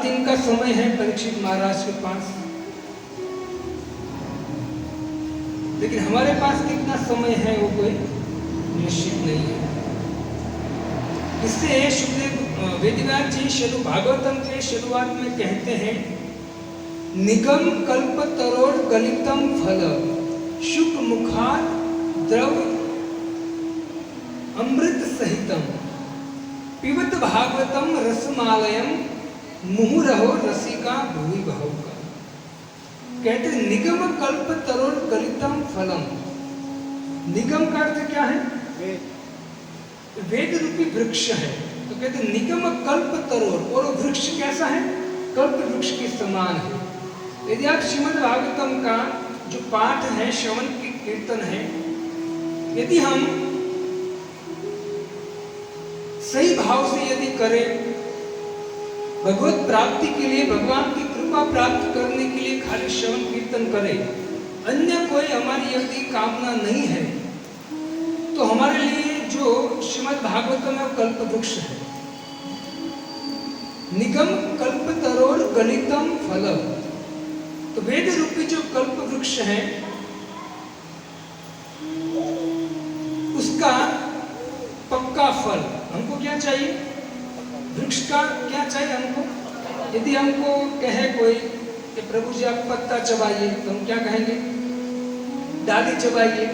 दिन का समय है परीक्षित महाराज के पास, लेकिन हमारे पास कितना समय है वो कोई निश्चित नहीं है। इससे शुभदेव वेदव्यास जी श्रीमद् भागवतम के शुरुआत में कहते हैं, निगम कल्प तरोर गलितम फल शुक मुखात द्रव अमृत सहितम पिबत भागवतम रसमालयम मुहुरहो रसिका भूमि भावुका। कहते निगम कल्प तरोर गलितम फलम। निगम का अर्थ क्या है? वेद रूपी वृक्ष है। तो कहते निगम कल्प तरोर, और वृक्ष कैसा है? कल्प वृक्ष के समान है। यदि आप श्रीमद् भागवतम का जो पाठ है, श्रवण की कीर्तन है, यदि हम सही भाव से यदि करें, भगवत प्राप्ति के लिए, भगवान की कृपा प्राप्त करने के लिए खाली श्रवण कीर्तन करें, अन्य कोई हमारी यदि कामना नहीं है, तो हमारे लिए जो श्रीमद् भागवतम है कल्प वृक्ष है। निगम कल्प तरोर गलितम फलम। तो वेद रूपी जो कल्प वृक्ष है उसका पक्का फल हमको क्या चाहिए? वृक्ष का क्या चाहिए हमको? यदि हमको कहे कोई कि प्रभु जी आप पत्ता चबाइए, तो हम क्या कहेंगे? डाली चबाइए,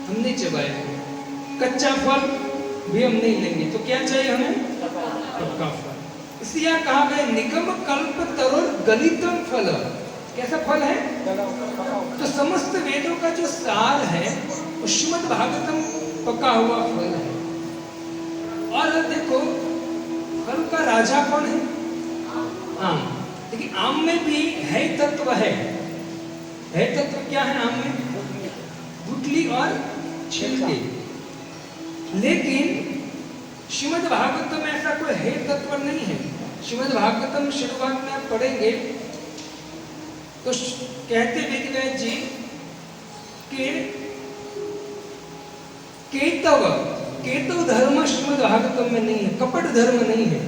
हम नहीं चबाएंगे। कच्चा फल भी हम नहीं लेंगे। तो क्या चाहिए हमें? पक्का फल। इसलिए कहा गया निगम कल्प तरोर गलितम फल। कैसा फल है? तो समस्त वेदों का जो सार है वो श्रीमद् भागवतम पका हुआ फल है। और देखो, फल का राजा कौन है? आम। लेकिन आम में भी है तत्व है। है तत्व क्या है आम में? गुठली और छिलके। लेकिन श्रीमद् भागवतम में ऐसा कोई है तत्व नहीं है। श्रीमद् भागवतम शुरुआत में आप पढ़ेंगे तो कहते वेदव्यास जी कि केतव धर्म श्रीमद् भागवतम में नहीं है, कपट धर्म नहीं है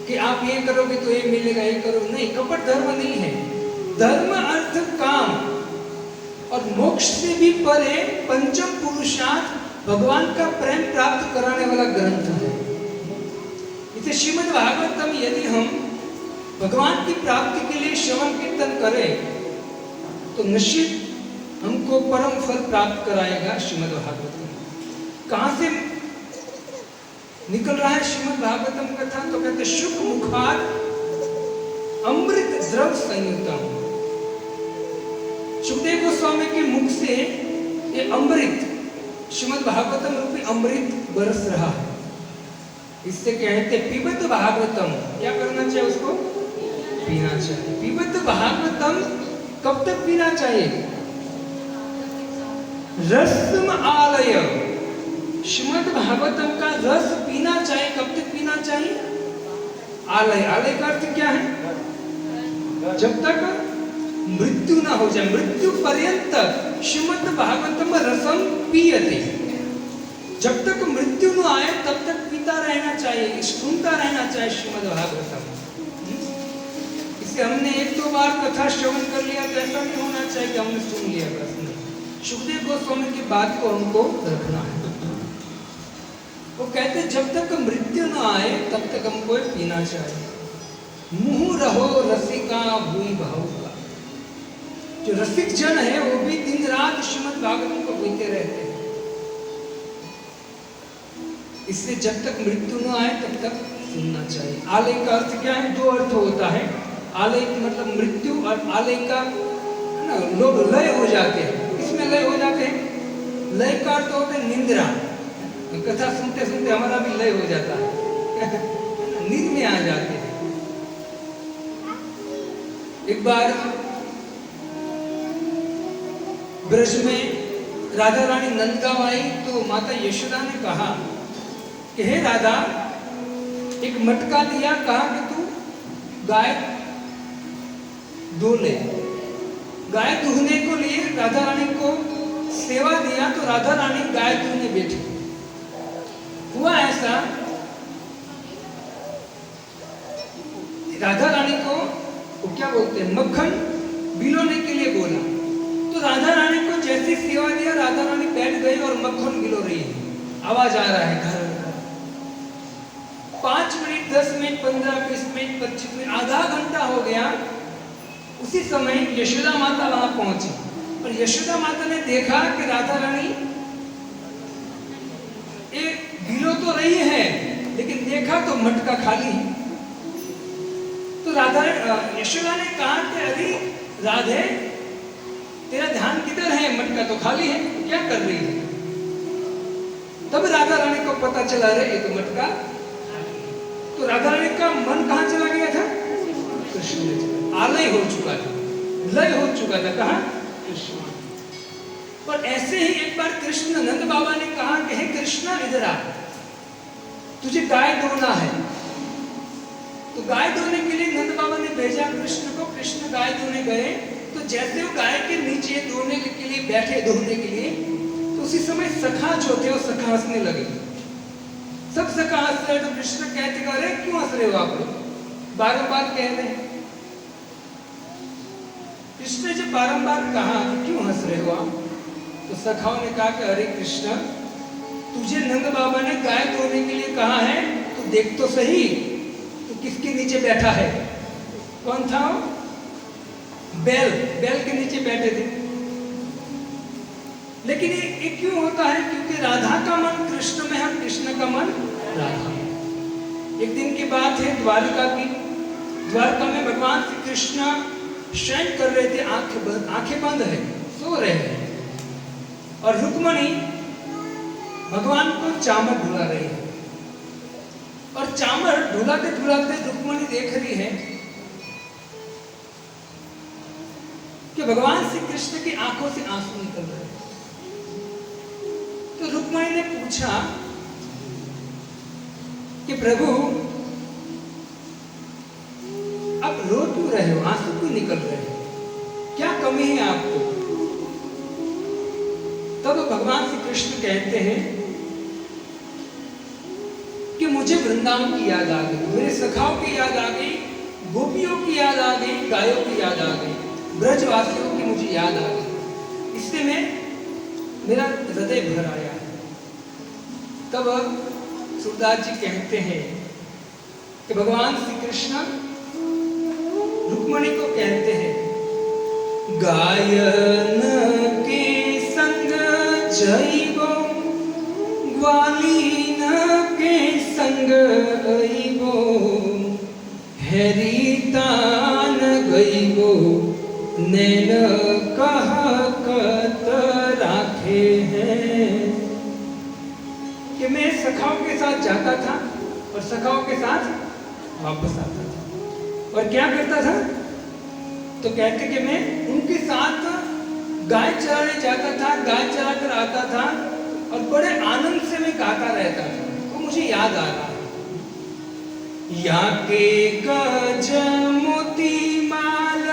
कि आप ये करोगे तो ये मिलेगा, ये करोगे नहीं, कपट धर्म नहीं है। धर्म अर्थ काम और मोक्ष से भी परे पंचम पुरुषार्थ भगवान का प्रेम प्राप्त कराने वाला ग्रंथ है। इसे श्रीमद् भागवतम यदि हम भगवान की प्राप्ति के लिए श्रवण कीर्तन करें तो निश्चित हमको परम फल प्राप्त कराएगा। श्रीमद् भागवतम कहाँ से निकल रहा है श्रीमद् भागवतम कथा? तो कहते शुक मुखात अमृत द्रव संयुतम। सुखदेव गोस्वामी के मुख से ये अमृत, श्रीमद् भागवतम रूपी अमृत बरस रहा है। इससे कहते पिबत भागवतम। क्या करना चाहिए उसको? पीना चाहिए। पिबत भागवतम कब तक पीना चाहिए? रसम आलय। श्रीमद् भागवतम का रस पीना चाहिए। कब तक पीना चाहिए? आलय। आलय का अर्थ क्या है? जब तक मृत्यु ना हो जाए, मृत्यु पर्यंत श्रीमद् भागवतम रसम पीयते। जब तक मृत्यु न आए तब तक पीता रहना चाहिए, सुनता रहना चाहिए श्रीमद् भागवतम। इसे हमने एक दो बार कथा श्रवण कर लिया तो ऐसा नहीं होना चाहिए कि हमने सुन लिया बस। सुखदेव गोस्वामी की बात को हमको रखना है। वो कहते जब तक मृत्यु न आए तब तक हमको पीना चाहिए। मुँह रहो रसिका भूमि भावुका। जो रसिक जन है वो भी दिन रात श्रीमद् भागवतम को पीते रहते हैं। इसलिए जब तक मृत्यु न आए तब तक सुनना चाहिए। आलय का अर्थ क्या है? दो अर्थ होता है। आलय मतलब मृत्यु, और आलय का ना लोग लय हो जाते हैं। इसमें लय हो जाते हैं। लय का अर्थ होता है निंद्रा। कथा सुनते सुनते हमारा भी लय हो जाता है, नींद में आ जाते हैं। एक बार ब्रज में राधा रानी नंदगांव आई तो माता यशोदा ने कहा कि हे राधा, एक मटका दिया, कहा कि तू गाय दूह ले। गाय दूहने को लिए राधा रानी को सेवा दिया तो राधा रानी गाय दूहने बैठी। हुआ ऐसा राधा रानी को वो क्या बोलते हैं, मक्खन बिलोने के लिए बोला। तो राधा रानी को जैसी सेवा दिया, राधा रानी बैठ गई और मक्खन बिलो रही है। आवाज आ रहा है घर घर। 5 मिनट, 10 मिनट, 15, 20 मिनट, 25 मिनट, आधा घंटा हो गया। उसी समय यशोदा माता वहां पहुंची और यशोदा माता ने देखा कि राधा रानी एक बिलो तो रही है, लेकिन देखा तो मटका खाली है। तो राधा यशोदा ने कहा कि अरे राधे, तेरा ध्यान किधर है, मटका तो खाली है, क्या कर रही है? तब राधा रानी को पता चला रहे ये तो मटका। तो राधा रानी का मन कहां चला गया था? कृष्ण में चला। आलय हो चुका था, लय हो चुका था। कहां? कृष्ण। और ऐसे ही एक बार कृष्ण, नंद बाबा ने कहा कि हे कृष्णा इधर आ, तुझे गाय धोना है। तो गाय धोने के लिए नंद बाबा ने भेजा कृष्ण को। कृष्ण गाय धोने गए, तो जैसे वो गाय के नीचे धोने के लिए बैठे, धोने के लिए, तो उसी समय सखा जो थे वो सखा हंसने लगे। सब सखा हंस रहे। तो कृष्ण कहते अरे क्यों हंस रहे हो आप लोग, बारंबार कह रहे हैं। कृष्ण जब बारंबार कहा कि क्यों हंस रहे हो आप, तो सखाओं ने कहा कि अरे कृष्ण, तुझे नंद बाबा ने गाय धोने के लिए कहा है, तो देख तो सही तो किसके नीचे बैठा है। कौन था वो? बैल, बैल के नीचे बैठे थे। लेकिन ये क्यों होता है? क्योंकि राधा का मन कृष्ण में है, कृष्ण का मन राधा में। एक दिन की बात है, द्वारका की। द्वारका में भगवान श्री कृष्ण शयन कर रहे थे, आंखें बंद है, सो रहे हैं। और रुक्मणी भगवान को चामर ढुला रही है। और चामर ढुलाते ढुलाते रुक्मणी देख रही है कि भगवान श्री कृष्ण की आंखों से आंसू निकल रहे हैं। तो रुक्मणी ने पूछा कि प्रभु आप रो क्यों रहे हो, आंसू क्यों निकल रहे हो, क्या कमी है आपको? तब भगवान श्री कृष्ण कहते हैं कि मुझे वृंदावन की याद आ गई, मेरे सखाओं की याद आ गई, गोपियों की याद आ गई, गायों की याद आ गई, ब्रजवासियों की मुझे याद आ गई। इससे मेरा हृदय भर आया है। तब सूरदास जी कहते हैं कि भगवान श्री कृष्ण रुक्मणी को कहते हैं, गायन के संग जइबो, ग्वालीन के संग अइबो, हेरितान गइबो, नैन कह कत राखे हैं। कि मैं सखाओं के साथ जाता था और सखाओं के साथ वापस आता था। और क्या करता था? तो कहते कि मैं उनके साथ गाय चराने जाता था, गाय चरा कर आता था और बड़े आनंद से मैं गाता रहता था। तो मुझे याद आ रहा है, या के गज मोती माल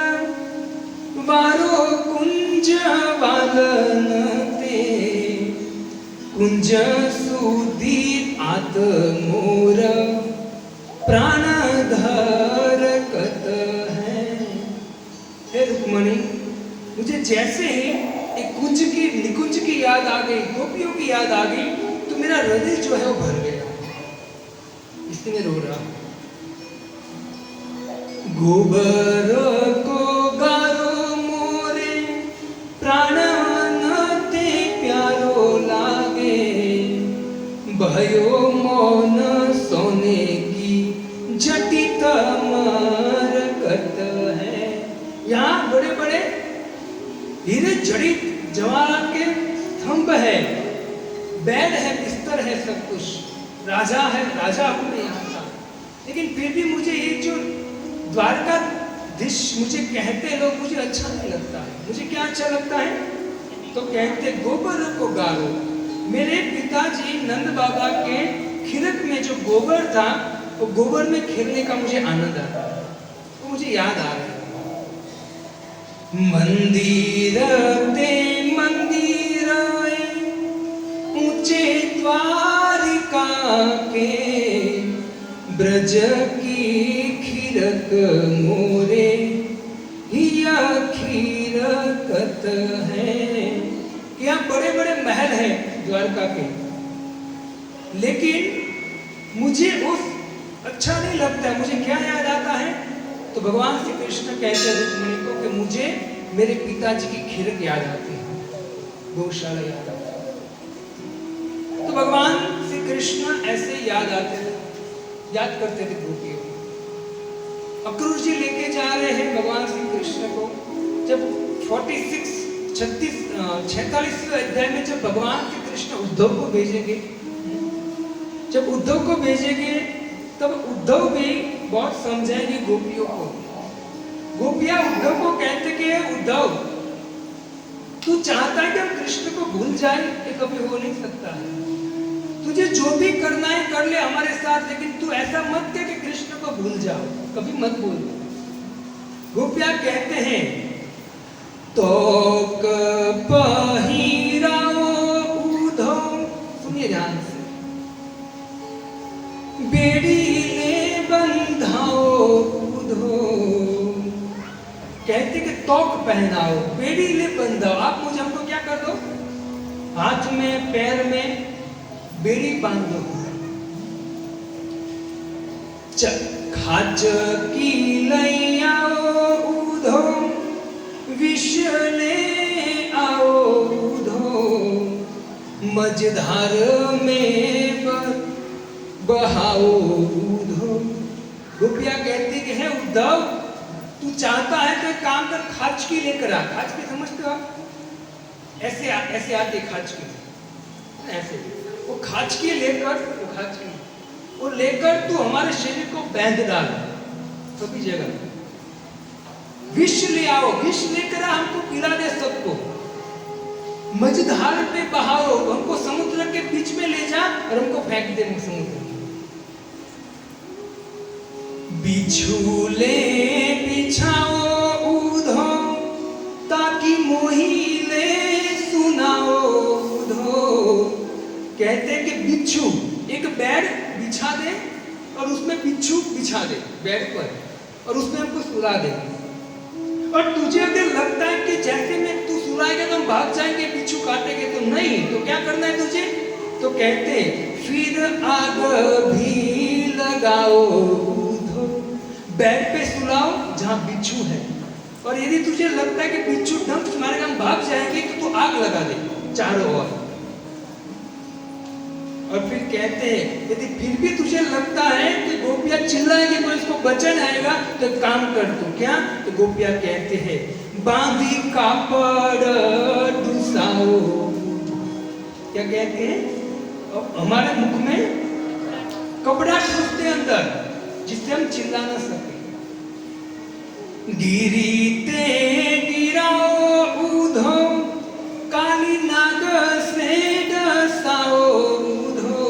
वारो कुंज वालन ते, कुंज सुधी आत मोर प्राण धर कत है। हे रुक्मणी, मुझे जैसे ही एक कुंज की, निकुंज की याद आ गई, गोपियों की याद आ गई, तो मेरा हृदय जो है वो भर गया। इसलिए मैं रो रहा हूं। गोबर को गारो मोरे प्राण ते प्यारो लागे, भयो मौन सोने की जटित मरकत है। यहाँ बड़े बड़े हीरे जड़ित जवाहरात के स्तंभ है, बेड है, बिस्तर है, सब कुछ, राजा है, राजा अपने यहाँ था। लेकिन फिर भी मुझे ये जो द्वारकाधीश मुझे कहते लोग, मुझे अच्छा नहीं लगता है। मुझे क्या अच्छा लगता है? तो कहते गोबर को गारो। मेरे पिताजी नंद बाबा के खिरक में जो गोबर था, वो गोबर में खेलने का मुझे आनंद आता है, वो मुझे याद आ रहा है। मंदिर ते मंदिर ऊंचे द्वारिका के, ब्रज की खिरक मोरे हिया खीर कत है। यहाँ बड़े बड़े महल हैं द्वारका के, लेकिन मुझे उस अच्छा नहीं लगता है। मुझे क्या याद आता है? तो भगवान श्री कृष्ण कहते हैं रुक्मिणी को कि मुझे मेरे पिताजी की खीर याद आती है, गौशाला याद आती है। तो भगवान श्री कृष्ण ऐसे याद आते थे, याद करते थे गोपियों को। अक्रूर जी लेके जा रहे हैं भगवान श्री कृष्ण को। जब 46वें अध्याय में जब भगवान श्री कृष्ण उद्धव को भेजेंगे, जब उद्धव को भेजेंगे तब उद्धव भी बहुत समझाएंगे गोपियों को। गोपियां उद्धव को कहते कि उद्धव, तू चाहता है कि हम कृष्ण को भूल जाए, ये कभी हो नहीं सकता है। तुझे जो भी करना है कर ले हमारे साथ, लेकिन तू ऐसा मत कह कि कृष्ण को भूल जाओ, कभी मत बोल। गोपियां कहते हैं तो पहिराओ उद्धव, सुनिए ध्यान से, बेड़ी ले बंधाओ उद्धव। कहते कि तोक पहनाओ, बेड़ी ले बंधाओ। आप मुझे हमको क्या कर दो, हाथ में पैर में बेड़ी बांध दो। खाज की लैयाओ उद्धव, विष ले आओ उद्धव, मझधार में बहाओ उद्धव। गोपियां कहती कि है उद्धव, तू चाहता है तो काम कर, खाज की लेकर आ। खाज की समझते हो आप? ऐसे आते खाज की, ऐसे वो खाज की लेकर, वो खाज की वो लेकर तू हमारे शरीर को बांध डाल सभी जगह। विष ले आओ, विष लेकर हमको पिला दे सबको। मझधार पे बहाओ, हमको समुद्र के बीच में ले जा और हमको फेंक दे समुद्र। बिछूले बिछाओ उद्धव, ताकि मोहिले सुनाओ उद्धव। कहते कि बिच्छू, एक बेड बिछा दे और उसमें बिच्छू बिछा दे बेड पर, और उसमें हमको सुला दे। और तुझे अगर लगता है कि जैसे में तू सुलाएगा तो हम भाग जाएंगे, बिच्छू काटेंगे, तो नहीं, तो क्या करना है तुझे? तो कहते फिर आग भी लगाओ, बेड पे सुलाओ जहां बिच्छू है। और यदि तुझे लगता है कि बिच्छू डंक मारेगा हम भाग जाएंगे, तो तू आग लगा दे चारों ओर। और फिर कहते हैं यदि फिर भी तुझे लगता है कि गोपियां चिल्लाएंगे तो इसको बचन आएगा, तो काम कर तू। क्या? तो गोपियां कहते हैं बांधी कापड़ डुसाओ। क्या कहते हैं? हमारे मुख में कपड़ा ठूसते अंदर, जिससे हम चिल्ला ना सके। गिरीते गिराओ उद्धव, काली नाग से डसाओ उद्धव।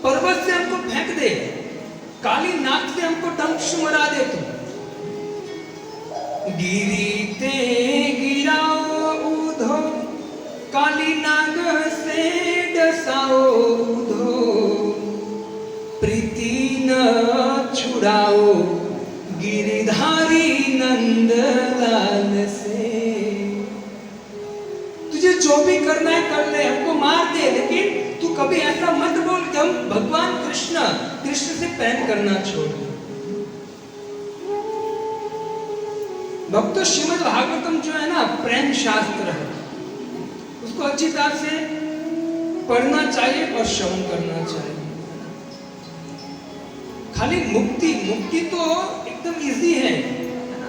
पर्वत से हमको फेंक दे, काली नाग से हमको डंक मरा दे तू। गिरीते गिराओ उद्धव, काली नाग से डसाओ उद्धव। प्रीति न छुड़ाओ गिरिधारी नंदलाल से। तुझे जो भी करना है कर ले, हमको मार दे, लेकिन तू कभी ऐसा मत बोल कि हम भगवान कृष्ण से प्रेम करना छोड़ दे। भक्तों, श्रीमद् भागवतम जो है ना, प्रेम शास्त्र है, उसको अच्छी तरह से पढ़ना चाहिए और श्रवण करना चाहिए। खाली मुक्ति तो एकदम इजी है ना?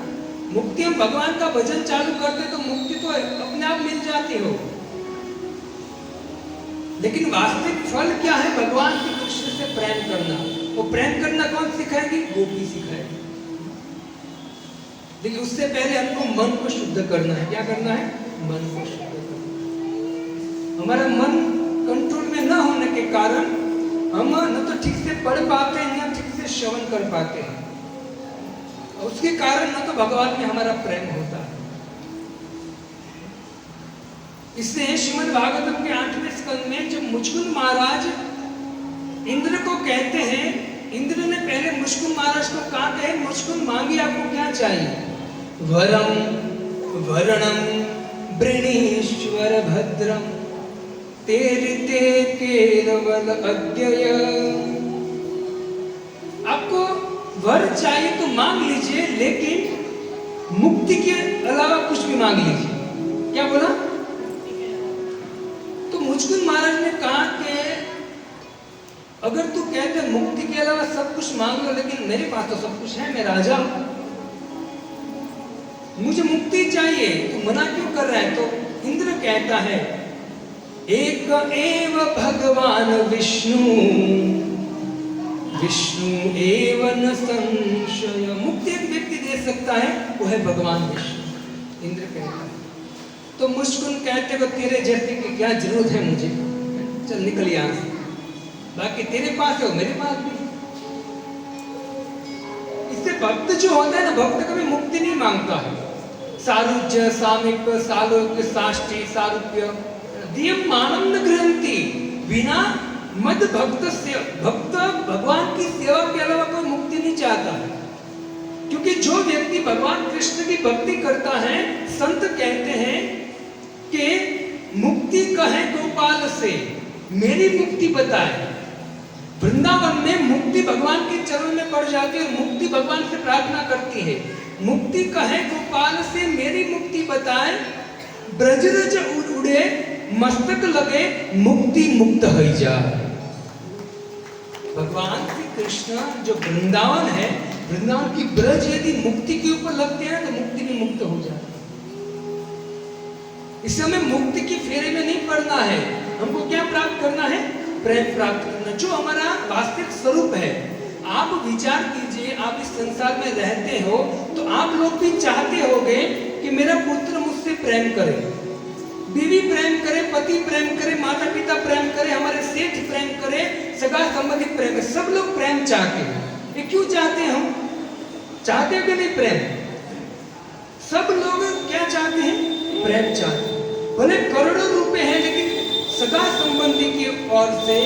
मुक्ति, हम भगवान का भजन चालू करते तो मुक्ति तो अपने आप मिल जाती हो, लेकिन वास्तविक फल क्या है? भगवान के कृष्ण से प्रेम करना। वो प्रेम करना कौन सिखाएगी? गोपी सिखाएगी। लेकिन उससे पहले हमको मन को शुद्ध करना है। क्या करना है? मन को शुद्ध करना। हमारा मन कंट्रोल में न होने के कारण हम न तो ठीक से पढ़ पाते हैं, न ठीक से श्रवण कर पाते हैं, और उसके कारण न तो भगवान में हमारा प्रेम होता है। इसलिए श्रीमद् भागवतम के 8वें स्कंद में जब मुचकुंद महाराज इंद्र को कहते हैं इंद्र ने पहले मुचकुंद महाराज को कहा कि मुचकुंद मांगी आपको क्या चाहिए? वरम वरणम वृणीश्वर भद्रम तेरिते केवल अद्यय। आपको वर चाहिए तो मांग लीजिए, लेकिन मुक्ति के अलावा कुछ भी मांग लीजिए। क्या बोला? तो मुचकुंद महाराज ने कहा कि अगर तू कहते मुक्ति के अलावा सब कुछ मांग लो, लेकिन मेरे पास तो सब कुछ है, मैं राजा हूं, मुझे मुक्ति चाहिए, तू मना क्यों कर रहा है? तो इंद्र कहता है एक एव भगवान विष्णु विष्णु एव न संशय। मुक्ति एक व्यक्ति दे सकता है, वो है भगवान विष्णु। इंद्र कहता है। तो मुचकुंद कहते को तेरे जैसे की क्या जरूरत है मुझे, चल निकल यहां से, बाकी तेरे पास है वो मेरे पास भी। इससे भक्त जो होता है ना, भक्त कभी मुक्ति नहीं मांगता है। सारुज्य सामीप्य सालोक्य साष्टी सारूप्य दियम मानम न ग्रहंती। बिना मद भक्त से भक्त भगवान की सेवा के अलावा कोई मुक्ति नहीं चाहता है। क्योंकि जो व्यक्ति भगवान कृष्ण की भक्ति करता है, संत कहते हैं कि मुक्ति कहे गोपाल से, मेरी मुक्ति बताए। वृंदावन में मुक्ति भगवान के चरण में पड़ जाती है और मुक्ति भगवान से प्रार्थना करती है। मुक्ति कहे गोपाल से, मेरी मुक्ति बताए। ब्रजरज उड़े मस्तक लगे, मुक्ति मुक्त हो जाए। भगवान श्री कृष्ण जो वृंदावन है, वृंदावन की ब्रज यदि मुक्ति के ऊपर लगते हैं तो मुक्ति भी मुक्त हो जाती है। इससे हमें मुक्ति की फेरे में नहीं पड़ना है। हमको क्या प्राप्त करना है? प्रेम प्राप्त करना, जो हमारा वास्तविक स्वरूप है। आप विचार कीजिए, आप इस संसार में रहते हो तो आप लोग भी चाहते होंगे कि मेरा पुत्र मुझसे प्रेम करे, बीवी प्रेम करे, पति प्रेम करे, माता पिता प्रेम करे, हमारे सेठ प्रेम करे, सगा संबंधी प्रेम करे। सब लोग प्रेम चाहते हैं। ये क्यों चाहते हैं? हम चाहते हैं कि नहीं प्रेम? सब लोग क्या चाहते हैं? प्रेम चाहते हैं। भले करोड़ों रुपए हैं, लेकिन सगा संबंधी की ओर से,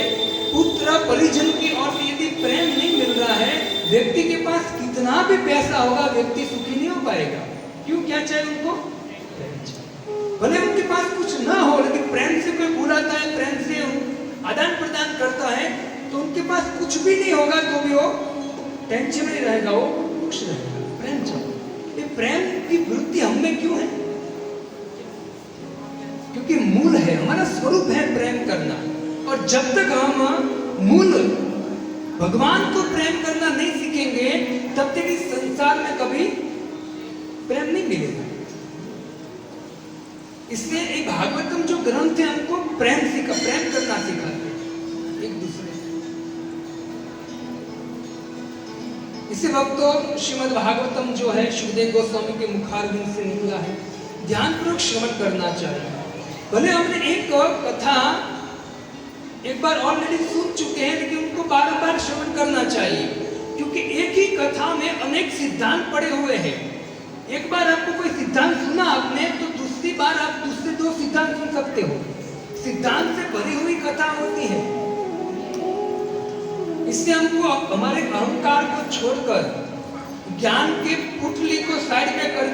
पुत्र परिजन की ओर से यदि प्रेम नहीं मिल रहा है, व्यक्ति के पास कितना भी पैसा होगा, व्यक्ति सुखी नहीं हो पाएगा। क्यों? क्या चाहिए उनको? प्रेम चाहिए। भले उनके पास कुछ ना हो, लेकिन प्रेम से कोई बुलाता है, प्रेम से आदान प्रदान करता है, तो उनके पास कुछ भी नहीं होगा तो भी वो टेंशन नहीं रहेगा, वो खुश रहेगा। प्रेम चाहिए। ये प्रेम की वृत्ति हम में क्यों है? क्योंकि मूल है, हमारा स्वरूप है प्रेम करना। और जब तक हम मूल भगवान को प्रेम करना नहीं सीखेंगे, तब तक इस संसार में कभी प्रेम नहीं मिलेगा। इसलिए एक भागवतम जो ग्रंथ है, हमको प्रेम करना सिखाते हैं एक दूसरे से। इसी वक्त तो श्रीमद् भागवतम जो है शुकदेव गोस्वामी के मुखारविंद से निकला है, ध्यानपूर्वक श्रवण करना चाहिए। भले हमने एक कथा एक बार ऑलरेडी सुन चुके हैं, लेकिन उनको बार बार श्रवण करना चाहिए, क्योंकि एक ही कथा में अनेक सिद्धांत पड़े हुए हैं। एक बार आपको कोई सिद्धांत सुना आपने, तो दूसरी बार आप दूसरे दो सिद्धांत सुन सकते हो। सिद्धांत से भरी हुई कथा होती है। इससे हमको हमारे अहंकार को छोड़कर, ज्ञान के पुतली को साइड में कर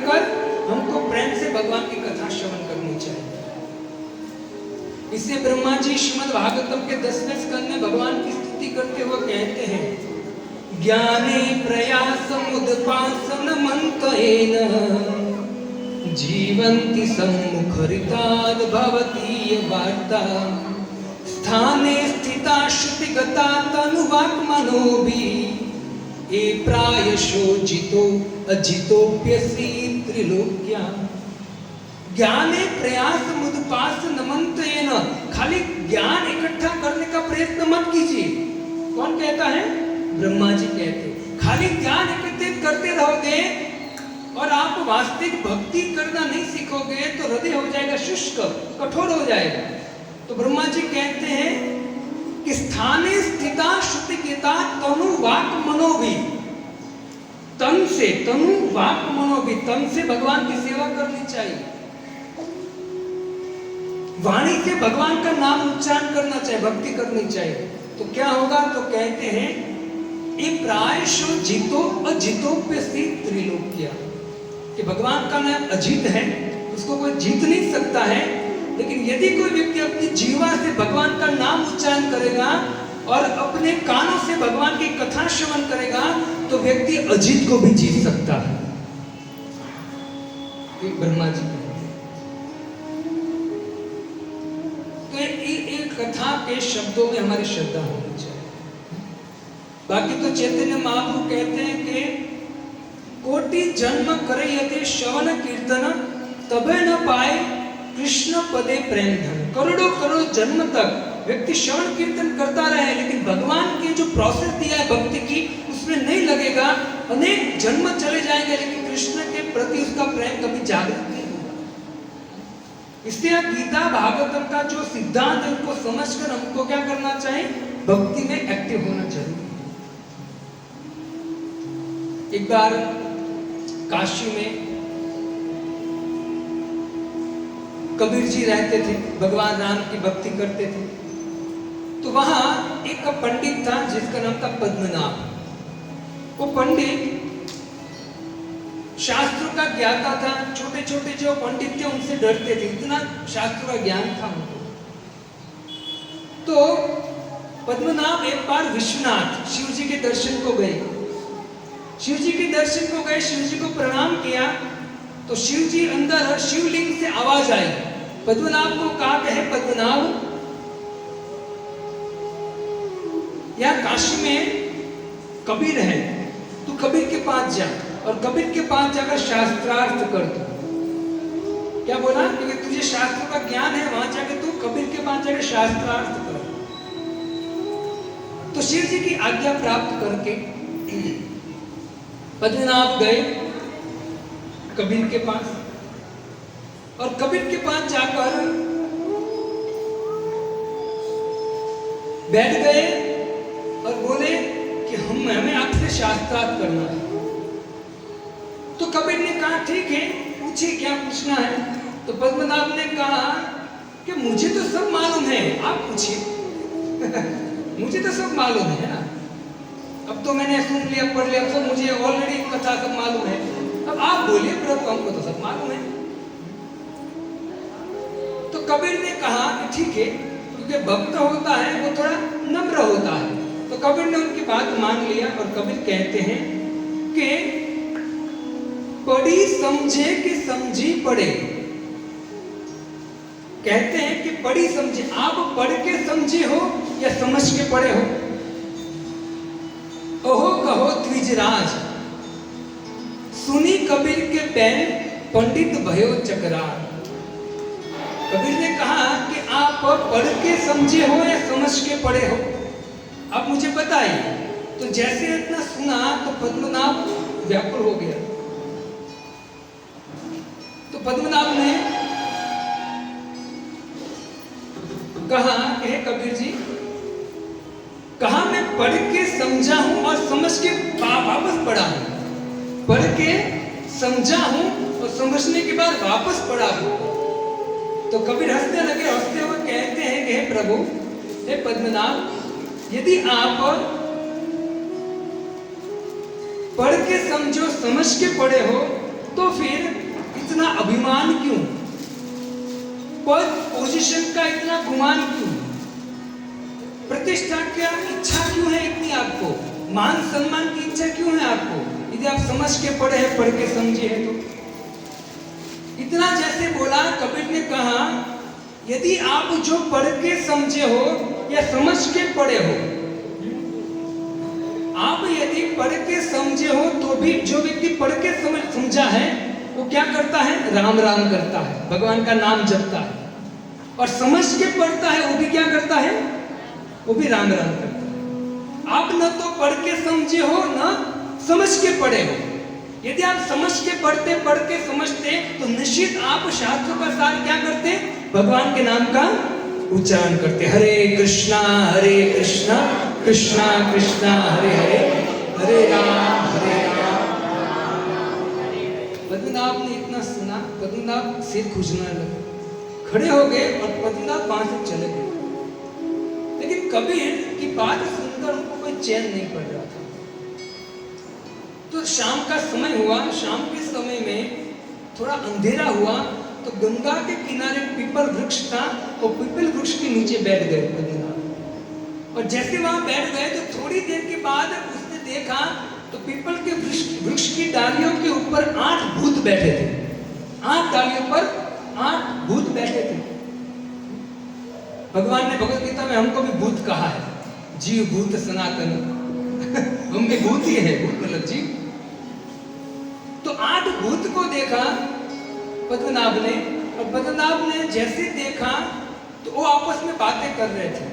हमको प्रेम से भगवान की कथा श्रवण करनी चाहिए। इससे ब्रह्मा जी श्रीमद् भागवतम के 10वें स्कंद में भगवान की स्तुति करते हुए कहते हैं, ज्ञाने प्रयासमुदपासन मंत्रेण जीवन्ति सम्मुखरिताद् भवति वार्ता स्थाने स्थिता श्रुतिगता तनुवाक्मनोभि ये प्रायशो जितो अजितोप्यसि त्रिलोक्या। ज्ञाने प्रयास मुदपास नमंत्रेण, खाली ज्ञान इकट्ठा करने का प्रयत्न मत कीजिए। कौन कहता है? ब्रह्मा जी कहते। खाली ज्ञान एकत्रित करते रहोगे और आप वास्तविक भक्ति करना नहीं सीखोगे तो हृदय हो जाएगा शुष्क, कठोर हो जाएगा। तो ब्रह्मा जी कहते हैं कि स्थाने स्थिता श्रुतिगता तनु वाक मनोभि, तन से, तनु वाक मनोभि, तन से भगवान की सेवा करनी चाहिए। वाणी से भगवान का नाम उच्चारण करना चाहिए, भक्ति करनी चाहिए। तो क्या होगा? तो कहते हैं ये प्रायशो जीतो अजीतो पे सी त्रिलोक्या, कि भगवान का नाम अजीत है, उसको कोई जीत नहीं सकता है, लेकिन यदि कोई व्यक्ति अपनी जीवा से भगवान का नाम उच्चारण करेगा और अपने कानों से भगवान की कथा श्रवण करेगा तो व्यक्ति अजीत को भी जीत सकता है। ब्रह्मा जी तो एक कथा के शब्दों में हमारी श्रद्धा होनी चाहिए। बाकी तो चैतन्य महाप्रभु कहते हैं कि कोटि जन्म करे यदि श्रवण कीर्तन तबे न पाए कृष्ण पदे प्रेम धन। करोड़ों करोड़ जन्म तक व्यक्ति श्रवण कीर्तन करता रहे लेकिन भगवान की जो प्रोसेस दिया है भक्ति की उसमें नहीं लगेगा, अनेक जन्म चले जाएंगे लेकिन कृष्ण के प्रति उसका प्रेम कभी जागृत नहीं होगा। इसलिए गीता भागवतम का जो सिद्धांत है उनको समझकर हमको क्या करना चाहिए, भक्ति में एक्टिव होना चाहिए। एक बार काशी में कबीर जी रहते थे, भगवान राम की भक्ति करते थे। तो वहां एक पंडित था जिसका नाम था पद्मनाभ। वो पंडित शास्त्रों का ज्ञाता था, छोटे छोटे जो पंडित थे उनसे डरते थे, इतना शास्त्रों का ज्ञान था उनको। तो पद्मनाभ एक बार विश्वनाथ शिव जी के दर्शन को गए। शिव जी के दर्शन को गए, शिव जी को प्रणाम किया तो शिव जी अंदर शिवलिंग से आवाज आई। पद्मनाभ को कहा कि हे पद्मनाभ, यहाँ काशी में कबीर है, तू कबीर के पास जा और कबीर के पास जाकर शास्त्रार्थ कर दो। क्या बोला? क्योंकि तुझे शास्त्रों का ज्ञान है, वहां जाकर तू कबीर के पास जाकर शास्त्रार्थ कर। तो शिव जी की आज्ञा प्राप्त करके पद्मनाभ गए कबीर के पास और कबीर के पास जाकर बैठ गए और बोले कि हमें आपसे शास्त्रार्थ करना है। तो कबीर ने कहा ठीक है, पूछिए क्या पूछना है। तो पद्मनाभ ने कहा कि मुझे तो सब मालूम है, आप पूछिए। मुझे तो सब मालूम है ना, अब तो मैंने सुन लिया पढ़ लिया, तो मुझे ऑलरेडी कथा सब मालूम है, अब आप बोलिए प्रभु, हमको तो सब मालूम है। तो कबीर ने कहा कि ठीक है, क्योंकि भक्त होता है वो थोड़ा नम्र होता है। तो कबीर ने उनकी बात मान लिया और कबीर कहते हैं कि पढ़ी समझे कि समझी पढ़े। कहते हैं कि पढ़ी समझे, आप पढ़ के समझे हो या समझ के पढ़े हो। ओहो कहो द्विजराज, सुनी कबीर के बैन पंडित भयो चकरार। कबीर ने कहा कि आप पढ़ के समझे हो या समझ के पढ़े हो, आप मुझे बताइए। तो जैसे इतना सुना तो पद्मनाभ व्याकुल हो गया। तो पद्मनाभ ने कहा कि हे कबीर जी, कहा मैं पढ़ के समझा हूं और समझ के वापस पढ़ा हूं, पढ़ के समझा हूं और समझने के बाद वापस पढ़ा हूं। तो कबीर हंसने लगे, हंसते हुए कहते हैं कि हे प्रभु, हे पद्मनाभ, यदि आप पढ़ के समझो समझ के पढ़े हो तो फिर इतना अभिमान क्यों, पद पोजीशन का इतना गुमान क्यों, प्रतिष्ठा की इच्छा क्यों है इतनी आपको, मान सम्मान की इच्छा क्यों है आपको, यदि आप समझ के पढ़े हैं, पढ़ के समझे हैं तो। इतना जैसे बोला, कबीर ने कहा यदि आप जो पढ़ के समझे हो या समझ के पढ़े हो, आप यदि पढ़ के समझे हो तो भी जो व्यक्ति पढ़ के समझा है वो क्या करता है, राम राम करता है, भगवान का नाम जपता है। और समझ के पढ़ता है वो भी क्या करता है, वो भी राम राम करता है। आप न तो पढ़ के समझे हो न समझ के पढ़े हो। यदि आप समझ के पढ़ते, पढ़ के समझते तो निश्चित आप शास्त्रों का सार क्या करते, भगवान के नाम का उच्चारण करते। हरे कृष्णा कृष्णा कृष्णा हरे हरे, हरे राम पद्मनाभ ने इतना सुना, पद्मनाभ सिर खुजने लगे, खड़े हो गए और पद्मनाभ वहां से चले गए। लेकिन कबीर की बात सुनकर उनको कोई चैन नहीं पड़ रहा था। तो शाम का समय हुआ, शाम के समय में थोड़ा अंधेरा हुआ, तो गंगा के किनारे पीपल वृक्ष था, और पीपल वृक्ष के नीचे बैठ गए बद्रीनाथ। और जैसे वहां बैठ गए तो थोड़ी देर के बाद उसने देखा तो पीपल के वृक्ष की डालियों के ऊपर 8 भूत बैठे थे। 8 डालियों पर 8 भूत बैठे थे। भगवान ने भगवत गीता में हमको भी भूत कहा है, जीव भूत सनातन। हम भी भूत ही है, भूत मतलब जीव। तो 8 भूत को देखा पद्मनाभ ने, और पद्मनाभ ने जैसे देखा तो वो आपस में बातें कर रहे थे,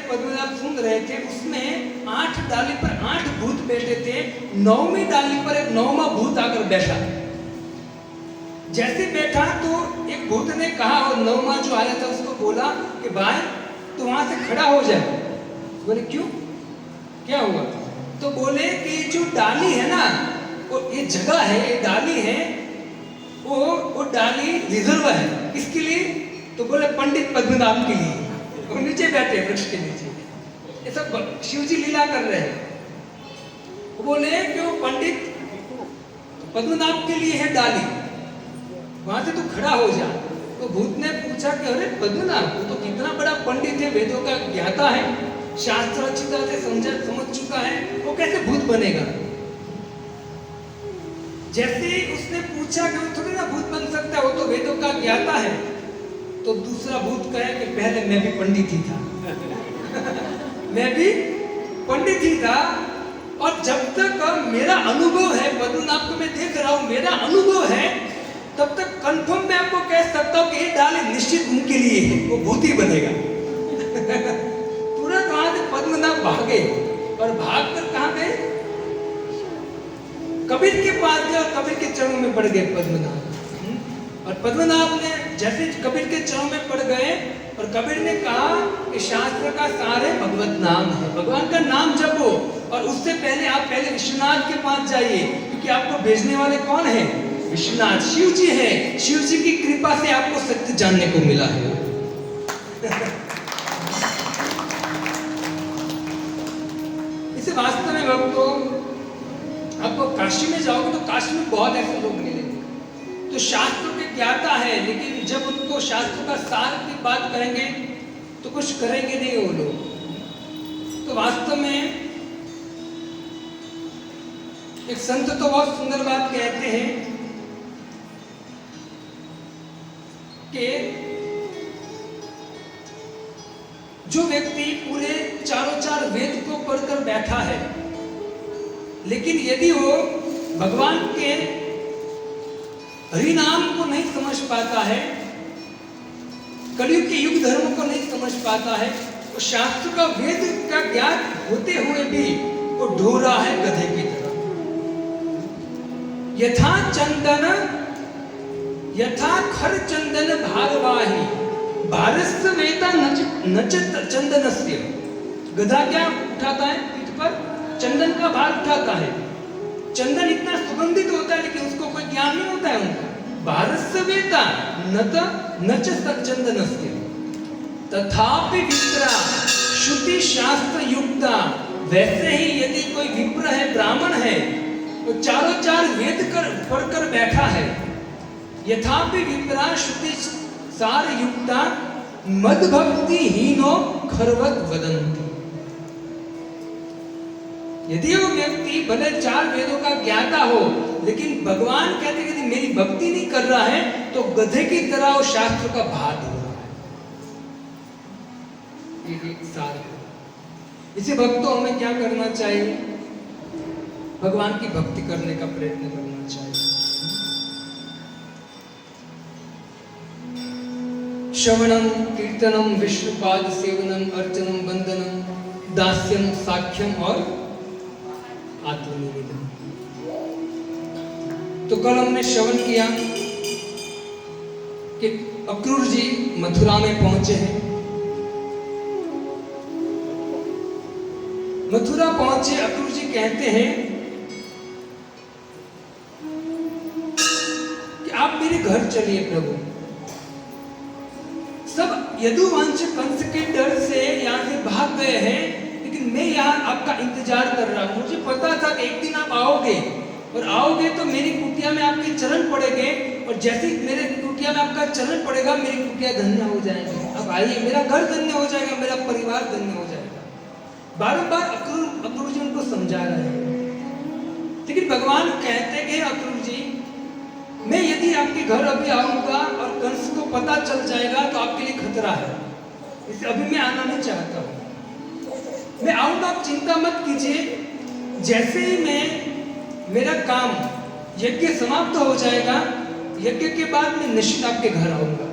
पद्मनाभ सुन रहे थे। उसमें 8 डाली पर 8 भूत बैठे थे, 9वीं डाली पर एक 9वां भूत आकर बैठा। जैसे बैठा तो एक भूत ने कहा, और 9वां जो आया था उसको बोला कि भाई तू वहां से खड़ा हो जाए। बोले क्यों, क्या हुआ? तो बोले कि जो डाली है ना, वो ये जगह है, ये डाली है, वो डाली रिजर्व है। किसके लिए? तो बोले पंडित पद्मनाभ के लिए। वो नीचे बैठे वृक्ष के नीचे, ये सब शिव जी लीला कर रहे हैं। वो बोले कि वो पंडित पद्मनाभ के लिए है डाली, वहां से तू खड़ा हो जा। तो भूत ने पूछा कि अरे पद्मनाभ, वो तो कितना बड़ा पंडित है, वेदों का ज्ञाता है, शास्त्र अच्छी तरह से समझ चुका है, वो कैसे भूत बनेगा? जैसे उसने पूछा कि वो थोड़ी ना भूत बन सकता है, वो तो वेदों का ज्ञाता है। तो दूसरा भूत कहे कि पहले मैं भी पंडित ही था। मैं भी पंडित ही था, और जब तक मेरा अनुभव है, पद्मनाभ को मैं देख रहा हूं, मेरा अनुभव है, तब तक कंफर्म मैं आपको कह सकता हूं कि ये डाली निश्चित उनके लिए है, वो भूत ही बनेगा। तुरंत वहां से पद्मनाभ भागे, और भागकर कहां गए? कबीर के पास गए, और कबीर के चरणों में पड़ गए पद्मनाभ। और पद्मनाभ ने जैसे कबीर के चरणों में पड़ गए, और कबीर ने कहा कि शास्त्र का सार है भगवत नाम है, भगवान का नाम जपो। और उससे पहले आप पहले विश्वनाथ के पास जाइए, क्योंकि आपको भेजने वाले कौन है? विश्वनाथ, शिव जी है। शिव जी की कृपा से आपको सत्य जानने को मिला है। इसे वास्तव में भक्तों, आपको काशी में जाओगे तो काशी में बहुत ऐसे लोग मिलेंगे तो शास्त्रों के ज्ञाता है, लेकिन जब उनको शास्त्रों का सार की बात करेंगे तो कुछ करेंगे नहीं वो लोग। तो वास्तव में एक संत तो बहुत सुंदर बात कहते हैं कि जो व्यक्ति पूरे चारों चार वेद को पढ़कर बैठा है, लेकिन यदि वो भगवान के हरिनाम को नहीं समझ पाता है, कलयुग के युग धर्म को नहीं समझ पाता है, वो शास्त्र का वेद का ज्ञान होते हुए भी वो ढो रहा है गधे की तरह। यथा चंदन, यथा खर चंदन भारवाही, भारस्य वेता नच चंदनस्य। गधा क्या उठाता है पीठ पर? चंदन का भार उठाता है। चंदन इतना सुगंधित होता है, लेकिन उसको कोई ज्ञान नहीं होता है उनका। भारस्य वेता नच चंदनस्य तथापि विप्रा श्रुति शास्त्र युक्ता। वैसे ही यदि कोई विप्र है, ब्राह्मण है, वो चारों चार वेद पढ़कर बैठा है, यथापि विप्रा श्रुति सार युक्ता मद भक्ति हीनो खरवत वदंती। यदि वो व्यक्ति भले चार वेदों का ज्ञाता हो, लेकिन भगवान कहते हैं यदि मेरी भक्ति नहीं कर रहा है तो गधे की तरह वो शास्त्र का भार हो रहा है। ये सार है। इसे भक्तों हमें क्या करना चाहिए? भगवान की भक्ति करने का प्रयत्न करना चाहिए। श्रवणम कीर्तनम विष्णुपाद सेवनम अर्चनम वंदनम दास्यम साख्यम और आत्मनिवेदन। तो कल हमने श्रवण किया कि अक्रूर जी मथुरा में पहुंचे हैं। मथुरा पहुंचे, अक्रूर जी कहते हैं कि आप मेरे घर चलिए प्रभु। सब यदुवंश कंस के डर से यहां से भाग गए हैं, लेकिन मैं यहाँ आपका इंतजार कर रहा हूँ, मुझे पता था कि एक दिन आप आओगे और आओगे तो मेरी कुटिया में आपके चरण पड़ेंगे, और जैसे ही मेरे कुटिया में आपका चरण पड़ेगा मेरी कुटिया धन्य हो जाएगी। अब आइए, मेरा घर धन्य हो जाएगा, मेरा परिवार धन्य हो जाएगा। बार-बार अक्रूर जी उनको समझा रहे हैं, लेकिन भगवान कहते कि अक्रूर जी, मैं यदि आपके घर अभी आऊंगा और कंस को पता चल जाएगा तो आपके लिए खतरा है, इसलिए अभी मैं आना नहीं चाहता हूँ। मैं आऊंगा, आप चिंता मत कीजिए, जैसे ही मेरा काम यज्ञ समाप्त हो जाएगा, यज्ञ के बाद मैं निश्चित आपके घर आऊंगा।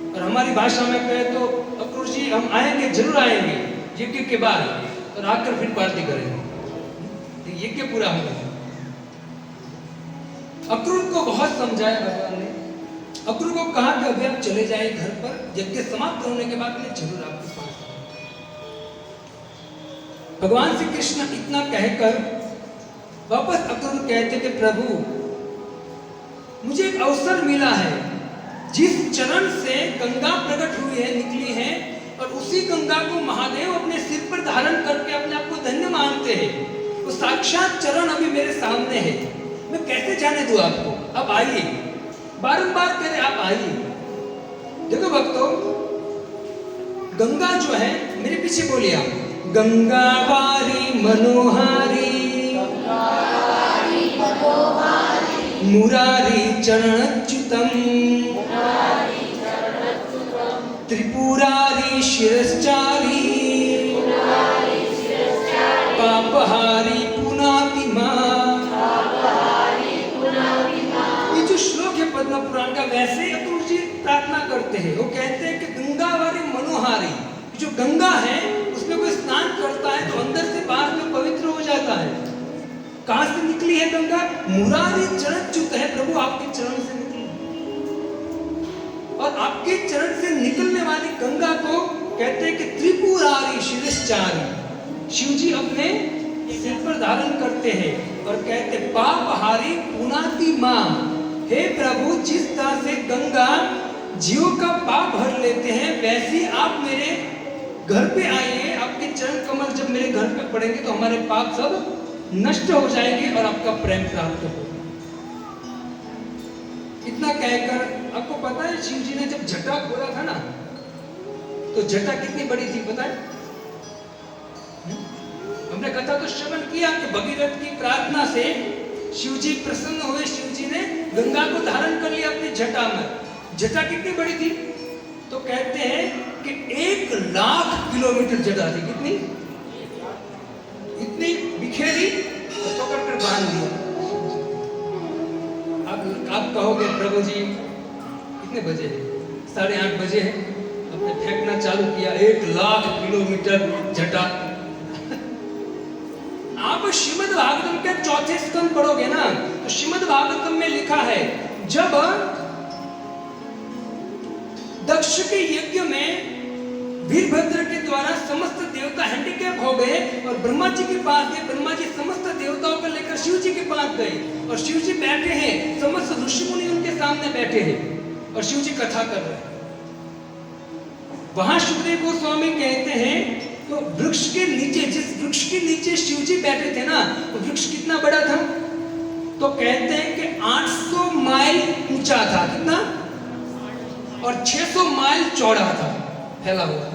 और हमारी भाषा में कहे तो अक्रूर जी, हम आएंगे, जरूर आएंगे यज्ञ के बाद, और आकर फिर पार्टी करेंगे, यज्ञ पूरा होगा। अक्रूर को बहुत समझाया भगवान ने, अक्रूर को कहा कि अभी आप चले जाए घर पर, यज्ञ समाप्त होने के बाद मैं जरूर आपके पास आऊंगा। भगवान श्री कृष्ण इतना कहकर वापस अक्रूर कहते कि प्रभु, मुझे एक अवसर मिला है, जिस चरण से गंगा प्रकट हुई है, निकली है, और उसी गंगा को महादेव अपने सिर पर धारण करके अपने आप को धन्य मानते हैं, वो साक्षात चरण अभी मेरे सामने है, मैं कैसे जाने दूं आपको? अब आइए, बारंबार कह रहे आप आइए। देखो भक्तों, गंगा जो है, मेरे पीछे बोलिए आप, गंगा वारी मनोहारी मुरारी चरणच्युतम त्रिपुरारी शिरश्चारी पापहारी पुनाति मां। ये जो श्लोक है पद्म पुराण का, वैसे ही अक्रूर जी प्रार्थना करते हैं। वो कहते हैं कि गंगा वाली मनोहारी, जो गंगा है उसमें कोई स्नान करता है तो अंदर से बाहर में पवित्र हो जाता है। कहां से निकली है गंगा? मुरारी चरणच्युत है, प्रभु आपके चरण से निकली, और आपके चरण से निकलने वाली गंगा को कहते हैं कि त्रिपुरारी शिरश्चारी, शिव जी अपने सिर पर धारण करते हैं और कहते पापहारी पुनाति मां। हे प्रभु, जिस तरह से गंगा जीवों का पाप भर लेते हैं, वैसे आप मेरे घर पे आइए, आपके चरण कमल जब मेरे घर पे पड़ेंगे तो हमारे पाप सब नष्ट हो जाएंगे और आपका प्रेम प्राप्त होगा। इतना कहकर, आपको पता है शिव जी ने जब जटा खोला था ना, तो जटा कितनी बड़ी थी पता है? हमने कथा तो श्रवण किया कि भगीरथ की प्रार्थना से शिव जी प्रसन्न हुए, शिव जी ने गंगा को धारण कर लिया अपनी जटा में। जटा कितनी बड़ी थी? तो कहते हैं कि 1,00,000 किलोमीटर जटा थी। कितनी? इतनी बिखेरी और पकड़ कर बांध दिया। आप कहोगे प्रभु जी कितने बजे है? 8:30 बजे है, आपने फेंकना चालू किया 1,00,000 किलोमीटर जटा। आप श्रीमद् भागवतम के 4थे स्कंद पढ़ोगे ना, तो श्रीमद् भागवतम में लिखा है, जब दक्ष के यज्ञ में वीरभद्र के द्वारा समस्त देवता हैंडीकैप हो गए और ब्रह्मा जी के पास गए, ब्रह्मा जी समस्त देवताओं को लेकर शिव जी के पास गए, और शिव जी बैठे हैं, समस्त ऋषि मुनि उनके सामने बैठे हैं और शिव जी कथा कर रहे हैं। वहां सुखदेव गोस्वामी कहते हैं, तो वृक्ष के नीचे, जिस वृक्ष के नीचे शिव जी बैठे थे ना, वो वृक्ष कितना बड़ा था? तो कहते हैं कि 800 माइल ऊंचा था। कितना? और 600 माइल चौड़ा था, फैला हुआ।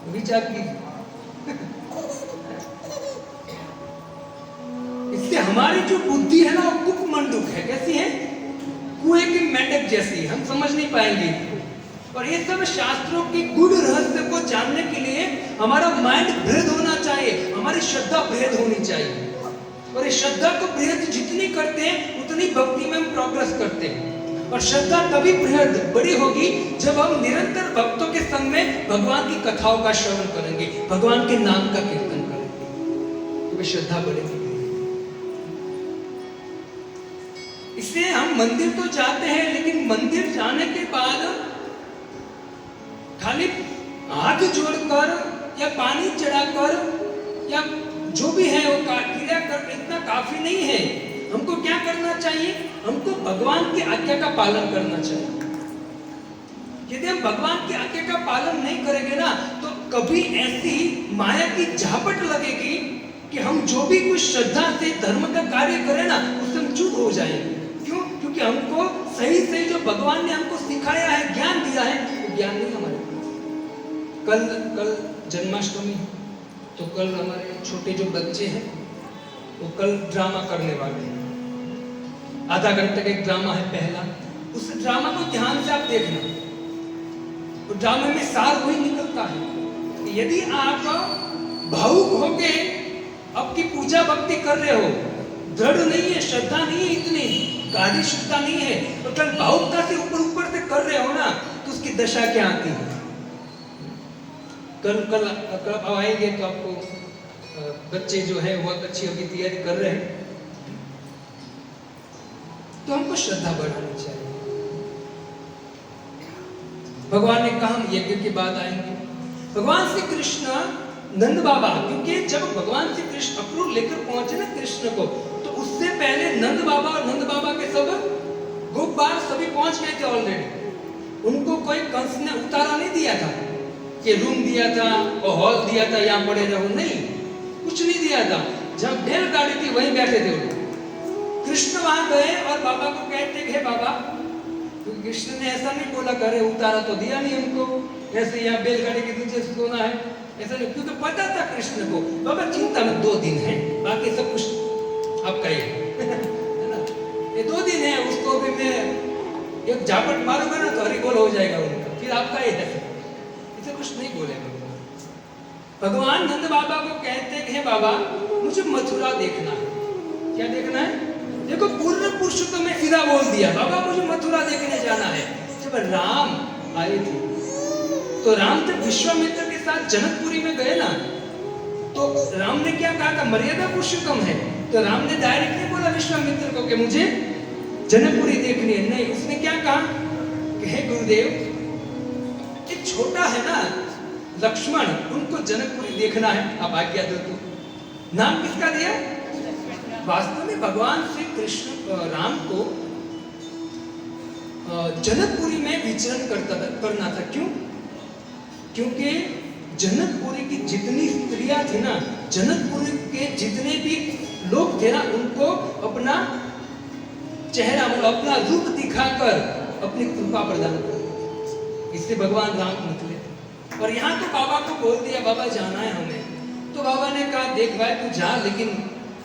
विचार कीजिए। इससे हमारी जो बुद्धि है ना, वो कुकमंडूक है। कैसी है? कुएं की मेंढक जैसी, हम समझ नहीं पाएंगे। और ये सब शास्त्रों की गूढ़ रहस्य को जानने के लिए हमारा माइंड बृहद होना चाहिए, हमारी श्रद्धा बृहद होनी चाहिए। और ये श्रद्धा को बृहद जितनी करते हैं, उतनी भक्ति में हम प्रोग्रेस करते हैं। और श्रद्धा तभी बृहद बड़ी होगी जब हम निरंतर भक्तों के संग में भगवान की कथाओं का श्रवण करेंगे, भगवान के नाम का कीर्तन करेंगे, तो श्रद्धा बढ़ेगी। इसलिए हम मंदिर तो जाते हैं, लेकिन मंदिर जाने के बाद खाली हाथ जोड़कर या पानी चढ़ाकर या जो भी है वो क्रिया कर इतना काफी नहीं है। हमको क्या करना चाहिए? हमको भगवान की आज्ञा का पालन करना चाहिए। यदि हम भगवान की आज्ञा का पालन नहीं करेंगे ना, तो कभी ऐसी माया की झापट लगेगी कि हम जो भी कुछ श्रद्धा से धर्म का कार्य करें ना, उससे हम चूक हो जाएंगे। क्यों? क्योंकि हमको सही सही जो भगवान ने हमको सिखाया है, ज्ञान दिया है, वो ज्ञान नहीं हमारे पास। कल जन्माष्टमी, तो कल हमारे छोटे जो बच्चे हैं वो कल ड्रामा करने वाले हैं। आधा घंटे का एक ड्रामा है पहला। उस ड्रामा को ध्यान से आप देखना। तो ड्रामे में सार वही निकलता है कि यदि आप भावुक होके आपकी पूजा भक्ति कर रहे हो, दृढ़ नहीं है, श्रद्धा नहीं है, इतनी गाढ़ी श्रद्धा नहीं है, तो कल भावुकता से ऊपर ऊपर से कर रहे हो ना, तो उसकी दशा क्या आती है। कल आएंगे तो आपको बच्चे जो है बहुत अच्छी अभी तैयारी कर रहे हैं, तो हमको श्रद्धा बढ़ानी चाहिए। भगवान ने कहा हम यज्ञ के बाद आएंगे। भगवान श्री कृष्ण नंद बाबा, क्योंकि जब भगवान श्री कृष्ण अक्रूर लेकर पहुंचे ना कृष्ण को, तो उससे पहले नंद बाबा और नंद बाबा के सब गोपबाल सभी पहुंच गए थे ऑलरेडी। उनको कोई कंस ने उतारा नहीं दिया था कि रूम दिया था और हॉल दिया था यहाँ पड़े रहो, नहीं, कुछ नहीं दिया था। जब बैलगाड़ी थी वहीं बैठे थे वो। कृष्ण वहां गए और बाबा को कहते हे बाबा, कृष्ण ने ऐसा नहीं बोला करे उतारा तो दिया नहीं हमको, ऐसे यहाँ बैलगाड़ी के नीचे सोना है, ऐसा नहीं, क्योंकि पता था कृष्ण को बाबा चिंता में 2 दिन है, बाकी सब कुछ आपका ही है ना, ये 2 दिन है, उसको भी मैं एक झापट मारूंगा ना तो हरिबोल हो जाएगा उनका, फिर आपका ही है। इसे कुछ नहीं बोले भगवान नंद बाबा को कहते हैं बाबा मुझे मथुरा देखना है। क्या देखना है? देखो पूर्ण पुरुषोत्तम में सीधा बोल दिया, बाबा मुझे मथुरा देखने जाना है। जब राम आए थे तो राम जब विश्वामित्र के साथ जनकपुरी में गए ना, तो राम ने क्या कहा था, मर्यादा पुरुषोत्तम है, तो राम ने डायरेक्ट नहीं बोला विश्वामित्र को कि मुझे जनकपुरी देखनी है, नहीं, उसने क्या कहा कि हे गुरुदेव, एक छोटा है ना लक्ष्मण, उनको जनकपुरी देखना है, आप आज्ञा दो। तो नाम किसका दिया? वास्तव में भगवान श्री कृष्ण राम को जनकपुरी में विचरण करना था। क्यों? क्योंकि जनकपुरी की जितनी स्त्रियां थी ना, जनकपुरी के जितने भी लोग थे ना, उनको अपना चेहरा मतलब अपना रूप दिखाकर अपनी कृपा प्रदान कर, इसलिए भगवान राम निकले। और यहाँ तो बाबा को बोल दिया बाबा जाना है हमें, तो बाबा ने कहा देख भाई तू जा, लेकिन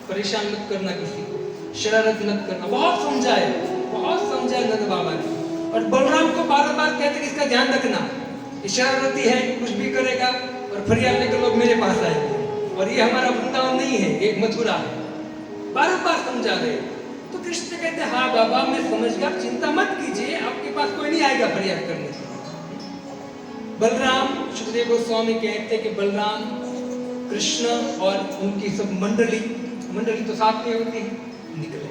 परेशान मत करना किसी को, शरारत मत करना। बहुत समझाए नंद बाबा ने। और बलराम को बार बार कहते कि इसका ध्यान रखना, शरारती है, कुछ भी करेगा और फरियाद लेकर लोग मेरे पास आएंगे, और ये हमारा वृंदावन नहीं है, एक मथुरा है। बार बार समझा रहे। तो कृष्ण कहते हाँ बाबा मैं समझ गया, चिंता मत कीजिए, आपके पास कोई नहीं आएगा फरियाद करने से। बलराम, सुखदेव गोस्वामी कहते कि बलराम, कृष्ण और उनकी सब मंडली तो साथ में होती है, निकले।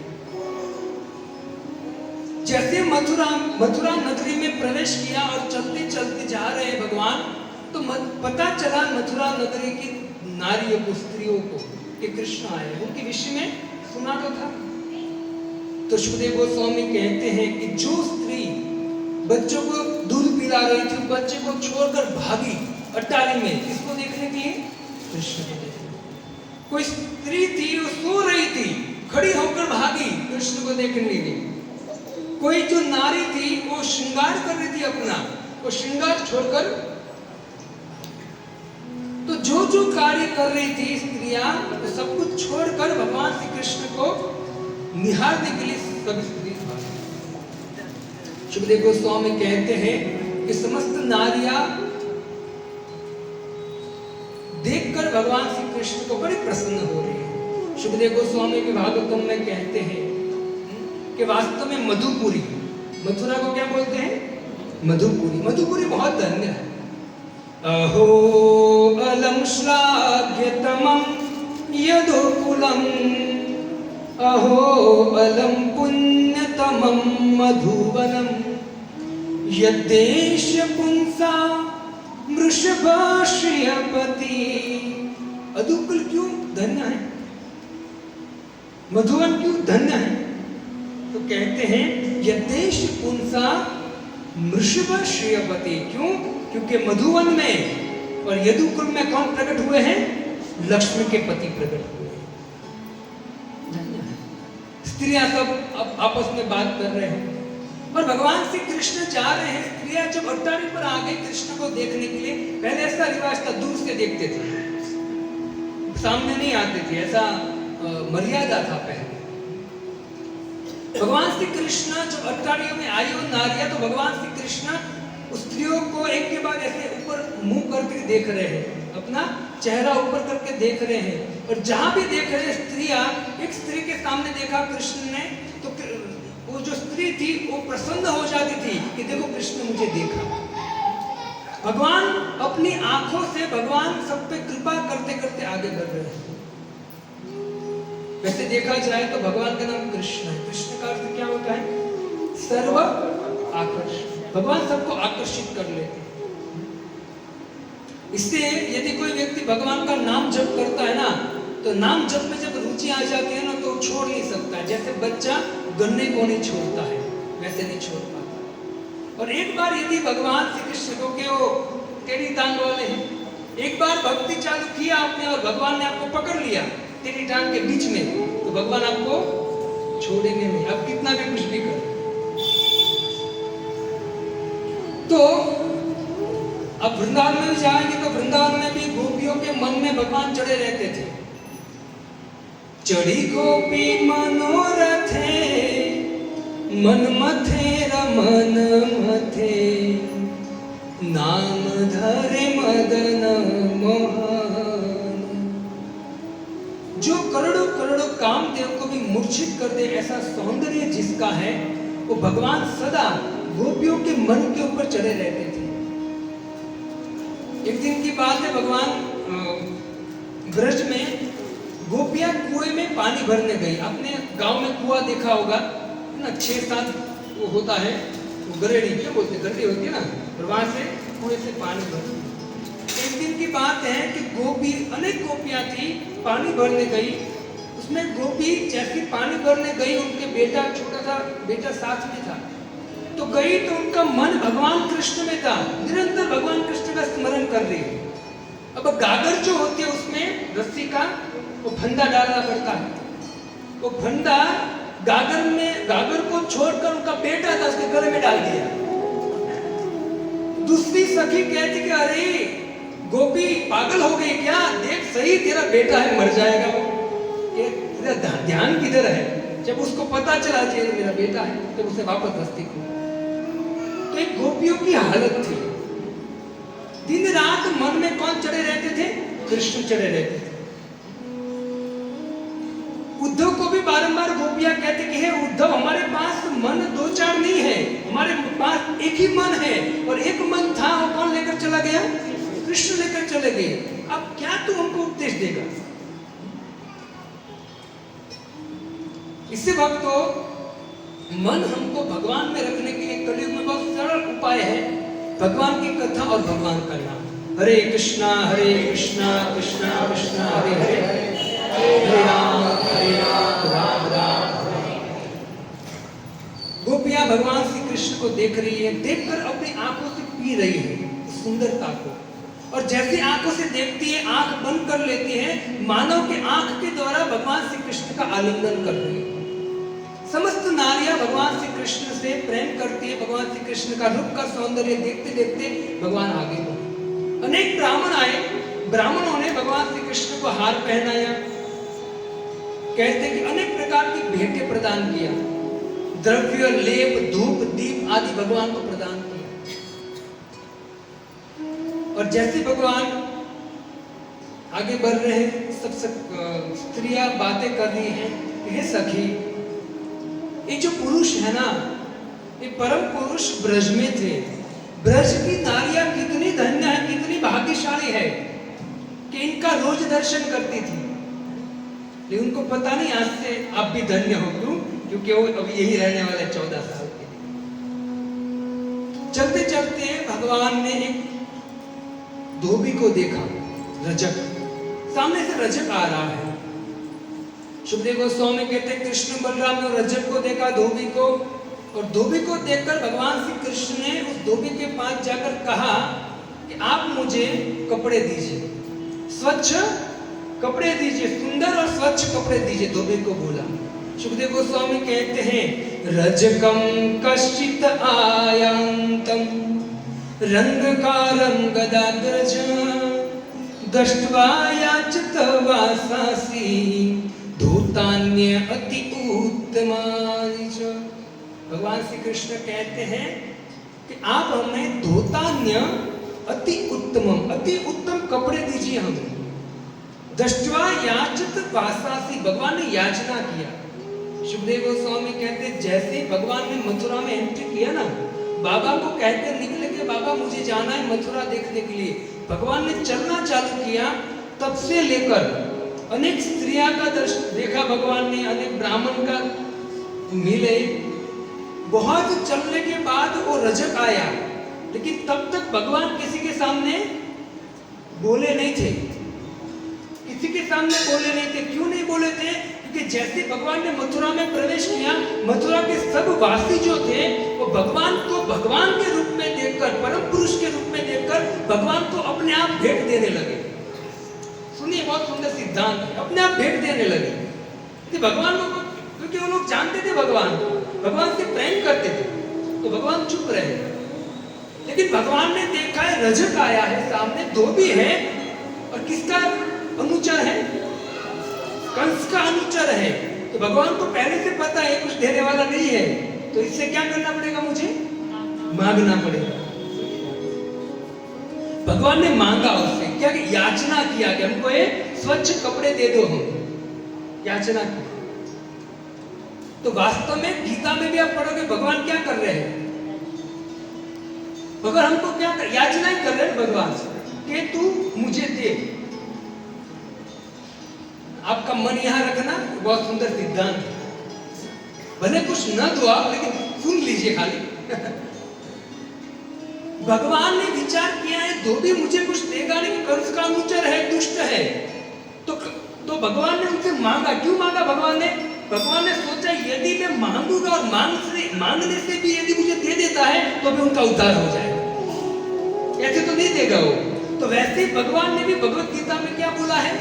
जैसे मथुरा नगरी में प्रवेश किया और चलते चलते जा रहे भगवान, तो पता चला मथुरा नगरी की नारियों को, स्त्रियों को कि कृष्ण आए। उनके विषय में सुना तो था। तो सुखदेव गोस्वामी कहते हैं कि जो स्त्री बच्चों को दूध पिला रही थी, बच्चे को छोड़कर भागी अट्टारी में, किसको देखने के लिए? कृष्ण को देखने। कोई स्त्री थी वो सो रही थी, खड़ी होकर भागी कृष्ण को देखने के लिए। कोई जो नारी थी वो श्रृंगार कर रही थी अपना, वो श्रृंगार छोड़कर, तो जो कार्य कर रही थी स्त्रियां, तो सब कुछ छोड़कर भगवान श्री कृष्ण को निहारने के लिए सभी स्त्री। सुखदेव गोस्वामी कहते हैं कि समस्त नारियां देखकर भगवान श्री कृष्ण को बड़ी प्रसन्न हो रही है। सुखदेव गोस्वामी के भागवतम में कहते हैं कि वास्तव में मधुपुरी, मथुरा को क्या बोलते हैं? मधुपुरी बहुत धन्य है। अहो अलम श्लाघ्यतमं यदुकुलम, अहो अलम पुण्यतमं मधुवनम, यद्देश पुंसा वृषभाश्रियपति। अदुकुल क्यों धन्य है? मधुवन क्यों धन्य है? तो कहते हैं यद्देश पुंसा वृषभाश्रियपति। क्यों? क्योंकि मधुवन में और यदुकुल में कौन प्रकट हुए हैं? लक्ष्मी के पति प्रकट हुए हैं। स्त्रियां सब अब आपस में बात कर रहे हैं और भगवान श्री कृष्ण जा रहे हैं। स्त्रियां जब अट्टारी पर आ गई कृष्ण को देखने के लिए, पहले ऐसा रिवाज था, दूर से देखते थे, सामने नहीं आते थे, ऐसा मर्यादा था पहले। भगवान श्री कृष्ण जब अट्टारियों में आई और नारियां, तो भगवान श्री कृष्ण उस स्त्रियों को एक के बाद ऐसे ऊपर मुंह करके देख रहे हैं, अपना चेहरा ऊपर करके देख रहे हैं। और जहां भी देख रहे हैं स्त्रियां, एक स्त्री के सामने देखा कृष्ण ने, तो वो जो स्त्री थी वो प्रसन्न हो जाती थी कि देखो कृष्ण मुझे देखा। भगवान अपनी आंखों से भगवान सब पे कृपा करते करते आगे बढ़ रहे हैं। वैसे देखा जाए तो भगवान का नाम कृष्ण है। कृष्ण का अर्थ क्या होता है? सर्व आकर्षण। भगवान सबको आकर्षित कर लेते हैं। इससे यदि कोई व्यक्ति भगवान का नाम जप करता है ना, तो नाम जप में जब रुचि आ जाती है ना, तो छोड़ नहीं सकता है। जैसे बच्चा गन्ने को नहीं छोड़ता है, वैसे नहीं छोड़ पाता। और एक बार यदि भगवान श्री कृष्ण को के वो टेढ़ी टांग वाले हैं, एक बार भक्ति चालू किया आपने और भगवान ने आपको पकड़ लिया टेढ़ी टांग के बीच में, तो भगवान आपको छोड़ेंगे नहीं, आप कितना भी कुछ भी करें। तो अब वृंदावन में भी जाएंगे तो वृंदावन में भी गोपियों के मन में भगवान चढ़े रहते थे। चढ़ी गोपी मनोरथे मन मथे रमन मथे नाम धरे मदन मोहन। जो करोड़ों करोड़ों कामदेव को भी मूर्छित कर दे ऐसा सौंदर्य जिसका है, वो भगवान सदा गोपियों के मन के ऊपर चढ़े रहते थे। एक दिन की बात है, भगवान ब्रज में गोपियां कुएं में पानी भरने गई। आपने गांव में कुआं देखा होगा ना, 6-7 वो होता है, वो गरेड़ी क्या बोलते हैं, गड्ढे होती है ना, और वहां से कुएं से पानी भरते। एक दिन की बात है कि गोपी, अनेक गोपियां थी, पानी भरने गई। उसमें गोपी जैसी पानी भरने गई, उनके बेटा, छोटा सा बेटा साथ में था, तो गई तो उनका मन भगवान कृष्ण में था, निरंतर भगवान कृष्ण का स्मरण कर रही है। अब गागर जो होती है उसमें रस्सी का वो फंदा डालना पड़ता है। वो फंदा गागर में, गागर को छोड़कर उनका बेटा था उसके गले में डाल दिया। दूसरी सखी कहती कि अरे गोपी पागल हो गई क्या, देख सही तेरा बेटा है, मर जाएगा वो, ये तेरा ध्यान किधर है। जब उसको पता चला कि मेरा बेटा है, तो उसे वापस रस्ती को। तो एक गोपियों की हालत थी, दिन रात मन में कौन चढ़े रहते थे? कृष्ण चढ़े रहते थे। उद्धव को भी बारंबार गोपियां कहते कि हे उद्धव, हमारे पास मन 2-4 नहीं है, हमारे पास एक ही मन है, और एक मन था वो कौन लेकर चला गया? कृष्ण लेकर चले गए। अब क्या तू हमको उपदेश देगा? इससे भक्तों, मन हमको भगवान में रखने के लिए कलयुग में बहुत सरल उपाय है, भगवान की कथा और भगवान का नाम। हरे कृष्णा कृष्णा कृष्णा हरे हरे, हरे राम राम राम। गोपियां भगवान श्री कृष्ण को देख रही है, देखकर अपनी आंखों से पी रही है सुंदरता को, और जैसे आंखों से देखती है आंख बंद कर लेती है, मानव के आंख के द्वारा भगवान श्री कृष्ण का आलिंगन कर रही है। समस्त नारियां भगवान श्री कृष्ण से प्रेम करती है, भगवान श्री कृष्ण का रूप का सौंदर्य देखते देखते भगवान आगे बढ़े। अनेक ब्राह्मण आए, ब्राह्मणों ने भगवान श्री कृष्ण को हार पहनाया, कहते कि अनेक प्रकार की भेंटें प्रदान किया, द्रव्य, लेप, धूप, दीप आदि भगवान को प्रदान किया। और जैसे भगवान आगे बढ़ रहे हैं, सब स्त्रियां बातें कर रही हैं, हे सखी, ये जो पुरुष है ना, ये परम पुरुष ब्रज में थे। ब्रज की नारियां कितनी धन्य है, कितनी भाग्यशाली है कि इनका रोज दर्शन करती थी। लेकिन उनको पता नहीं आज से आप भी धन्य हो, क्यों? क्योंकि वो अभी यही रहने वाले 14 साल के। चलते चलते भगवान ने एक धोबी को देखा, रजक, सामने से रजक आ रहा है। सुखदेव गोस्वामी कहते कृष्ण बलराम ने रजक को देखा, धोबी को, और धोबी को देखकर भगवान श्री कृष्ण ने उस धोबी के पास जाकर कहा कि आप मुझे कपड़े दीजिए, स्वच्छ कपड़े दीजिए, सुंदर और स्वच्छ कपड़े दीजिए। धोबी को बोला। सुखदेव गोस्वामी कहते हैं रजकम कश्चित आयांतम रंगकारं गदाग्रज दृष्ट्वा याचत वासासी धूतान्य अति उत्तमानिच। भगवान श्री कृष्ण कहते हैं कि आप हमें धूतान्य अति उत्तम कपड़े दीजिए हमें। दृष्ट्वा याचत वासासी, भगवान ने याचना किया। सुखदेव गोस्वामी कहते जैसे भगवान ने मथुरा में एंट्री किया ना, बाबा को कहते निकले कि बाबा मुझे जाना है मथुरा देखने के लिए। भगवान ने चलना चालू किया, तब से लेकर अनेक स्त्रियां का दर्शन देखा भगवान ने, अनेक ब्राह्मण का मिले। बहुत चलने के बाद वो रजक आया, लेकिन तब तक भगवान किसी के सामने बोले नहीं थे, किसी के सामने बोले नहीं थे। क्यों नहीं बोले थे? क्योंकि जैसे भगवान ने मथुरा में प्रवेश किया, मथुरा के सब वासी जो थे वो भगवान को भगवान के रूप में देखकर, परम पुरुष के रूप में देखकर भगवान को अपने आप भेंट देने लगे। सुनिए, बहुत सुंदर सिद्धांत है, अपने आप भेंट देने लगे। कि भगवान को, क्योंकि वो लोग जानते थे भगवान से प्रेम करते थे, तो भगवान चुप रहे। लेकिन भगवान ने देखा है रजक आया है सामने, धोबी है, और किसका अनुचर है? कंस का अनुचर है। तो भगवान को पहले से पता है कुछ देने वाला नहीं है, तो इससे क्या करना पड़ेगा? मुझे मांगना पड़ेगा। भगवान ने मांगा उससे, क्या याचना किया कि हमको ये स्वच्छ कपड़े दे दो, हम याचना की। तो वास्तव में गीता में भी आप पढ़ोगे भगवान क्या कर रहे हैं? भगवान हमको क्या याचना ही कर रहे हैं भगवान से कि तू मुझे दे। आपका मन यहां रखना, बहुत सुंदर सिद्धांत है। भले कुछ न दो आप, लेकिन सुन लीजिए खाली। भगवान ने विचार किया है धोबी मुझे कुछ देगा नहीं, कंस का अनुचर है, दुष्ट है, तो भगवान ने उनसे मांगा। क्यों मांगा भगवान ने? भगवान ने सोचा यदि मैं मांगूंगा और मांगने से भी यदि मुझे दे देता है तो भी उनका उद्धार हो जाएगा। ऐसे तो नहीं देगा वो। तो वैसे भगवान ने भी भगवत गीता में क्या बोला है?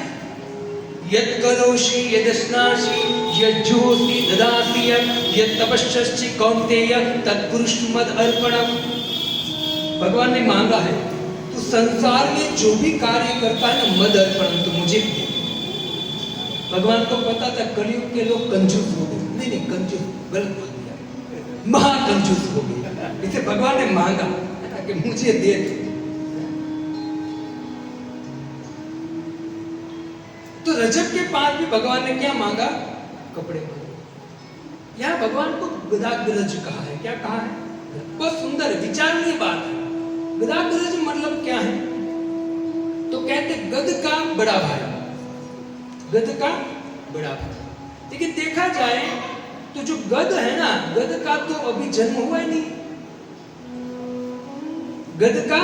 यत् करोषि यदश्नासि यज्जोषि ददासि यत् तपस्यसि कौन्तेय तत्कुरुष्व अर्पणम्। भगवान ने मांगा है तू संसार में जो भी कार्य करता है ना, मद अर्पण, तो मुझे भी। भगवान को पता था कलयुग के लोग कंजूस हो गए। नहीं, कंजूस गलत बोल दिया, महाकंजूस हो गए। इसे भगवान ने मांगा कि मुझे दे दो। तो रजक के पास भी भगवान ने क्या मांगा? कपड़े मांगे। यहां भगवान को गदाग्रज कहा है। क्या कहा है? बहुत सुंदर विचारणीय बात है। गदाग्रज मतलब क्या है? तो कहते गद का बड़ा भाई, गद का बड़ा भाई। लेकिन देखा जाए तो जो गद है ना, गद का तो अभी जन्म हुआ ही नहीं। गद का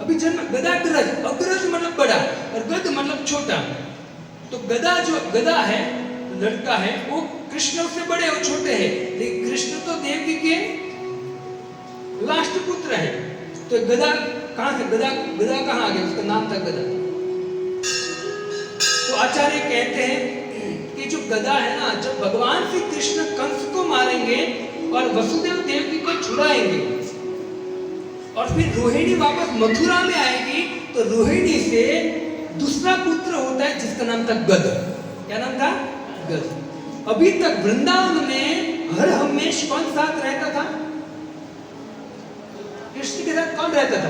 अभी जन्म, गदाग्रज, अग्रज मतलब बड़ा और गद मतलब छोटा। तो गदा जो गदा है, लड़का है, वो कृष्ण से बड़े और छोटे हैं। लेकिन कृष्ण तो देवकी के लास्ट पुत्र है। तो गदा कहां से? गदा कहां आ गया? उसका नाम था गदा। तो आचार्य कहते हैं कि जो गदा है ना, जब भगवान श्री कृष्ण कंस को मारेंगे और वसुदेव देवकी को छुड़ाएंगे और फिर रोहिणी वापस मथुरा में आएगी, तो रोहिणी से दूसरा पुत्र होता है जिसका नाम था गद। क्या नाम था? गद। अभी तक वृंदावन में हर हमेश कौन साथ रहता था? कृष्ण के साथ कौन रहता था?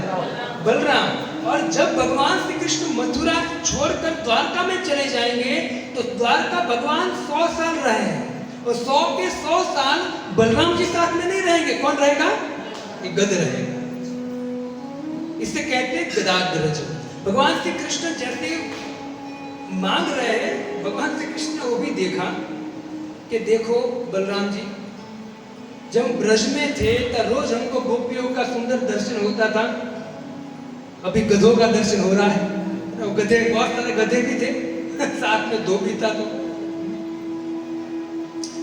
बलराम। और जब भगवान श्री कृष्ण मथुरा छोड़कर द्वारका में चले जाएंगे, तो द्वारका भगवान 100 साल रहे हैं, और 100 के 100 साल बलराम के साथ में नहीं रहेंगे। कौन रहेगा? एक गद रहेगा। इसे कहते हैं गदाग्रज। भगवान श्री कृष्ण जैसे मांग रहे हैं, भगवान श्री कृष्ण ने वो भी देखा कि देखो बलराम जी, जब ब्रज में थे तो रोज हमको गोपियों का सुंदर दर्शन होता था, अभी गधों का दर्शन हो रहा है। गधे, बहुत सारे गधे भी थे, साथ में दो भी था। तो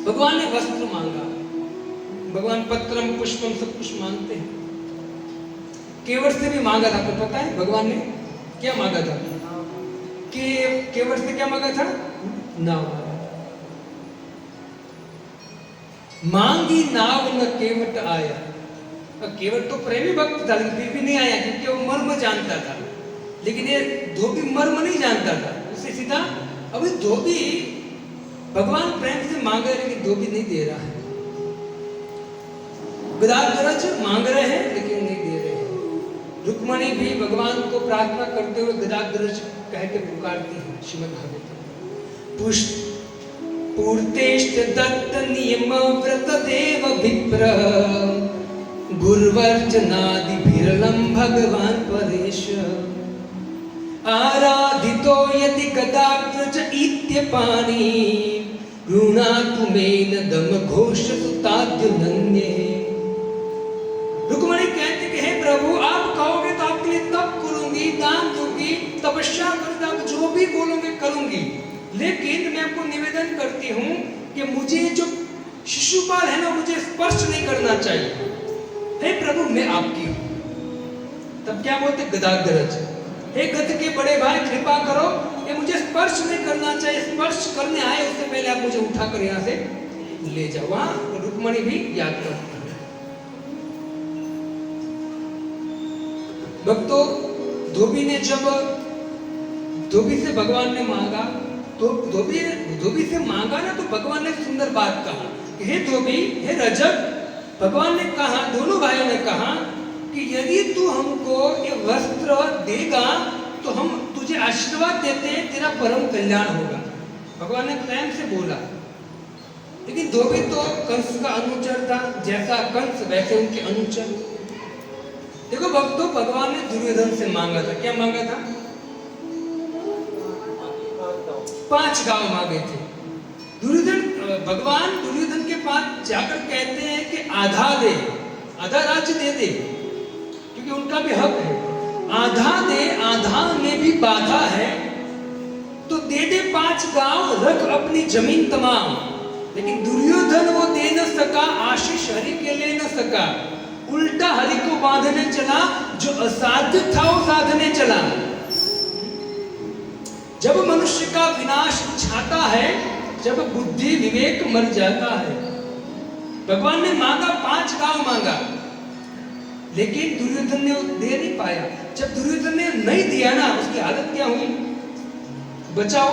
भगवान ने वस्त्र मांगा। भगवान पत्रम पुष्पम सब कुछ मांगते हैं। केवट से भी मांगा था, आपको पता है भगवान ने क्या मांगा था? केवट से क्या मांगा था? नाव। मांगी नाव न केवट आया। केवट तो प्रेमी भक्त था, लेकिन फिर भी नहीं आया क्योंकि वो मर्म जानता था। लेकिन ये धोबी मर्म नहीं जानता था, उससे सीधा अभी धोबी भगवान प्रेम से मांग रहे, लेकिन धोबी नहीं दे रहा है। गदाधरज मांग रहे हैं लेकिन नहीं दे रहे हैं। रुक्मणी भी भगवान को प्रार्थना करते हुए गदाधरज कह के पुकारती है। श्रीमद् भागवत पूर्तेष्ट दत्त नियम व्रत देव विप्र गुरुवर्जनादि विरलम भगवान परेश आराधितो यदि गदाग्रज इत्यपानि ऋणातुमेन दम घोष सुताद्युनन्ये। रुक्मणी कहती कि हे प्रभु, आप कहोगे तो आपके लिए तप करूंगी, दान दूंगी, तपस्या करूंगी, आप जो भी बोलोगे करूंगी। लेकिन मैं आपको निवेदन करती हूँ कि मुझे जो शिशुपाल है ना, मुझे स्पर्श नहीं करना चाहिए। हे प्रभु, मैं आपकी हूँ। तब क्या बोलते गदाग्रज, हे गद के बड़े भाई कृपा करो, ये मुझे स्पर्श नहीं करना चाहिए। स्पर्श करने आए उससे पहले आप मुझे उठाकर यहाँ से ले जाओ। वहां रुक्मणी भी याद करती है। भक्तों, धोबी से भगवान ने मांगा, तो धोबी से मांगा ना, तो भगवान ने सुंदर बात कहा, हे धोबी, हे रजक। भगवान ने कहा, दोनों भाइयों ने कहा कि यदि तू हमको ये वस्त्र देगा तो हम तुझे आशीर्वाद देते हैं, तेरा परम कल्याण होगा। भगवान ने प्रेम से बोला। लेकिन धोबी तो कंस का अनुचर था, जैसा कंस वैसे उनके अनुचर। देखो भक्तों, भगवान ने दुर्योधन से मांगा था। क्या मांगा था? 5 गांव मांगे थे। भगवान दुर्योधन के पास जाकर कहते हैं कि आधा दे, आधा राज्य दे दे, क्योंकि उनका भी हक है। आधा दे, आधा में भी बाधा है, तो दे दे 5 गांव, रख अपनी जमीन तमाम। लेकिन दुर्योधन वो दे न सका, आशीष हरि के ले न सका, उल्टा हरि को बांधने चला, जो असाध्य था वो साधने चला। जब मनुष्य का विनाश छाता है, जब बुद्धि विवेक मर जाता है। भगवान ने मांगा, 5 गांव मांगा, लेकिन दुर्योधन ने दे नहीं पाया। जब दुर्योधन ने नहीं दिया ना, उसकी हालत क्या हुई? बचाओ,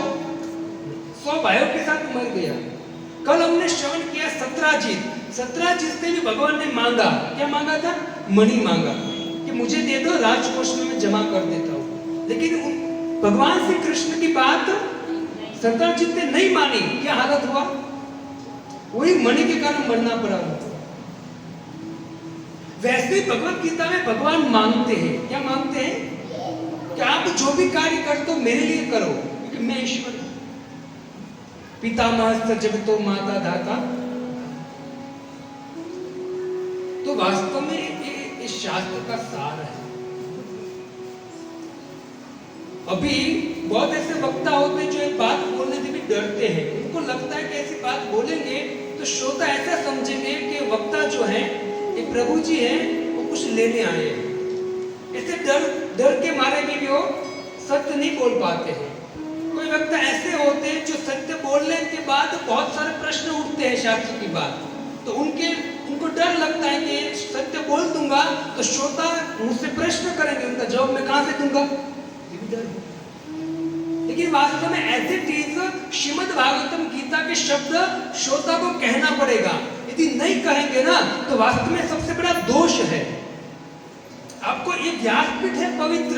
100 भाइयों के साथ मर गया। कल हमने श्रवण किया सत्राजित से भी भगवान ने मांगा। क्या मांगा था? मणि मांगा कि मुझे दे दो, राजकोष में मैं जमा कर देता हूँ। लेकिन भगवान श्री कृष्ण की बात सत्राजित ने नहीं मानी। क्या हालत हुआ? वही मणि के कारण मरना पड़ा। वैसे भगवत गीता में भगवान मांगते हैं। क्या मांगते हैं? कि आप जो भी कार्य करते हो मेरे लिए करो, क्योंकि मैं ईश्वर हूं। पितामह जगतो माता धाता। तो वास्तव में ये शास्त्र का सार है। अभी बहुत ऐसे वक्ता होते हैं जो एक बात बोलने से भी डरते हैं। उनको लगता है कि ऐसी बात बोलेंगे तो श्रोता ऐसा समझेंगे कि वक्ता जो है ये प्रभु जी हैं, वो कुछ लेने आए हैं। ऐसे डर के मारे भी वो सत्य नहीं बोल पाते हैं। कोई वक्ता ऐसे होते हैं जो सत्य बोलने के बाद बहुत सारे प्रश्न उठते हैं शास्त्र की बात, तो उनको डर लगता है कि सत्य बोल दूंगा तो श्रोता मुझसे प्रश्न करेंगे, उनका जवाब मैं कहां से दूंगा? ये भी डर है। लेकिन वास्तव में ऐसे चीज श्रीमद् भागवतम गीता के शब्द श्रोता को कहना पड़ेगा। यदि नहीं कहेंगे ना तो वास्तव में सबसे बड़ा दोष है। आपको ये व्यासपीठ है पवित्र,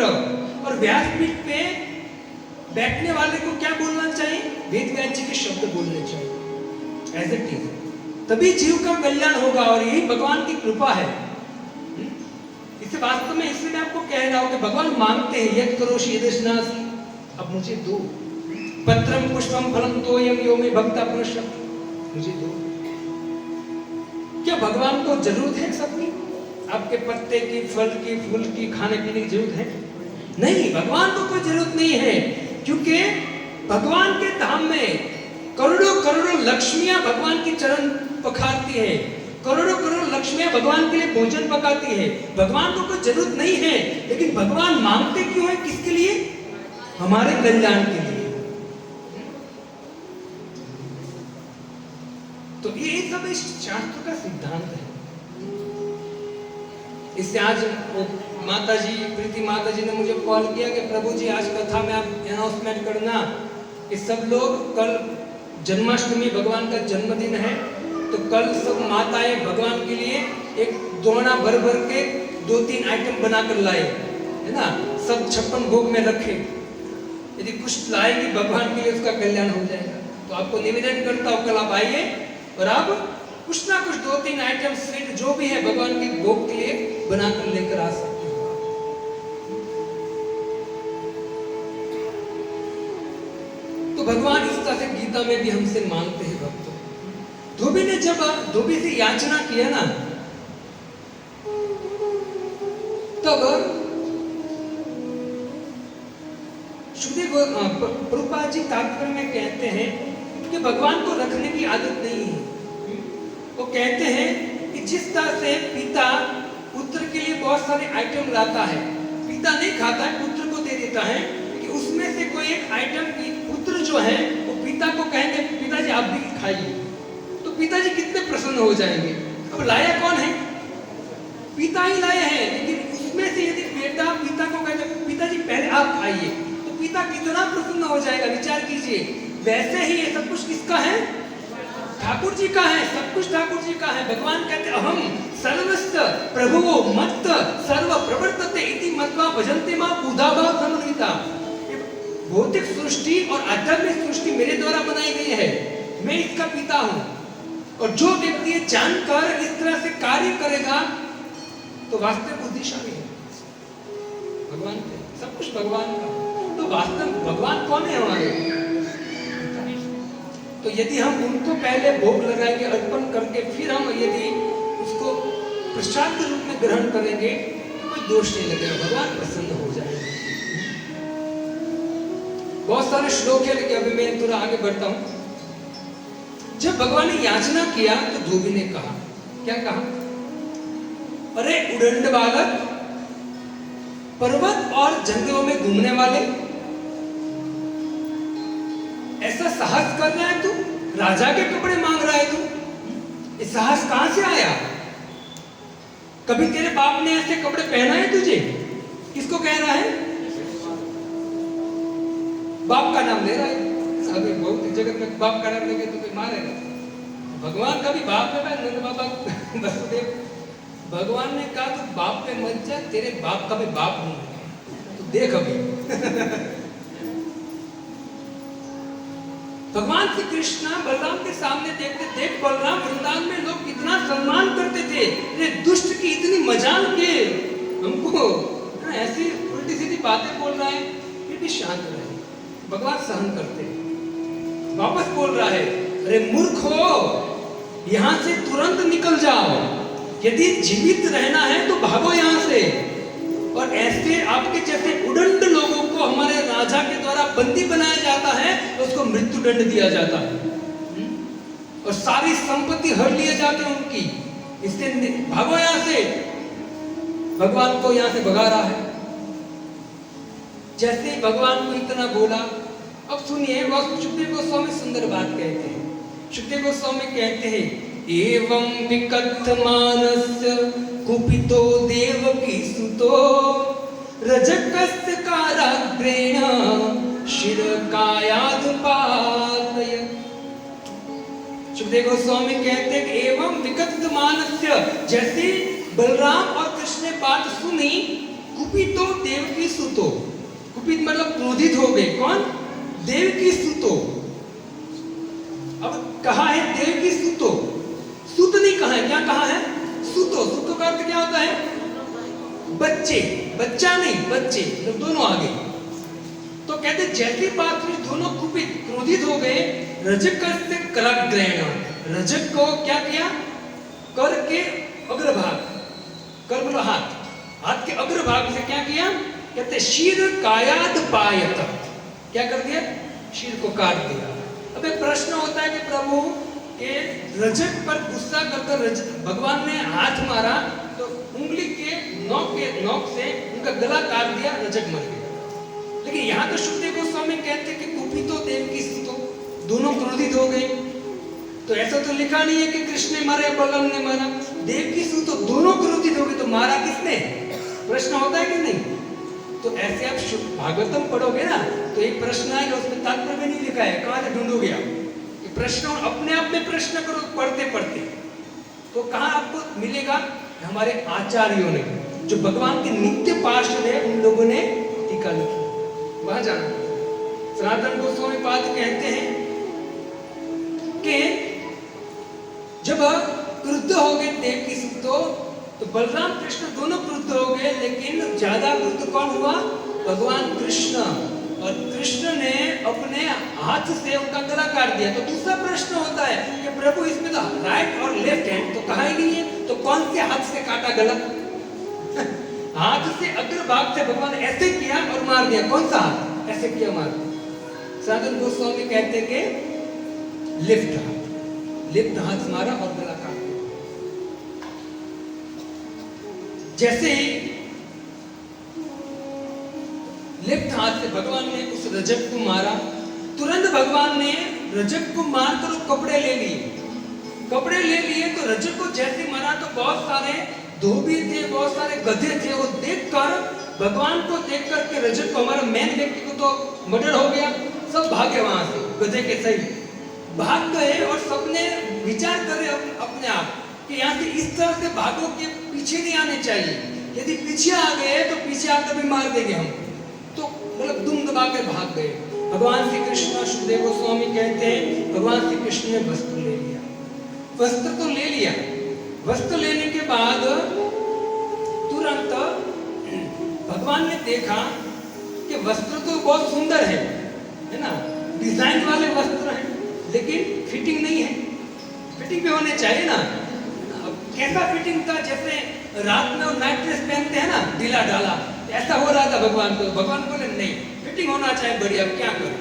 और व्यासपीठ पे बैठने वाले को क्या बोलना चाहिए? वेद व्यास जी के शब्द बोलने चाहिए। ऐसे चीज तभी जीव का कल्याण होगा, और यही भगवान की कृपा है। इसे वास्तव में इसलिए मैं आपको कह रहा हूं कि भगवान मांगते हैं, यद करोषि यदश्नासि, अब मुझे दो। पत्रम पुष्पम फलम तोयम यो मे भक्ता प्रश्न, मुझे दो। क्या भगवान को जरूरत है सबकी? आपके पत्ते की, फल की, फूल की, खाने पीने की जरूरत है? नहीं, भगवान को कोई जरूरत नहीं है, क्योंकि भगवान के धाम में करोड़ों करोड़ों लक्ष्मियां भगवान की चरण पखारती है। करोड़ों करोड़ लक्ष्मियां भगवान के लिए भोजन पकाती है, भगवान को कोई जरूरत नहीं है, लेकिन भगवान मांगते क्यों है? किसके लिए? हमारे कल्याण के लिए। तो ये सब इस शास्त्र का सिद्धांत है। इससे आज माता जी, प्रीति माता जी ने मुझे कॉल किया कि प्रभु जी आज कथा में आप अनाउंसमेंट करना कि सब लोग कल जन्माष्टमी, भगवान का जन्मदिन है, तो कल सब माताएं भगवान के लिए एक दोना भर भर के 2-3 आइटम बनाकर लाए, है ना, सब 56 भोग में रखे। यदि कुछ लाएगी भगवान के लिए, उसका कल्याण हो जाएगा। तो आपको निवेदन करता हूँ, कल आप आइए और आप कुछ ना कुछ 2-3 आइटम स्वीट जो भी है भगवान के भोग के लिए बनाकर लेकर आ सकते हो। तो भगवान इस तरह से गीता में भी हमसे मांगते हैं भक्तों। धोबी ने जब धोबी से याचना किया ना, तब प्रभुपाद जी तात्पर्य में कहते हैं कि भगवान को रखने की आदत नहीं है। वो कहते हैं कि जिस तरह से पिता पुत्र के लिए बहुत सारे आइटम लाता है, पिता नहीं खाता है, पुत्र को दे देता है, कि उसमें से कोई एक आइटम पुत्र जो है वो पिता को कहेंगे पिताजी आप भी खाइए, तो पिताजी कितने प्रसन्न हो जाएंगे। अब लाया कौन है? पिता ही लाया है, लेकिन उसमें से यदि बेटा पिता को कहे पिताजी पहले आप खाइए, तो पिता कितना प्रसन्न हो जाएगा, विचार कीजिए। वैसे ही ये सब कुछ किसका है? ठाकुर जी का है, सब कुछ ठाकुर जी का है। भगवान कहते अहम सर्वस्य प्रभुवो मत्त सर्व प्रवर्तते इति मत्वा भजन्ते मां बुधाभाव समन्विता। भौतिक सृष्टि और आध्यात्मिक सृष्टि मेरे द्वारा बनाई गई है, मैं इसका पिता हूं। और जो व्यक्ति ये जानकर इस तरह से कार्य करेगा तो वास्तविक बुद्धिशाली है। भगवान सब कुछ भगवान का, तो वास्तव भगवान कौन है हमारे? तो यदि हम उनको पहले भोग लगाएंगे, अर्पण करके फिर हम यदि उसको प्रसाद के रूप में ग्रहण करेंगे तो कोई दोष नहीं लगेगा, भगवान प्रसन्न हो जाएंगे। बहुत सारे श्लोक है, लेकिन अभी मैं थोड़ा आगे बढ़ता हूं। जब भगवान ने याचना किया तो धोबी ने कहा, क्या कहा? अरे उदंड बालक, पर्वत और जंगलों में घूमने वाले, ऐसा साहस कर रहा है तू? राजा के कपड़े मांग रहा है तू? ये साहस कहां से आया? कभी तेरे बाप ने ऐसे कपड़े पहना है तुझे? किसको कह रहा है? बाप का नाम ले रहा है। अभी बहुत जगत में बाप का नाम लेके तो कोई मारेगा। भगवान का भी बाप है, नंद बाबा वसुदेव। भगवान ने कहा तू बाप पे मत जा, तेरे बाप का भी बाप हूं, तो देख अभी। भगवान श्री कृष्ण बलराम के सामने देखते, देख बलराम वृंदावन में लोग कितना सम्मान करते थे, ये दुष्ट की इतनी मजाल के हमको ऐसी उल्टी सीधी बातें बोल रहा है, फिर भी शांत रहे। भगवान सहन करते, वापस बोल रहा है, अरे मूर्खो, यहां से तुरंत निकल जाओ, यदि जीवित रहना है तो भागो यहां से। और ऐसे आपके जैसे उदंड लोगों को हमारे राजा के द्वारा बंदी बनाया जाता है, तो उसको मृत्यु दंड दिया जाता है और सारी संपत्ति हर लिए जाते हैं उनकी। इससे भागो यहां से। भगवान को यहां से भगा रहा है। जैसे ही भगवान को इतना बोला, अब सुनिए, वह सुखदेव गोस्वामी सुंदर बात कहते हैं। सुखदेव गोस्वामी कहते हैं, एवं विकथमानस्य कुपितो देवकी सुतो रजकस्य काराग्रेण शिरकायाद पातय। सुखदेव गोस्वामी कहते हैं कि एवं विकथमानस्य, जैसे बलराम और कृष्ण ने बात सुनी, कुपितो देवकी सुतो, कुपित मतलब क्रोधित हो गए। कौन? देवकी सुतो। अब कहा है देवकी सुतो, सुत नहीं कहा है, क्या कहा है? सुतो। सुतो का अर्थ क्या होता है? बच्चे, बच्चा नहीं, बच्चे, तो दोनों आ गए। तो कहते जैसी बात हुई, दोनों कुपित क्रोधित हो गए। रजक से करग्रहण, रजक को क्या किया? कर के अग्रभाग, कर बोलो हाथ, हाथ के अग्रभाग से क्या किया? कहते शीर कायाद पायत, क्या कर दिया? शीर को काट दिया। अब एक प्रश्न होता है कि प्रभु कि रजक पर गुस्सा कर भगवान ने हाथ मारा तो उंगली के नोक से उनका गला काट दिया, रजक मर गया। लेकिन यहाँ तो सुखदेव गोस्वामी कहते कि कुपितो देवकी सुतो, दोनों क्रोधित हो गए। तो ऐसा तो लिखा नहीं है कि कृष्ण ने मारा या बलराम ने मारा, देवकी सुतो दोनों क्रोधित हो गए, तो मारा किसने? प्रश्न होता है कि नहीं? तो ऐसे आप भागवतम पढ़ोगे ना तो एक प्रश्न आएगा, उसमें तात्पर्य में नहीं लिखा है, कहां से ढूंढोगे आप? प्रश्न अपने आप में प्रश्न करो पढ़ते पढ़ते, तो कहां आपको मिलेगा? हमारे आचार्यों ने, जो भगवान के नित्य पार्षद है, उन लोगों ने टीका लिखी, वहां जाना। सनातन गोस्वामी पाद कहते हैं कि जब क्रुद्ध हो गए देवकी सुतो, तो बलराम कृष्ण दोनों क्रुद्ध हो गए, लेकिन ज्यादा क्रुद्ध कौन हुआ? भगवान कृष्ण। और कृष्ण ने अपने हाथ से उनका गला काट दिया। तो दूसरा प्रश्न होता है कि प्रभु इसमें तो राइट और लेफ्ट हैंड तो कहा ही नहीं है, तो कौन से हाथ से काटा गला? हाथ से अग्रभाग से भगवान ऐसे किया और मार दिया। कौन सा हाथ ऐसे किया, मार दिया? सनातन गोस्वामी कहते कि लेफ्ट हाथ मारा और गला काट दिया। जैसे ही लेफ्ट हाथ से भगवान ने उस रजक को मारा, तुरंत भगवान ने रजक को मारकर कपड़े ले लिए। तो रजक को जैसे मारा तो बहुत सारे धोबी थे, बहुत सारे गधे थे, वो देखकर भगवान को देखकर के रजक को, हमारा मेन व्यक्ति को तो मर्डर हो गया, सब भागे वहां से, गधे के सही भाग गए। और सबने विचार करे अपने आप कि यहाँ से इस तरह से भागो के पीछे नहीं आने चाहिए, यदि पीछे आ गए तो पीछे आकर भी मार देंगे हम, तो मतलब दुम दबा कर भाग गए। भगवान श्री कृष्ण, सुखदेव गोस्वामी कहते हैं, भगवान श्री कृष्ण ने वस्त्र ले लिया। वस्त्र तो ले लिया, वस्त्र लेने के बाद तुरंत भगवान ने देखा कि वस्त्र तो बहुत सुंदर है ना, डिजाइन वाले वस्त्र हैं, लेकिन फिटिंग नहीं है। फिटिंग भी होने चाहिए ना। कैसा फिटिंग था? जैसे रात में वो नाइट ड्रेस पहनते हैं ना, ढीला ढाला, ऐसा हो रहा था भगवान को। भगवान बोले नहीं, फिटिंग होना चाहिए बढ़िया, अब क्या करें?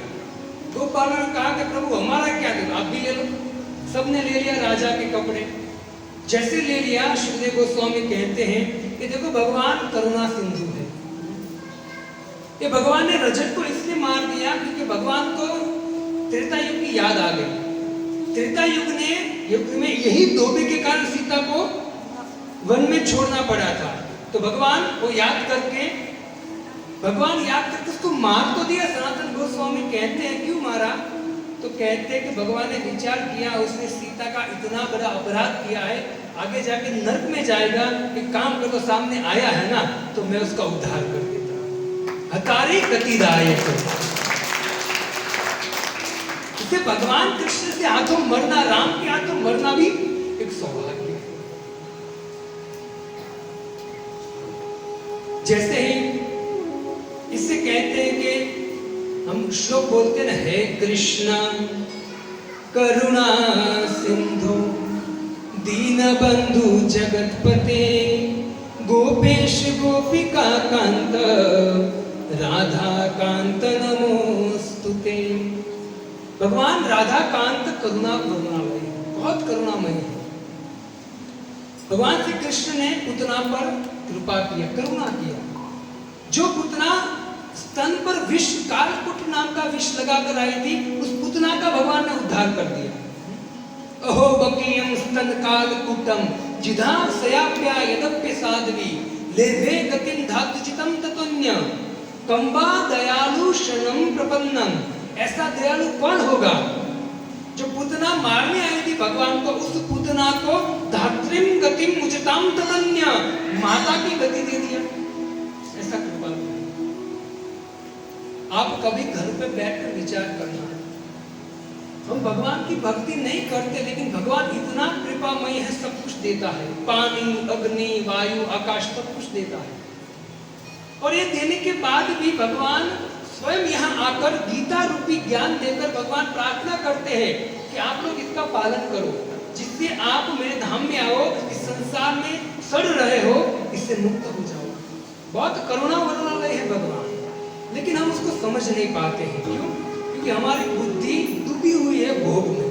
गोपालों ने कहा कि प्रभु हमारा क्या करें, आप भी ले लो। सबने ले लिया राजा के कपड़े। जैसे ले लिया, सुखदेव गोस्वामी कहते हैं कि देखो भगवान करुणा सिंधु है। ये भगवान ने रजत को इसलिए मार दिया क्योंकि भगवान को त्रेता युग की याद आ गई। त्रेता युग में यही धोबी के कारण सीता को वन में छोड़ना पड़ा था। तो भगवान याद करके उसको मार तो दिया। सनातन गोस्वामी कहते हैं क्यों मारा? तो कहते हैं कि भगवान ने विचार किया, उसने सीता का इतना बड़ा अपराध किया है, आगे जाके नरक में जाएगा, एक काम कर, तो सामने आया है ना, तो मैं उसका उद्धार कर देता। हतारे गतिदायक। इसे भगवान कृष्ण से हाथों मरना, राम के हाथों मरना भी एक सौभाग्य है। जैसे ही इससे कहते हैं कि हम श्लोक बोलते हैं, हे कृष्ण करुणा सिंधु दीनबंधु जगतपते गोपेश गोपिका कांत राधा कांत नमोस्तुते। भगवान राधा कांत करुणामय, बहुत कारुणामय है। भगवान श्री कृष्ण ने पुतना पर कृपा किया, करुणा किया। जो पुतना स्तन पर विष, कालकुट नाम का विष लगाकर आई थी, उस पुतना का भगवान ने उद्धार कर दिया। अहो बकीयम स्तन कालकुटम जिधा सयाप्या यदप्य साध्वी लेभे गतिम धातुचितम ततुन्य कंबा दयालु शरणम प्रपन्नम। ऐसा दयालु कौन होगा? जो पुतना मारने आई थी भगवान को, उस पुतना को धात्रिम गतिम उचिताम ततन्य, माता की गति दे दिया। ऐसा कृपा। आप कभी घर पे बैठकर विचार करना, हम भगवान की भक्ति नहीं करते, लेकिन भगवान इतना कृपामय है, सब कुछ देता है, पानी, अग्नि, वायु, आकाश, सब कुछ देता है। और ये देने के बाद भी भगवान स्वयं यहाँ आकर गीता रूपी ज्ञान देकर भगवान प्रार्थना करते हैं कि आप लोग इसका पालन करो, जिससे आप मेरे धाम में आओ, इस संसार में सड़ रहे हो, इससे मुक्त हो जाओ। बहुत करुणा वाला है भगवान, लेकिन हम उसको समझ नहीं पाते हैं। क्यों? क्योंकि हमारी बुद्धि डूबी हुई है भोग में।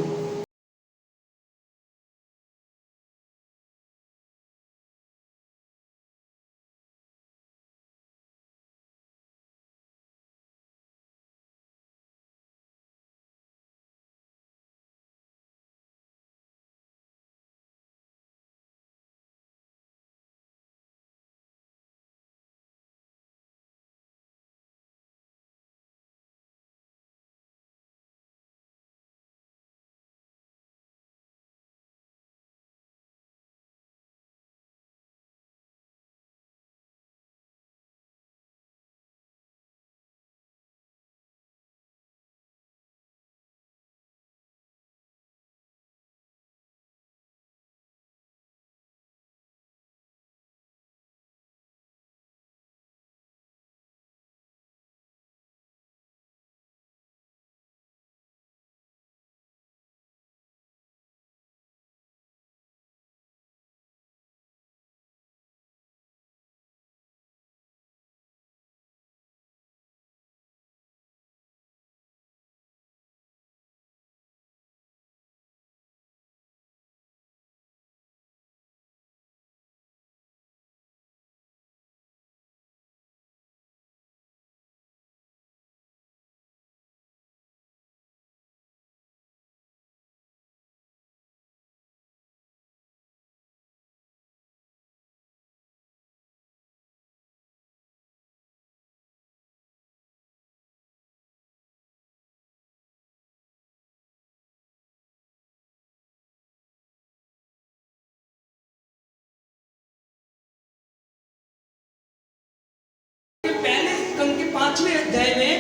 5वें अध्याय में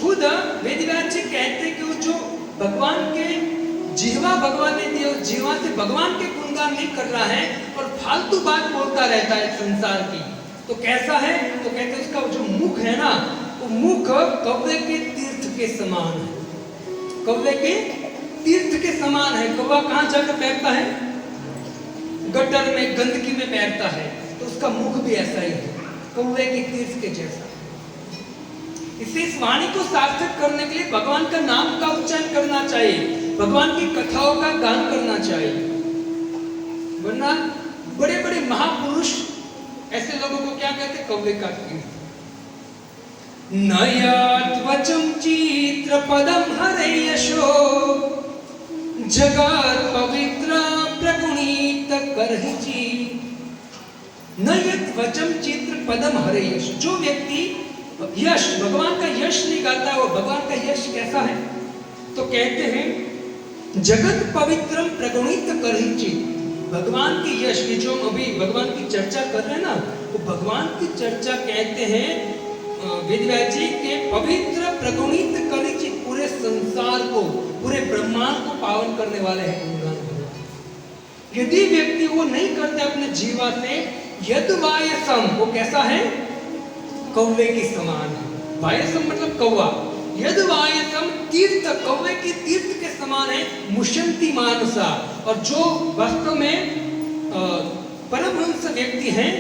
खुद वेदव्यास जी कहते हैं कि वो जो भगवान के जीवा भगवान ने दिए, उस जीवा से भगवान के गुणगान नहीं कर रहा है और फालतू बात बोलता रहता है संसार की, तो कैसा है? तो कहते हैं उसका जो मुख है ना, वो मुख कौवे के तीर्थ के समान है। कौवे के तीर्थ के समान है। कौवा कहाँ जाकर बैठता है? गटर में, गंदगी में बैठता है। तो उसका मुख भी ऐसा ही है, कौवे के तीर्थ के जैसा। इसलिए इस वाणी को सार्थक करने के लिए भगवान का नाम का उच्चारण करना चाहिए, भगवान की कथाओं का गान करना चाहिए। वरना बड़े बड़े महापुरुष ऐसे लोगों को क्या कहते? कौवे का तीर्थ। नयत्वचम चित्र पदम हरे यशो जगत पवित्र प्रगुणित करहिची। नयत्वचम चित्र पदम हरे यश, जो व्यक्ति यश, भगवान का यश नहीं गाता, वो भगवान का यश कैसा है? तो कहते हैं जगत पवित्रम प्रगुणित करहिची। भगवान की यश, ये जो अभी भगवान की चर्चा कर रहे हैं ना, तो भगवान की चर्चा कहते हैं वेदव्यास जी के पवित्र प्रगुणित करहिची, पूरे संसार को, पूरे ब्रह्मांड को पावन करने वाले हैं भगवान। यदि व्यक्ति वो नहीं करते अपने जीवा से, यद्वायसम, वो कैसा है? कौवे के समान है। वायसम मतलब कौवा। यद्वायसम तीर्थ, कौवे की तीर्थ के समान है। मुष्यन्ति मानसा, और जो वास्तव में परमहंस व्यक्ति हैं,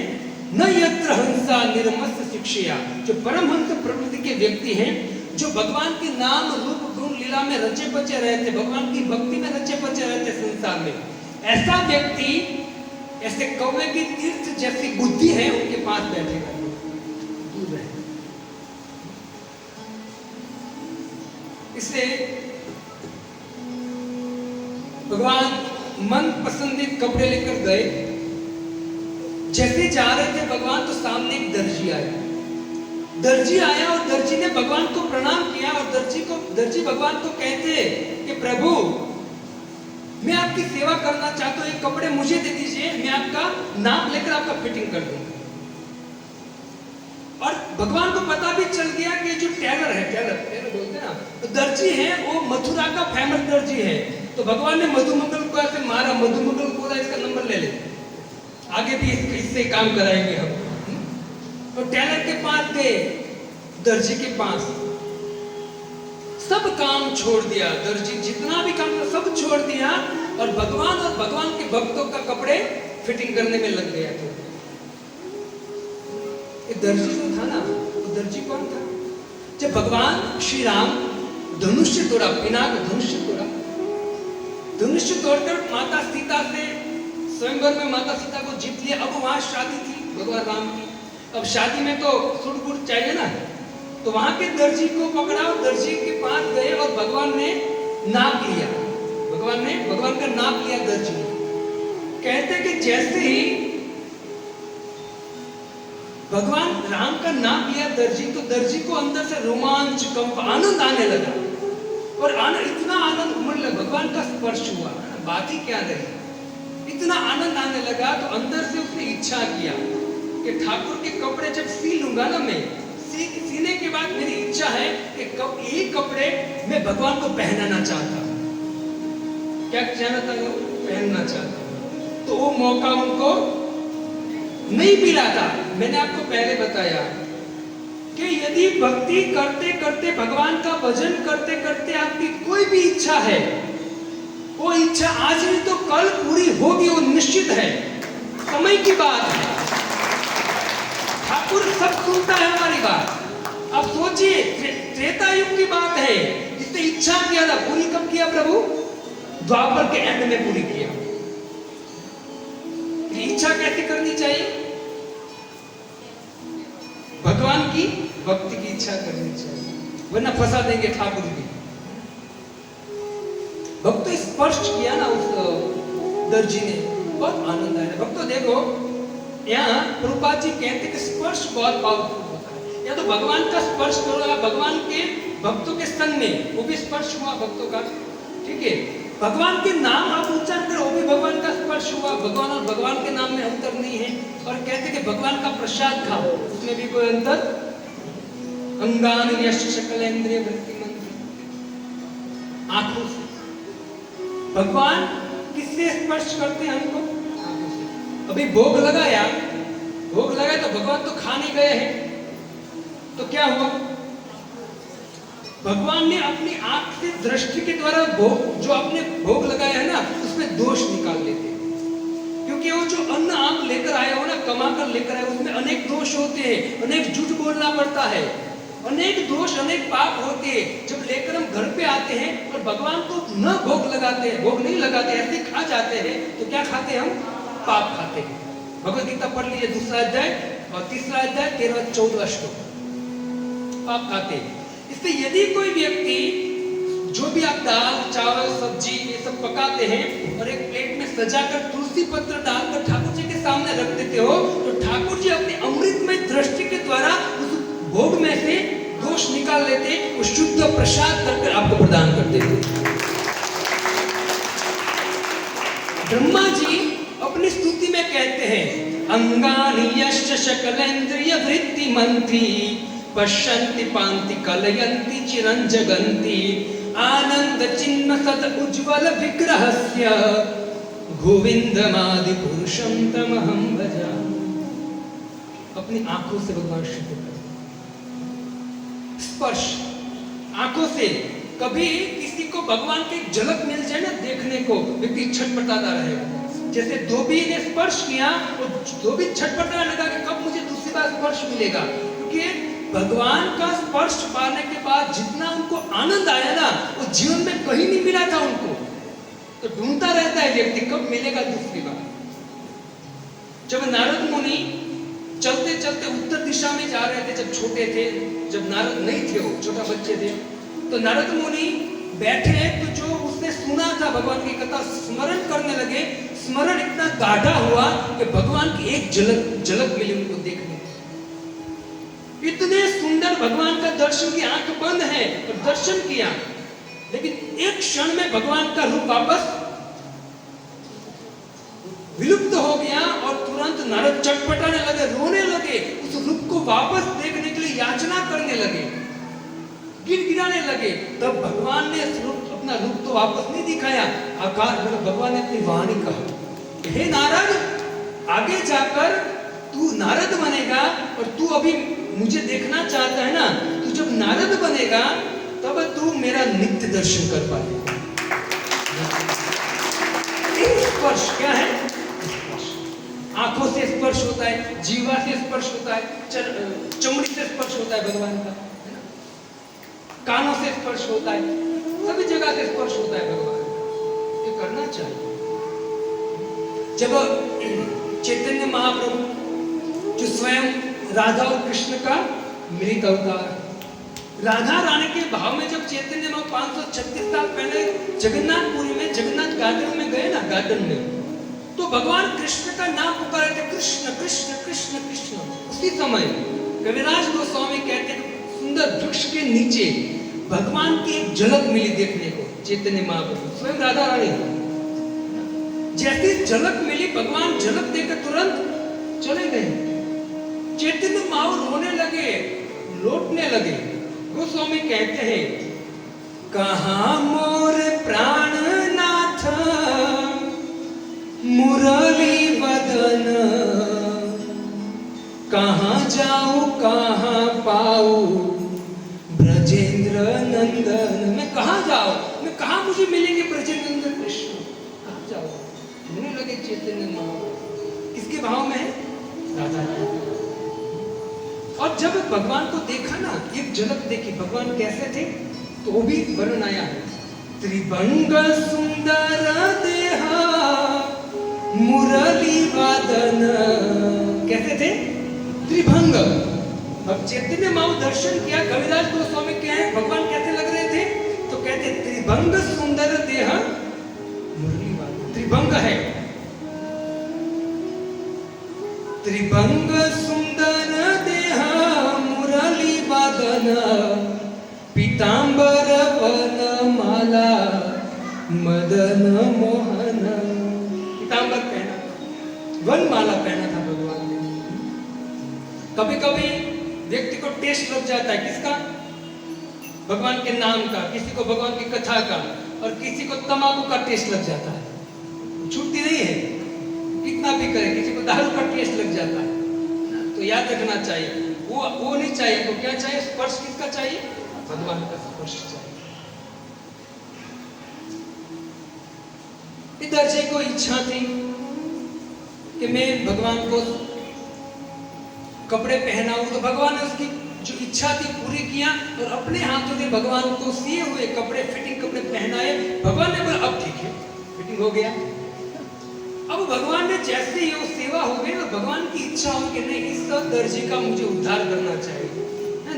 न यत्र हंसा निर्मस्त शिक्षया, जो परमहंस प्रवृत्ति के व्यक्ति हैं, जो भगवान के नाम रूप गुण लीला में रचे बचे रहते, भगवान की भक्ति में रचे बचे रहते संसार में, ऐसा व्यक्ति ऐसे कौवे की तीर्थ जैसी बुद्धि है उनके पास बैठेगा, दूर रहे। इसलिए भगवान मन पसंदीद कपड़े लेकर गए, जैसे जा रहे थे भगवान, तो सामने एक दर्जी आया। दर्जी आया और दर्जी ने भगवान को प्रणाम किया, और दर्जी भगवान को कहते कि प्रभु, मैं आपकी सेवा करना चाहता हूं, ये कपड़े मुझे दे दीजिए, मैं आपका नाप लेकर आपका फिटिंग कर दूंगा। और भगवान को पता भी चल गया कि जो टेलर है, टेलर बोलते हैं ना, तो दर्जी है, वो मथुरा का फेमस दर्जी है। तो भगवान ने मधुमंगल को ऐसे मारा, मधुमंगल को बोला इसका नंबर ले ले, आगे भी इससे काम कराएंगे हम। तो टेलर के पास गए, दर्जी के पास, सब काम छोड़ दिया, दर्जी जितना भी काम था सब छोड़ दिया, और भगवान के भक्तों का कपड़े फिटिंग करने में लग गया। तो ये दर्जी जो था ना, वो दर्जी कौन था? जब भगवान श्री राम धनुष्य तोड़ा, पिनाक धनुष्य तोड़ा, धनुष्य तोड़कर माता सीता से स्वयंवर में माता सीता को जीत लिया। अब वहां शादी थी भगवान राम की, अब शादी में तो सूट बूट चाहिए ना, तो वहां के दर्जी को पकड़ा और दर्जी के पास गए और भगवान ने नाप लिया, भगवान का नाप लिया दर्जी ने। कहते कि जैसे ही भगवान राम का नाप लिया दर्जी, तो दर्जी को अंदर से रोमांच, कंप, आनंद आने लगा, और इतना आनंद उमड़ लगा, भगवान का स्पर्श हुआ, बात ही क्या रही, इतना आनंद आने लगा। तो अंदर से उसने इच्छा किया कि ठाकुर के कपड़े जब सी लूंगा ना, मैं सीने के बाद मेरी इच्छा है कि यही कपड़े मैं भगवान को पहनाना चाहता हूं। क्या चाहता हूं? पहनना चाहता हूं। तो वो मौका उनको नहीं मिला था। मैंने आपको पहले बताया कि यदि भक्ति करते करते, भगवान का भजन करते करते आपकी कोई भी इच्छा है, वो इच्छा आज नहीं तो कल पूरी होगी, वो निश्चित है, समय की बात है। ठाकुर सब सुनता है हमारी बात। अब सोचिए, त्रेता युग की बात है, इसने इच्छा किया था, पूरी कब किया प्रभु? द्वापर के एंड में पूरी किया। इच्छा कैसे करनी चाहिए? भगवान की भक्ति की इच्छा करनी चाहिए, वरना फंसा देंगे ठाकुर भी। भक्त स्पर्श किया ना उस दर्जी ने, बहुत आनंद आया। भक्तों देखो, यहाँ प्रभुपाद जी कहते कि स्पर्श बहुत पावरफुल होता है। या तो भगवान का स्पर्श करो, या भगवान के भक्तों के संग में, वो भी स्पर्श हुआ भक्तों का, ठीक है। भगवान के नाम आप उच्चारण करो, वो भी भगवान का स्पर्श हुआ। भगवान और भगवान के नाम में अंतर नहीं है। और कहते कि भगवान का प्रसाद खाओ, उसमें भी कोई अंतर अंगानि यश्च सकलेन्द्रिय वृत्तिमन्ति, आंखों से। भगवान किससे स्पर्श करते हैं हमको? आंखों से। अभी भोग लगाया तो भगवान तो खाने गए हैं, तो क्या हुआ? भगवान ने अपनी आंख से दृष्टि के द्वारा भोग, जो आपने भोग लगाया है ना, उसमें दोष निकाल लेते हैं। क्योंकि वो जो अन्न आप लेकर आए हो ना, कमा कर लेकर आए, उसमें अनेक दोष होते हैं, अनेक झूठ बोलना पड़ता है, अनेक दोष, अनेक पाप होते हैं। जब लेकर हम घर पे आते हैं और भगवान को न भोग लगाते हैं, भोग नहीं लगाते, ऐसे खा जाते हैं, तो क्या खाते हैं हम? पाप खाते हैं। भगवद गीता पढ़ लीजिए, 2 अध्याय और 3 अध्याय 13-14 श्लोक, पाप खाते हैं। इसलिए यदि कोई व्यक्ति जो भी आप दाल चावल सब्जी ये सब पकाते हैं और एक प्लेट में सजाकर तुलसी पत्र डालकर ठाकुर जी के सामने रख देते हो, तो ठाकुर जी अपनी अमृतमय दृष्टि के द्वारा उस भोग में से दोष निकाल लेते, वो शुद्ध प्रसाद करके आपको प्रदान कर देते। ब्रह्मा जी अपनी स्तुति में कहते हैं, अंगानि यश्च सकलेन्द्रिय वृत्तिमन्ति पश्यन्ति पान्ति कलयन्ति चिरं जगन्ति आनंद चिन्म सद उज्ज्वल विग्रहस्य गोविंदमादि पुरुषं तमहं भजामि। अपनी आंखों से भगवान शुद्ध कर, स्पर्श आंखों से। कभी किसी को भगवान की झलक मिल जाए ना देखने को, व्यक्ति छटपटाता रहेगा। जैसे धोबी ने स्पर्श किया और धोबी छटपटाने लगा कि कब मुझे दूसरी बार स्पर्श मिलेगा, क्योंकि भगवान का स्पर्श पाने के बाद जितना उनको आनंद आया ना, वो जीवन में कहीं नहीं मिला था उनको। तो ढूंढता रहता है व्यक्ति कब मिलेगा दूसरी बार। जब नारद मुनि चलते चलते उत्तर दिशा में जा रहे थे, जब छोटे थे, जब नारद नहीं थे, वो छोटा बच्चे थे, तो नारद मुनि बैठे तो जो उसने सुना था भगवान की कथा स्मरण करने लगे। स्मरण इतना गाढ़ा हुआ कि भगवान की एक झलक मिली उनको देखने। इतने सुंदर भगवान का दर्शन की, आंख बंद है और दर्शन किया, लेकिन एक क्षण में भगवान का रूप वापस विलुप्त हो गया और तुरंत नारद चटपटाने लगे, रोने लगे, उस रूप को वापस देखने के लिए याचना करने लगे, गिड़गिड़ाने लगे। तब भगवान ने अपना रूप तो वापस नहीं दिखाया, आकार भगवान ने अपनी वाणी कहा, हे नारद, आगे जाकर तू नारद बनेगा और तू अभी मुझे देखना चाहता है ना, तू जब नारद बनेगा तब तू मेरा नित्य दर्शन कर पाएगा। स्पर्श क्या है? आंखों से स्पर्श होता है, जीवा से स्पर्श होता है, चमड़ी से स्पर्श होता है भगवान का, है ना? कानों से स्पर्श होता है, सभी जगह से स्पर्श होता है भगवान। ये करना चाहिए। जब चैतन्य महाप्रभु जो स्वयं राधा और कृष्ण का मिलित अवतार, राधा रानी के भाव में जब चैतन्य मां 536 साल पहले जगन्नाथपुरी में, जगन्नाथ गार्डन में गए ना, गार्डन में, तो भगवान कृष्ण का नाम पुकारे थे, कृष्ण कृष्ण कृष्ण कृष्ण। उसी समय कविराज गोस्वामी कहते हैं सुंदर वृक्ष के नीचे भगवान की एक झलक मिली देखने को, चैतन्य महाप्रभु स्वयं राधा रानी। जैसी झलक मिली, भगवान झलक देकर तुरंत चले गए। चैतन्य महाप्रभु रोने लगे, लौटने लगे। गोस्वामी कहते हैं, कहाँ मोर प्राणनाथ मुरली बदन, कहाँ जाऊं कहाँ पाऊं ब्रजेंद्र नंदन। मैं कहाँ जाऊं, मैं कहाँ मुझे मिलेंगे ब्रजेंद्र नंदन कृष्ण, कहाँ जाऊं? रोने लगे चैतन्य महाप्रभु। किसके भाव में है? राधा। और जब भगवान को देखा ना, एक झलक देखी भगवान कैसे थे, तो वो भी वर्णन आया है, त्रिभंग सुंदर देहा मुरली वादन। कैसे थे? त्रिभंग। अब चैतन्य महाप्रभु दर्शन किया, कविराज गोस्वामी क्या है, भगवान कैसे लग रहे थे, तो कहते त्रिभंग सुंदर देहा मुरली वादन। त्रिभंग है, त्रिभंग सुंदर देहा मुरली वादन, पीतांबर वन माला मदन मोहन। पीतांबर पहना, वन माला पहना था भगवान ने। कभी कभी व्यक्ति को टेस्ट लग जाता है किसका? भगवान के नाम का, किसी को भगवान की कथा का, और किसी को तंबाकू का टेस्ट लग जाता है, छूटती नहीं है, कितना भी करे। किसी को दारू का टेस्ट लग जाता है। तो याद रखना चाहिए, वो नहीं चाहिए। तो क्या चाहिए? स्पर्श किसका चाहिए? भगवान का स्पर्श चाहिए। दर्जे को इच्छा थी कि मैं भगवान को कपड़े पहनाऊं, तो भगवान ने उसकी जो इच्छा थी पूरी किया और अपने हाथों से भगवान को सिए हुए कपड़े, फिटिंग कपड़े पहनाए। भगवान ने बोला अब ठीक है, फिटिंग हो गया। अब भगवान ने जैसे ही वो सेवा हो गई, तो भगवान की इच्छा हो कि नहीं, इस दर्जी का मुझे उद्धार करना चाहिए,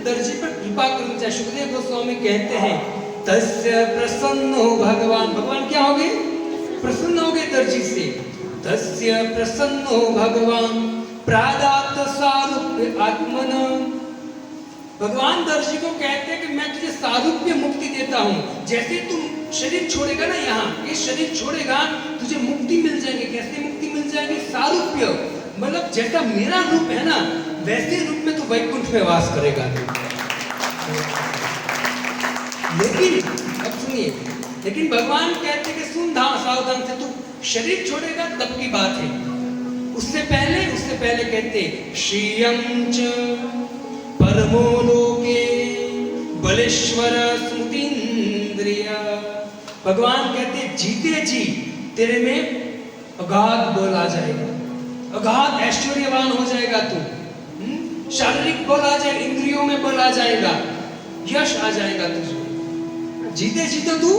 दर्जी पर कृपा करनी चाहिए। सुखदेव गोस्वामी कहते हैं तस्य प्रसन्नो भगवान, भगवान क्या हो गए? प्रसन्न हो गए दर्जी से। तस्य प्रसन्नो भगवान प्रादात सारूप्य आत्मन, भगवान दर्जी को कहते हैं कि मैं तुझे सारूप्य मुक्ति देता हूं। जैसे तुम शरीर छोड़ेगा ना, यहाँ ये शरीर छोड़ेगा, तुझे मुक्ति मिल जाएगी। कैसे मुक्ति मिल जाएगी? सारूप्य, मतलब जैसा मेरा रूप है ना, वैसे रूप में तो वैकुंठ में वास करेगा। लेकिन अब सुनिए, लेकिन भगवान कहते हैं कि सुन सावधान से, तू शरीर छोड़ेगा तब की बात है। उससे पहले कहते श्रियं च परमो लोके बलेश्वर स्मृतिन्द्रिय, भगवान कहते जीते जी तेरे में अगाध बल आ जाएगा, अगाध ऐश्वर्यवान हो जाएगा तू, शारीरिक बल आ जाएगा, इंद्रियों में बल आ जाएगा, यश आ जाएगा तुझे। जीते जीते तू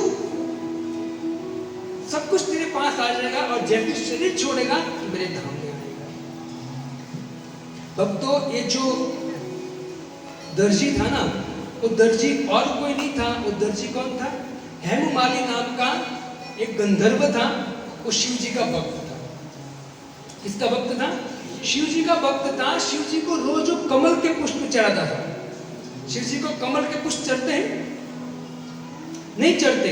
सब कुछ तेरे पास आ जाएगा, और जैसे शरीर छोड़ेगा तो मेरे धाम में आएगा। भक्तों, ये जो दर्जी था ना, वो दर्जी और कोई नहीं था। वो दर्जी कौन था? हेमुमाली नाम का एक गंधर्व था। वो शिव जी का भक्त था। किसका भक्त था? शिव जी का भक्त था। शिव जी को रोज वो कमल के पुष्प चढ़ाता था। शिव जी को कमल के पुष्प चढ़ते हैं? नहीं चढ़ते।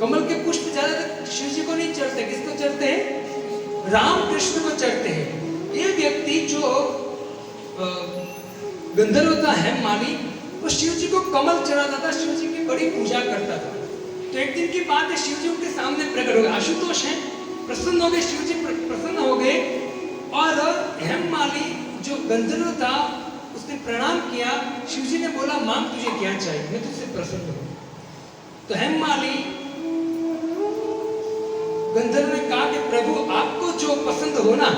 कमल के पुष्प ज्यादातर शिव जी को नहीं चढ़ते। किसको चढ़ते हैं? राम कृष्ण को चढ़ते हैं। ये व्यक्ति जो गंधर्व था हेममाली, वो शिव जी को कमल चढ़ाता था, शिव जी की बड़ी पूजा करता था। तो एक दिन की बात है, शिव जी उनके सामने प्रकट हो गए। आशुतोष है, प्रसन्न हो गए, शिव जी प्रसन्न हो गए, और हेममाली जो गंधर्व था उसने प्रणाम किया। शिव जी ने बोला मांग तुझे क्या चाहिए, मैं तुझसे प्रसन्न हूं। तो हेममाली गंधर्व ने कहा कि प्रभु आपको जो पसंद हो ना,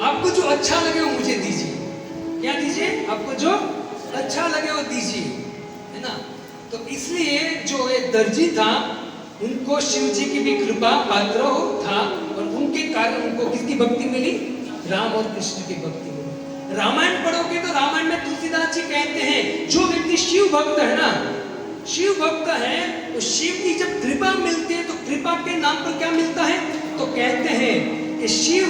आपको जो अच्छा लगे वो मुझे दीजिए। क्या दीजिए? आपको जो अच्छा लगे वो दीजिए, है ना। तो इसलिए जो एक दर्जी था, उनको शिव जी की भी कृपा पात्र था, और उनके कारण उनको किसकी भक्ति मिली? राम और कृष्ण की भक्ति मिली। रामायण पढ़ोगे तो रामायण में तुलसीदास जी कहते हैं जो व्यक्ति शिव भक्त है ना, शिव भक्त है, तो शिव की जब कृपा मिलती है तो कृपा के नाम पर क्या मिलता है? तो कहते हैं कि शिव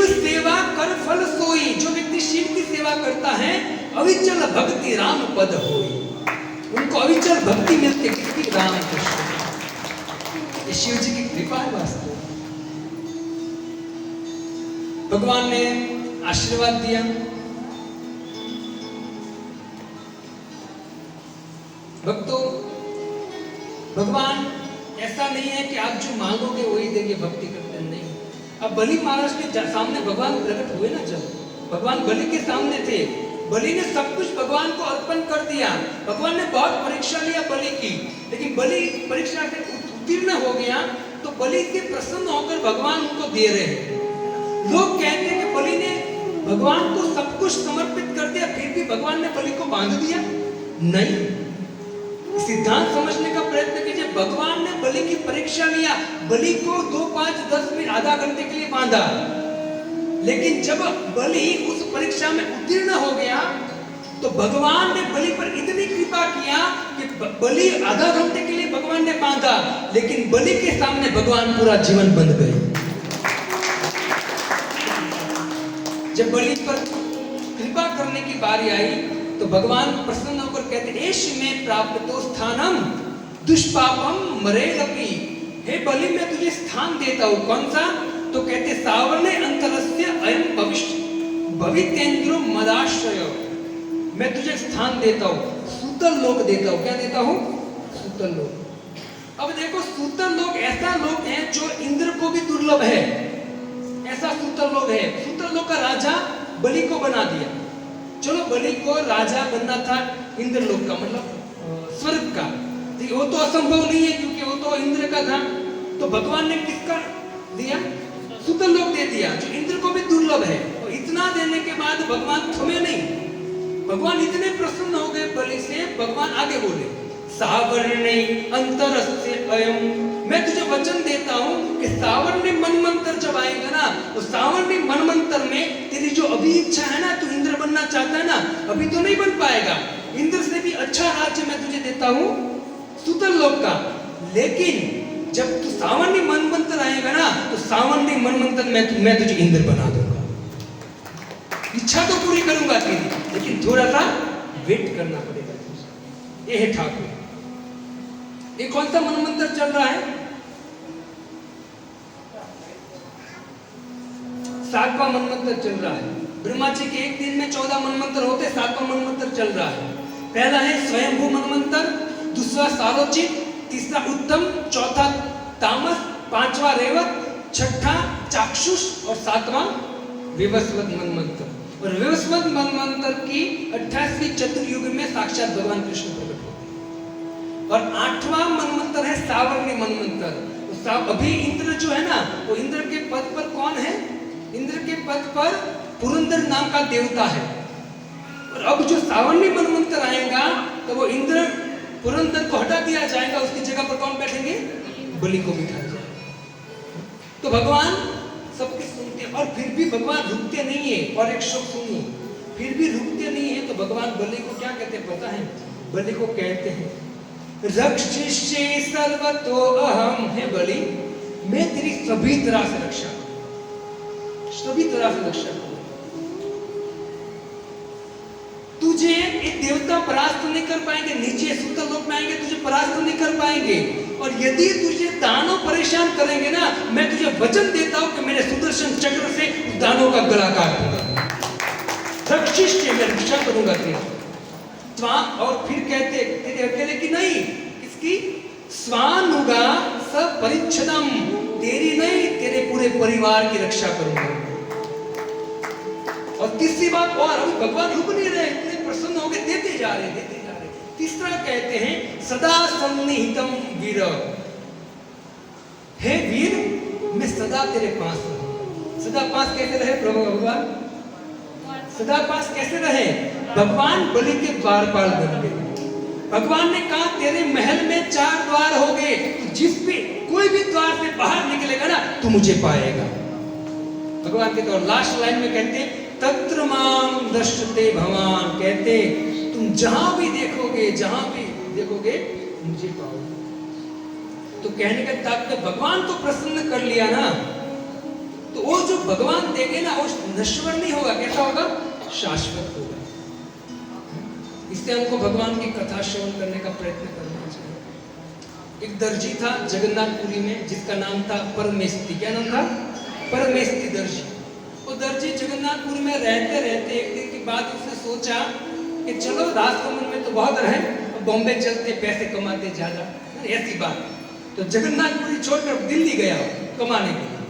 सेवा कर फल सोई, जो व्यक्ति शिव की सेवा करता है अविचल भक्ति राम पद होई, उनको अविचल भक्ति मिलती है। किसकी? राम कृष्ण। ये शिव जी की कृपा है वास्तव। भगवान ने आशीर्वाद दिया। भक्तों, भगवान ऐसा नहीं है कि आप जो मांगोगे वही देंगे, भक्ति करते नहीं। अब बलि महाराज के सामने भगवान प्रकट हुए ना, जब भगवान बलि के सामने थे, बलि ने सब कुछ भगवान को अर्पण कर दिया। भगवान ने बहुत परीक्षा लिया बलि की, लेकिन बलि परीक्षा से उत्तीर्ण हो गया, तो बलि से प्रसन्न होकर भगवान उनको दे रहे हैं। लोग कहते हैं कि बलि ने भगवान को सब कुछ समर्पित कर दिया, फिर भी भगवान ने बलि को बांध दिया। नहीं, सिद्धांत समझने का प्रयत्न कीजिए। भगवान ने बलि की परीक्षा लिया, बलि को 2, 5, 10 मिनट, आधा घंटे के लिए बांधा, लेकिन जब बलि उस परीक्षा में उत्तीर्ण हो गया तो भगवान ने बलि पर इतनी कृपा किया कि बलि आधा घंटे के लिए भगवान ने बांधा, लेकिन बलि के सामने भगवान पूरा जीवन बंध गए। जब बलि पर कृपा करने की बारी आई तो भगवान प्रसन्न होकर कहते एष में प्राप्तो स्थानम दुष्पापम मरेरपि, हे बलि मैं तुझे स्थान देता हूं। कौन सा? तो कहते सावर्णे अंतरस्य अयम भविष्य भवितेन्द्रो मदाश्रय, मैं तुझे स्थान देता हूं, सूतल लोक देता हूं। क्या देता हूं? सूतल लोक। अब देखो सूतल लोक ऐसा लोक है जो इंद्र को भी दुर्लभ है, ऐसा सूतल लोक है। सूतल लोक का राजा बलि को बना दिया। चलो बलि को राजा बनना था इंद्र लोक का, मतलब स्वर्ग का, वो तो असंभव नहीं है क्योंकि वो तो इंद्र का था। तो भगवान ने किसका दिया? सूतल लोक दे दिया जो इंद्र को भी दुर्लभ है। और इतना देने के बाद भगवान थमे नहीं, भगवान इतने प्रसन्न हो गए बलि से, भगवान आगे बोले सावर्णे अंतरस्य अयम, मैं तुझे वचन देता हूं कि सावर्णी मनमंत्र जब आएगा ना, तो सावर्णी मनमंत्र में तेरी जो अभी इच्छा है ना, तू इंद्र बनना चाहता है ना, अभी तो नहीं बन पाएगा। इंद्र से भी अच्छा राज्य मैं तुझे देता हूं सूतल लोक का, लेकिन जब तू सावर्णी मनमंत्र आएगा ना, तो सावर्णी मनमंत्र मैं तुझे इंद्र बना दूंगा। इच्छा तो पूरी करूंगा तेरी, लेकिन थोड़ा सा वेट करना पड़ेगा तुझे। ये है ठाकुर। ये कौन सा मनमंत्र चल रहा है? 7वां मनमंत्र चल रहा है। ब्रह्मा जी के एक दिन में 14 मनमंत्र होते, 7वां मनमंत्र चल रहा है। पहला है स्वयंभू मनमंत्र, दूसरा सालोचित, तीसरा उत्तम, चौथा तामस, 5वां रेवत, छठा चाक्षुष और 7वां विवस्वत मनमंत्र। और विवस्वत मनमंत्र की 28वीं चतुर्युग में साक्षात भगवान कृष्ण प्रकट होते हैं। और 8वां मनमंत्र है सावर्णी मनमंत्र। तो अभी इंद्र जो है ना, वो इंद्र के पद पर कौन है? इंद्र के पद पर पुरंदर नाम का देवता है। और अब जो सावर्णी मनमंत्र आएगा तो वो इंद्र पुरंदर को हटा दिया जाएगा, उसकी जगह पर कौन बैठेंगे? बलि को बिठा जाएगा। तो भगवान सब कुछ सुनते हैं और फिर भी भगवान रुकते नहीं है। और एक शब्द सुनिए, फिर भी रुकते नहीं है। तो भगवान बलि को क्या कहते हैं पता है? बलि को कहते हैं रक्षिष्ये सर्वतो अहम, है बलि मैं तेरी सभी तरह से रक्षा करूंगा, सभी तरह से रक्षा करूंगा। तुझे ये देवता परास्त नहीं कर पाएंगे, नीचे सूतल लोक में आएंगे तुझे परास्त नहीं कर पाएंगे। और यदि तुझे दानव परेशान करेंगे ना, मैं तुझे वचन देता हूं कि मेरे सुदर्शन चक्र से उस दानव का गला काट दूंगा। रक्षिष्य मैं रक्षा करूंगा तेरी। और फिर कहते तेरे अकेले की नहीं, किसकी? स्वानुगा सब परिच्छदम, तेरी नहीं तेरे पूरे परिवार की रक्षा करूंगा। और तीसरी बात, और अभी भगवान रुक नहीं रहे, इतने प्रसन्न हो गए, देते जा रहे, देते जा रहे। तीसरा कहते हैं सदा सन्निहितम वीर, हे वीर मैं सदा तेरे पास रहूं। सदा पास कैसे रहे प्रभु भगवान? सदा पास कैसे रहे? भगवान बलि के द्वारपाल बन गए। भगवान ने कहा तेरे महल में 4 द्वार हो गए, जिस भी कोई भी द्वार से बाहर निकलेगा ना तू मुझे पाएगा। भगवान के तो लास्ट लाइन में कहते तत्र माम दृष्टते भगवान, कहते तुम जहां भी देखोगे मुझे पाओगे। तो कहने का तात्पर्य भगवान को प्रसन्न कर लिया ना, तो वो जो भगवान देंगे ना वो नश्वर नहीं होगा, कैसा होगा? शाश्वत होगा। इससे हमको भगवान की कथा श्रवण करने का प्रयत्न करना चाहिए। एक दर्जी था जगन्नाथपुरी में जिसका नाम था परमेस्ती। क्या नाम था? परमेस्ती दर्जी। वो दर्जी जगन्नाथपुरी में रहते रहते एक दिन की बात उसने सोचा कि चलो राजकमल में तो बहुत रहे, बॉम्बे चलते पैसे कमाते ज्यादा, ऐसी बात। तो जगन्नाथपुरी छोड़कर दिल्ली गया कमाने के लिए।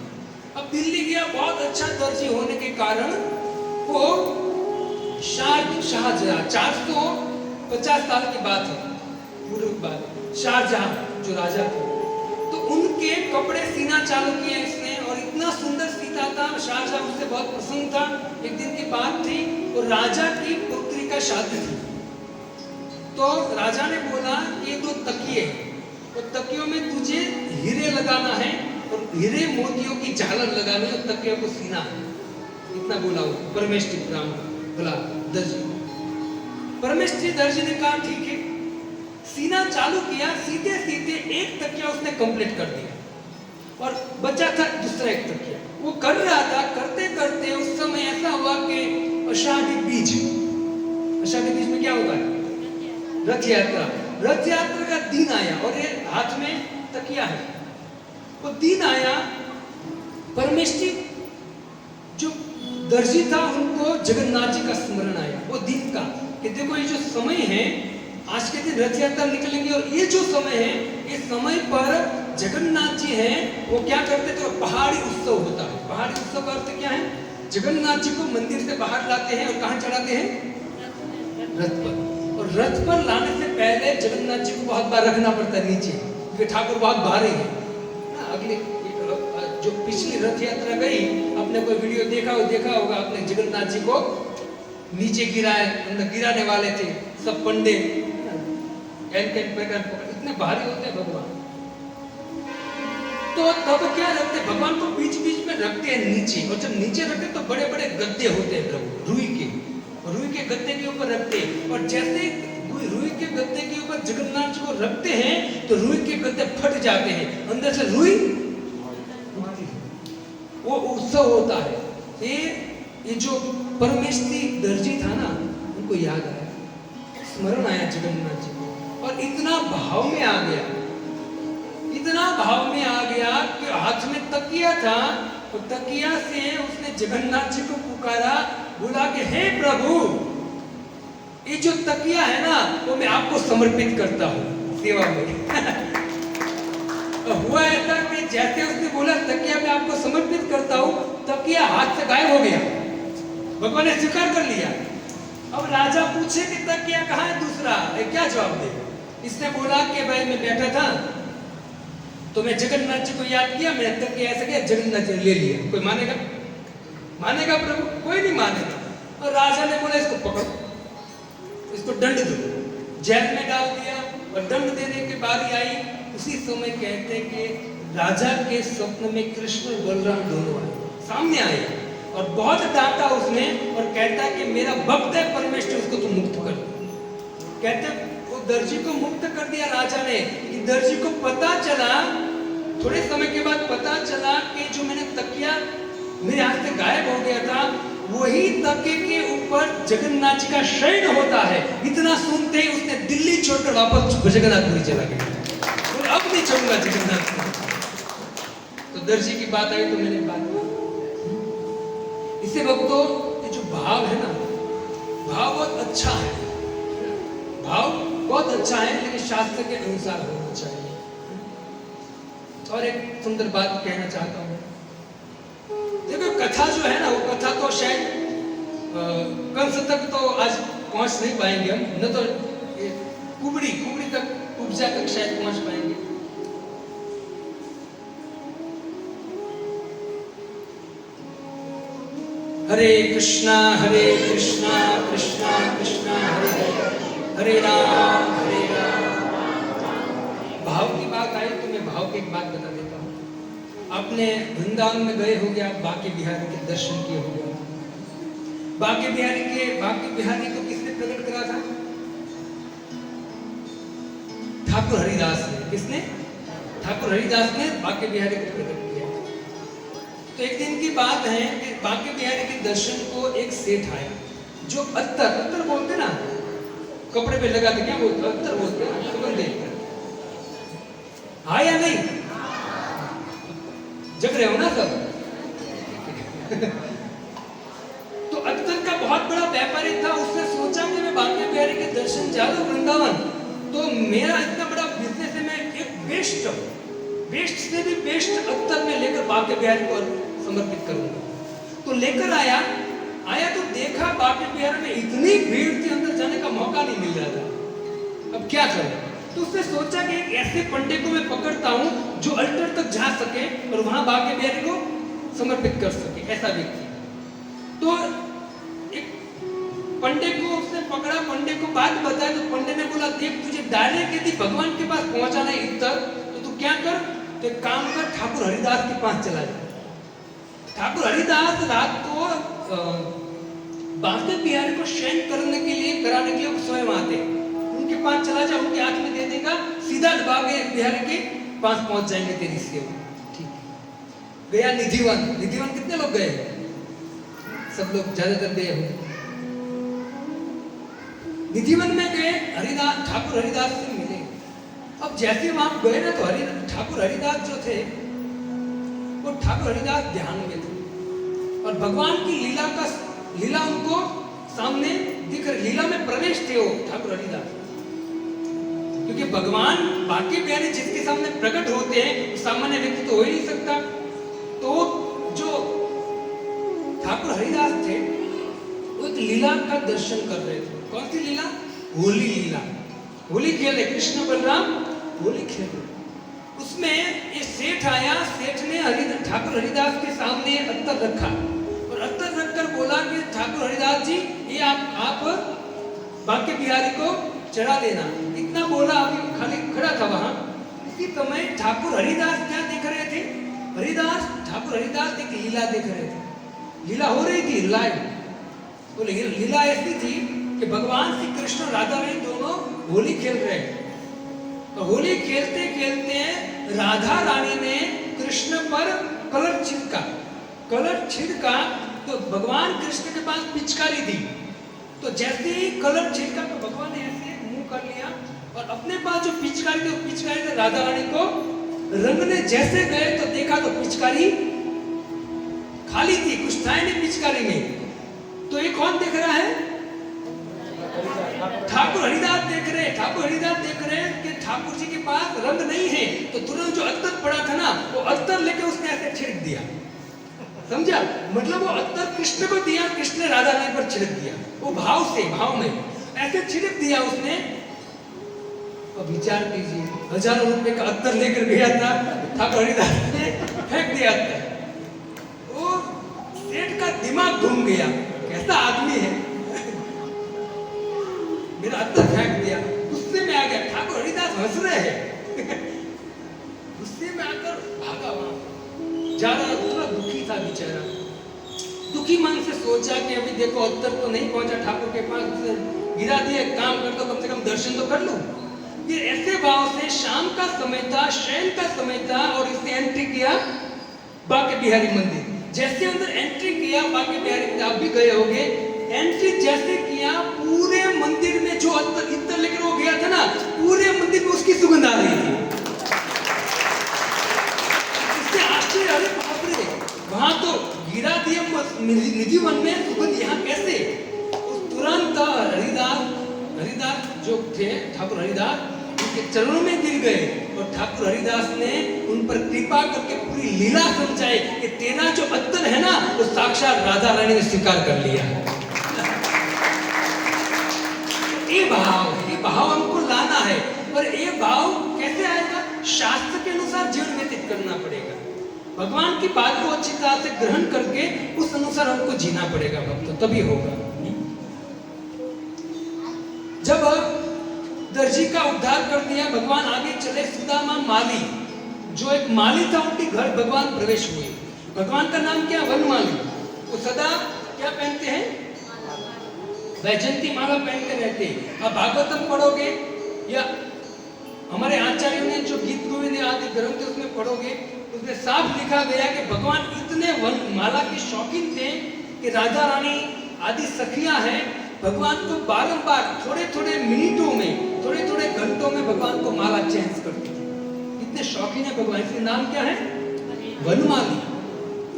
अब दिल्ली गया, बहुत अच्छा दर्जी होने के कारण वो शाहजहां 450 साल की बात है पूर्व बात, शाहजहां जो राजा थे, तो उनके कपड़े सीना चालू किया इसने और इतना सुंदर सीता था। शाहजहां उससे बहुत प्रसन्न था। एक दिन की बात थी, वो राजा की पुत्री का शादी थी। तो राजा ने बोला ये 2 तकिए, और तकियों में तुझे हीरे लगाना है और हीरे मोतियों की झालर लगानी है, तकियों को सीना है। इतना बोला वो परमेष्ठी ब्राह्मण बोला दर्जी। परमेष्ठी दर्जी ने कहा ठीक है, सीना चालू किया, सीधे सीधे एक तकिया उसने कंप्लीट कर दिया और बचा था दूसरा एक तकिया। वो कर रहा था, करते करते उस समय ऐसा हुआ कि आषाढ़ी बीज में क्या होता है? रथ यात्रा का दिन आया और ये हाथ में तकिया है। वो दिन आया, परमेष्ठी जो दर्जी था, उनको जगन्नाथ जी का स्मरण आया वो दिन का कि देखो ये जो समय है, आज के दिन रथ यात्रा निकलेंगे और ये जो समय है, इस समय पर जगन्नाथ जी हैं, वो क्या करते थे, पहाड़ी उत्सव होता है। पहाड़ी उत्सव का अर्थ क्या है, जगन्नाथ जी को मंदिर से बाहर लाते हैं और कहाँ चढ़ाते हैं, रथ पर। और रथ पर लाने से पहले जगन्नाथ जी को बहुत बार रखना पड़ता है नीचे, क्योंकि ठाकुर बहुत भारी है। अगले जो पिछली रथ यात्रा गई, आपने कोई वीडियो देखा होगा आपने, जगन्नाथ जी को नीचे गिराने वाले थे सब पंडे, इतने भारी होते हैं भगवान। तो तब क्या रखते, भगवान को बीच बीच में रखते हैं नीचे, और जब नीचे रखते तो बड़े बड़े गद्दे होते हैं प्रभु, रुई के गद्दे के ऊपर रखते हैं। और जैसे रुई के गद्दे के ऊपर जगन्नाथ जी को रखते हैं तो रुई के गद्दे फट जाते हैं, अंदर से रुई, वो उत्सव होता है। ये जो परमेश्वरी दर्जी था ना, उनको याद आया, स्मरण आया जगन्नाथ जी को, और इतना भाव में आ गया, इतना भाव में आ गया कि हाथ में तकिया था, तो तकिया से उसने जगन्नाथ जी को पुकारा, बोला कि हे प्रभु, ये जो तकिया है ना, वो मैं आपको समर्पित करता हूँ सेवा में। हुआ ऐसा कि जैसे उसने बोला तकिया मैं आपको समर्पित करता हूँ, तकिया हाथ से गायब हो गया, भगवान ने स्वीकार कर लिया। अब राजा पूछे कि तकिया कहाँ है दूसरा, क्या जवाब दे। इसने बोला कि भाई मैं बैठा था तो मैं जगन्नाथ जी को याद किया, मैंने तकिया ऐसा किया, जगन्नाथ जी ले लिया। कोई मानेगा? मानेगा प्रभु? कोई नहीं मानेगा। और राजा ने बोला इसको पकड़ो, इसको दंड दो, जेल में डाल दिया। और दंड देने की बारी आई, उसी समय कहते कि राजा के स्वप्न में कृष्ण और बलराम दोनों आए, सामने आए और बहुत डांटा उसने, और कहता कि मेरा भक्त है परमेश्वर, उसको तुम मुक्त कर दो। कहते वो दर्जी को मुक्त कर दिया राजा ने। कि दर्जी को पता चला, थोड़े समय के बाद पता चला कि जो मैंने तकिया मेरे हाथ से गायब हो गया था, वही तकिए के ऊपर जगन्नाथ जी का शयन होता है। इतना सुनते ही उसने दिल्ली छोड़कर वापस जगन्नाथपुरी चला गया, और अब नहीं छोड़ूंगा जगन्नाथ को। तो दर्जी की बात आई तो मैंने बात की। इसे भक्तों, ये जो भाव है ना, भाव बहुत अच्छा है, भाव बहुत अच्छा है, लेकिन शास्त्र के अनुसार होना चाहिए। और एक सुंदर बात कहना चाहता हूँ, देखो कथा जो है ना, वो कथा तो शायद कंस तक तो आज पहुंच नहीं पाएंगे हम, न तो कुबड़ी तक, उपजा तक शायद पहुंच पाएंगे। हरे कृष्णा कृष्णा कृष्णा हरे हरे, हरे राम हरे राम। भाव की बात आई तो मैं भाव की एक बात बता देता हूँ। आपने वृंदावन में गए हो गया, बांके बिहारी के दर्शन किए हो गया। बांके बिहारी को किसने प्रकट करा था? ठाकुर हरिदास ने। किसने? ठाकुर हरिदास ने बांके बिहारी को प्रकट किया। तो एक दिन की बात है कि बांके बिहारी के दर्शन को एक सेठ आया, जो अत्तर बोलते ना, कपड़े पे लगाते, क्या बोलते? अत्तर बोलते हैं, सुगंध देकर। हाँ या नहीं? जग रहे हो ना सब? तो अत्तर का बहुत बड़ा व्यापारी था, उसने सोचा कि मैं बांके बिहारी के दर्शन जा रहा हूं वृंदावन, तो मेरा इतना बड़ा बिजनेस है, मैं एक बेस्ट से भी बेस्ट अत्तर में लेकर बांके बिहारी को समर्पित करूंगा। तो लेकर आया तो देखा बांके बिहारी में इतनी भीड़ थी, अंदर जाने का मौका नहीं मिल रहा था। अब क्या करूं? तो उसने सोचा कि एक ऐसे पंडे को मैं पकड़ता हूं जो अल्टर तक जा सके और वहां बांके बिहारी को समर्पित कर सके, ऐसा व्यक्ति। तो एक पंडे को उसने पकड़ा, पंडे को बात बताई, तो पंडे ने बोला देख तुझे डायरेक्ट यदि भगवान के पास पहुंचाना है इतर, तो तू क्या कर, तो एक काम कर, ठाकुर हरिदास के पास चला जा। ठाकुर हरिदास रात को बांके बिहारी को शयन कराने के लिए स्वयं आते, उनके पास चला जा, उनके हाथ में दे देगा, सीधा बांके बिहारी के पास पहुंच जाएंगे तेरी सेवा। ठीक है। गया निधिवन कितने लोग गए? सब लोग ज्यादातर गए होंगे। निधिवन में गए, ठाकुर हरिदास से मिले। अब जैसे वहां गए ना, तो ठाकुर हरिदास जो थे, वो ठाकुर हरिदास ध्यान में थे, और और भगवान की लीला उनको सामने दिख रही, लीला में प्रवेश थे वो ठाकुर हरिदास, क्योंकि भगवान बाकी बिहारी जिसके सामने प्रकट होते हैं सामान्य व्यक्ति तो हो ही नहीं सकता। तो जो ठाकुर हरिदास थे वो एक लीला का दर्शन कर रहे थे। कौन सी लीला? होली लीला। होली खेल रहे, कृष्ण बलराम होली खेल रहे। उसमें ये सेठ आया, सेठ ने ठाकुर हरिदास के सामने अत्तर रखा और अत्तर रखकर बोला कि ठाकुर हरिदास जी ये आप बाके बिहारी को चढ़ा देना। इतना बोला, अभी खाली खड़ा था वहां। इसी समय ठाकुर हरिदास क्या देख रहे थे? ठाकुर हरिदास एक लीला देख रहे थे। लीला हो रही थी लाइव। तो लीला ऐसी थी कि भगवान श्री कृष्ण और राधा रानी दोनों होली खेल रहे हैं। तो होली खेलते खेलते राधा रानी ने कृष्ण पर कलर छिड़का तो भगवान कृष्ण के पास पिचकारी दी। तो जैसे ही कलर छिड़का तो भगवान ने ऐसे मुंह कर लिया और अपने पास जो पिचकारी थी, पिचकारी से राधा रानी को रंगने जैसे गए तो देखा तो पिचकारी खाली थी, कुछ था नहीं पिचकारी में। तो ये कौन देख रहा है? ठाकुर हरिदास देख रहे हैं कि ठाकुर जी के पास रंग नहीं है। तो तुरंत जो अत्तर पड़ा था ना, वो अत्तर लेके उसने ऐसे छिड़क दिया। समझा? मतलब वो अत्तर कृष्ण को दिया, कृष्ण ने राधा रानी पर छिड़क दिया। वो भाव में ऐसे छिड़क दिया उसने। अब विचार कीजिए, हजारों रुपए का अत्तर लेकर गया था, ठाकुर हरिदास ने फेंक दिया अत्तर। वो सेठ का दिमाग घूम गया, कैसा आदमी है, मेरा अत्तर फेंक दिया। गुस्से में आ गया। ठाकुर हरिदास हंस रहे हैं। गुस्से में आकर भागा वहां जा रहा, थोड़ा दुखी था बेचारा। दुखी मन से सोचा कि अभी देखो अत्तर तो नहीं पहुंचा ठाकुर के पास, गिरा दिया, काम कर दो, कम से कम दर्शन तो कर लूं। ये ऐसे भाव से शाम का समय था, शयन का समय था और इसने एंट्री किया बाके बिहारी मंदिर। जैसे अंदर एंट्री किया बाके बिहारी मंदिर, आप भी गए होंगे, एंट्री जैसे किया पूरे मंदिर में जो इत्तर लेकर वो गया था ना, पूरे मंदिर में उसकी सुगंध आ रही थी। इससे आश्चर्य, अरे बाप रे, वहां तो गिरा दिया निधि वन में, सुगंध यहाँ कैसे? तुरंत हरिदास जो थे, ठाकुर हरिदास उनके चरणों में गिर गए और ठाकुर हरिदास ने उन पर कृपा करके पूरी लीला समझाई कि तेरा जो अत्तर है ना, वो साक्षात राधा रानी ने स्वीकार कर लिया। ये भाव हमको लाना है। और ये भाव कैसे आएगा? शास्त्र के अनुसार जीवन व्यतीत करना पड़ेगा। भगवान की बात को अच्छी तरह से ग्रहण करके उस अनुसार हमको जीना पड़ेगा भक्त, तभी होगा। जब दर्जी का उद्धार कर दिया, भगवान आगे चले। सुदामा माली, जो एक माली था, उनके घर भगवान प्रवेश हुए। भगवान का नाम क्या? वनमाली। वो सदा क्या पहनते हैं? वैजयंती माला पहनते रहते हैं। अब भागवतम पढ़ोगे या हमारे आचार्यों ने जो गीत गोविंद आदि ग्रंथ है उसमें पढ़ोगे, उसमें साफ लिखा गया कि भगवान इतने माला के शौकीन थे कि राधा रानी आदि सखियां हैं, भगवान को बारंबार थोड़े मिनटों में, थोड़े घंटों में भगवान को माला चेंज करती थी। इतने शौकीन है भगवान। इसका नाम क्या है? वनमाली।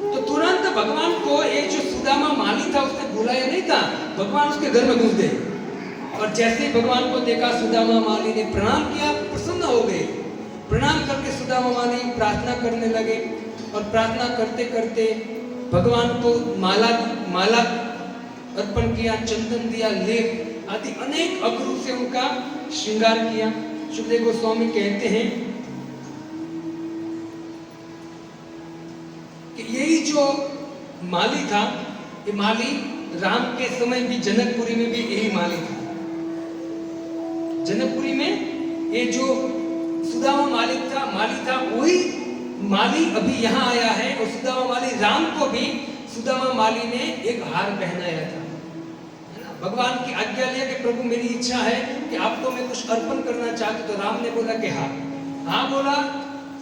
तो तुरंत भगवान को एक जो सुदामा माली था उसने बुलाया नहीं था, भगवान उसके घर में घुस गए। और जैसे ही भगवान को देखा, सुदामा माली ने प्रणाम किया, प्रसन्न हो गए। प्रणाम करके सुदामा माली प्रार्थना करने लगे और प्रार्थना करते करते भगवान को माला अर्पण किया, चंदन दिया, लेप आदि अनेक अखरों से उनका श्रृंगार किया। सुखदेव गोस्वामी कहते हैं कि यही जो माली था, ये माली राम के समय भी जनकपुरी में भी यही माली था। जनकपुरी में ये जो सुदामा माली था वही माली अभी यहाँ आया है। और सुदामा माली, राम को भी सुदामा माली ने एक हार पहनाया था, है ना। भगवान की आज्ञा लिया कि प्रभु मेरी इच्छा है कि आपको मैं कुछ अर्पण करना चाहती। तो राम ने बोला कि हाँ बोला,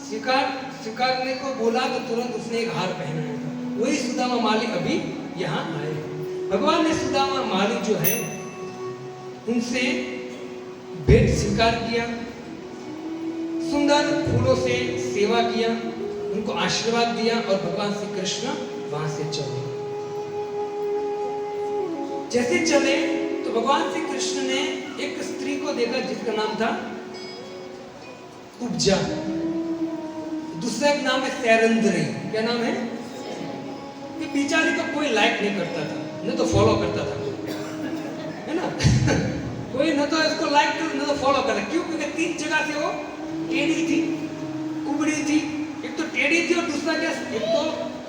स्वीकारने को बोला तो तुरंत उसने एक हार पहनाया था। वही सुदामा माली अभी यहाँ आए। भगवान ने सुदामा माली जो है उनसे भेंट स्वीकार किया, सुंदर फूलों से सेवा किया, उनको आशीर्वाद दिया और भगवान श्री कृष्ण वहां से चले। जैसे चले तो भगवान श्री कृष्ण ने एक स्त्री को देखा जिसका नाम था कुब्जा, दूसरा एक नाम है सैरंद्री। क्या नाम है? ये बेचारी को कोई लाइक नहीं करता था, न तो फॉलो करता था, है ना? कोई न तो इसको लाइक कर न तो फॉलो करता। क्यों? क्योंकि 3 जगह से वो टेढ़ी थी, कुबड़ी थी। एक तो टेढ़ी थी और दूसरा क्या, एक तो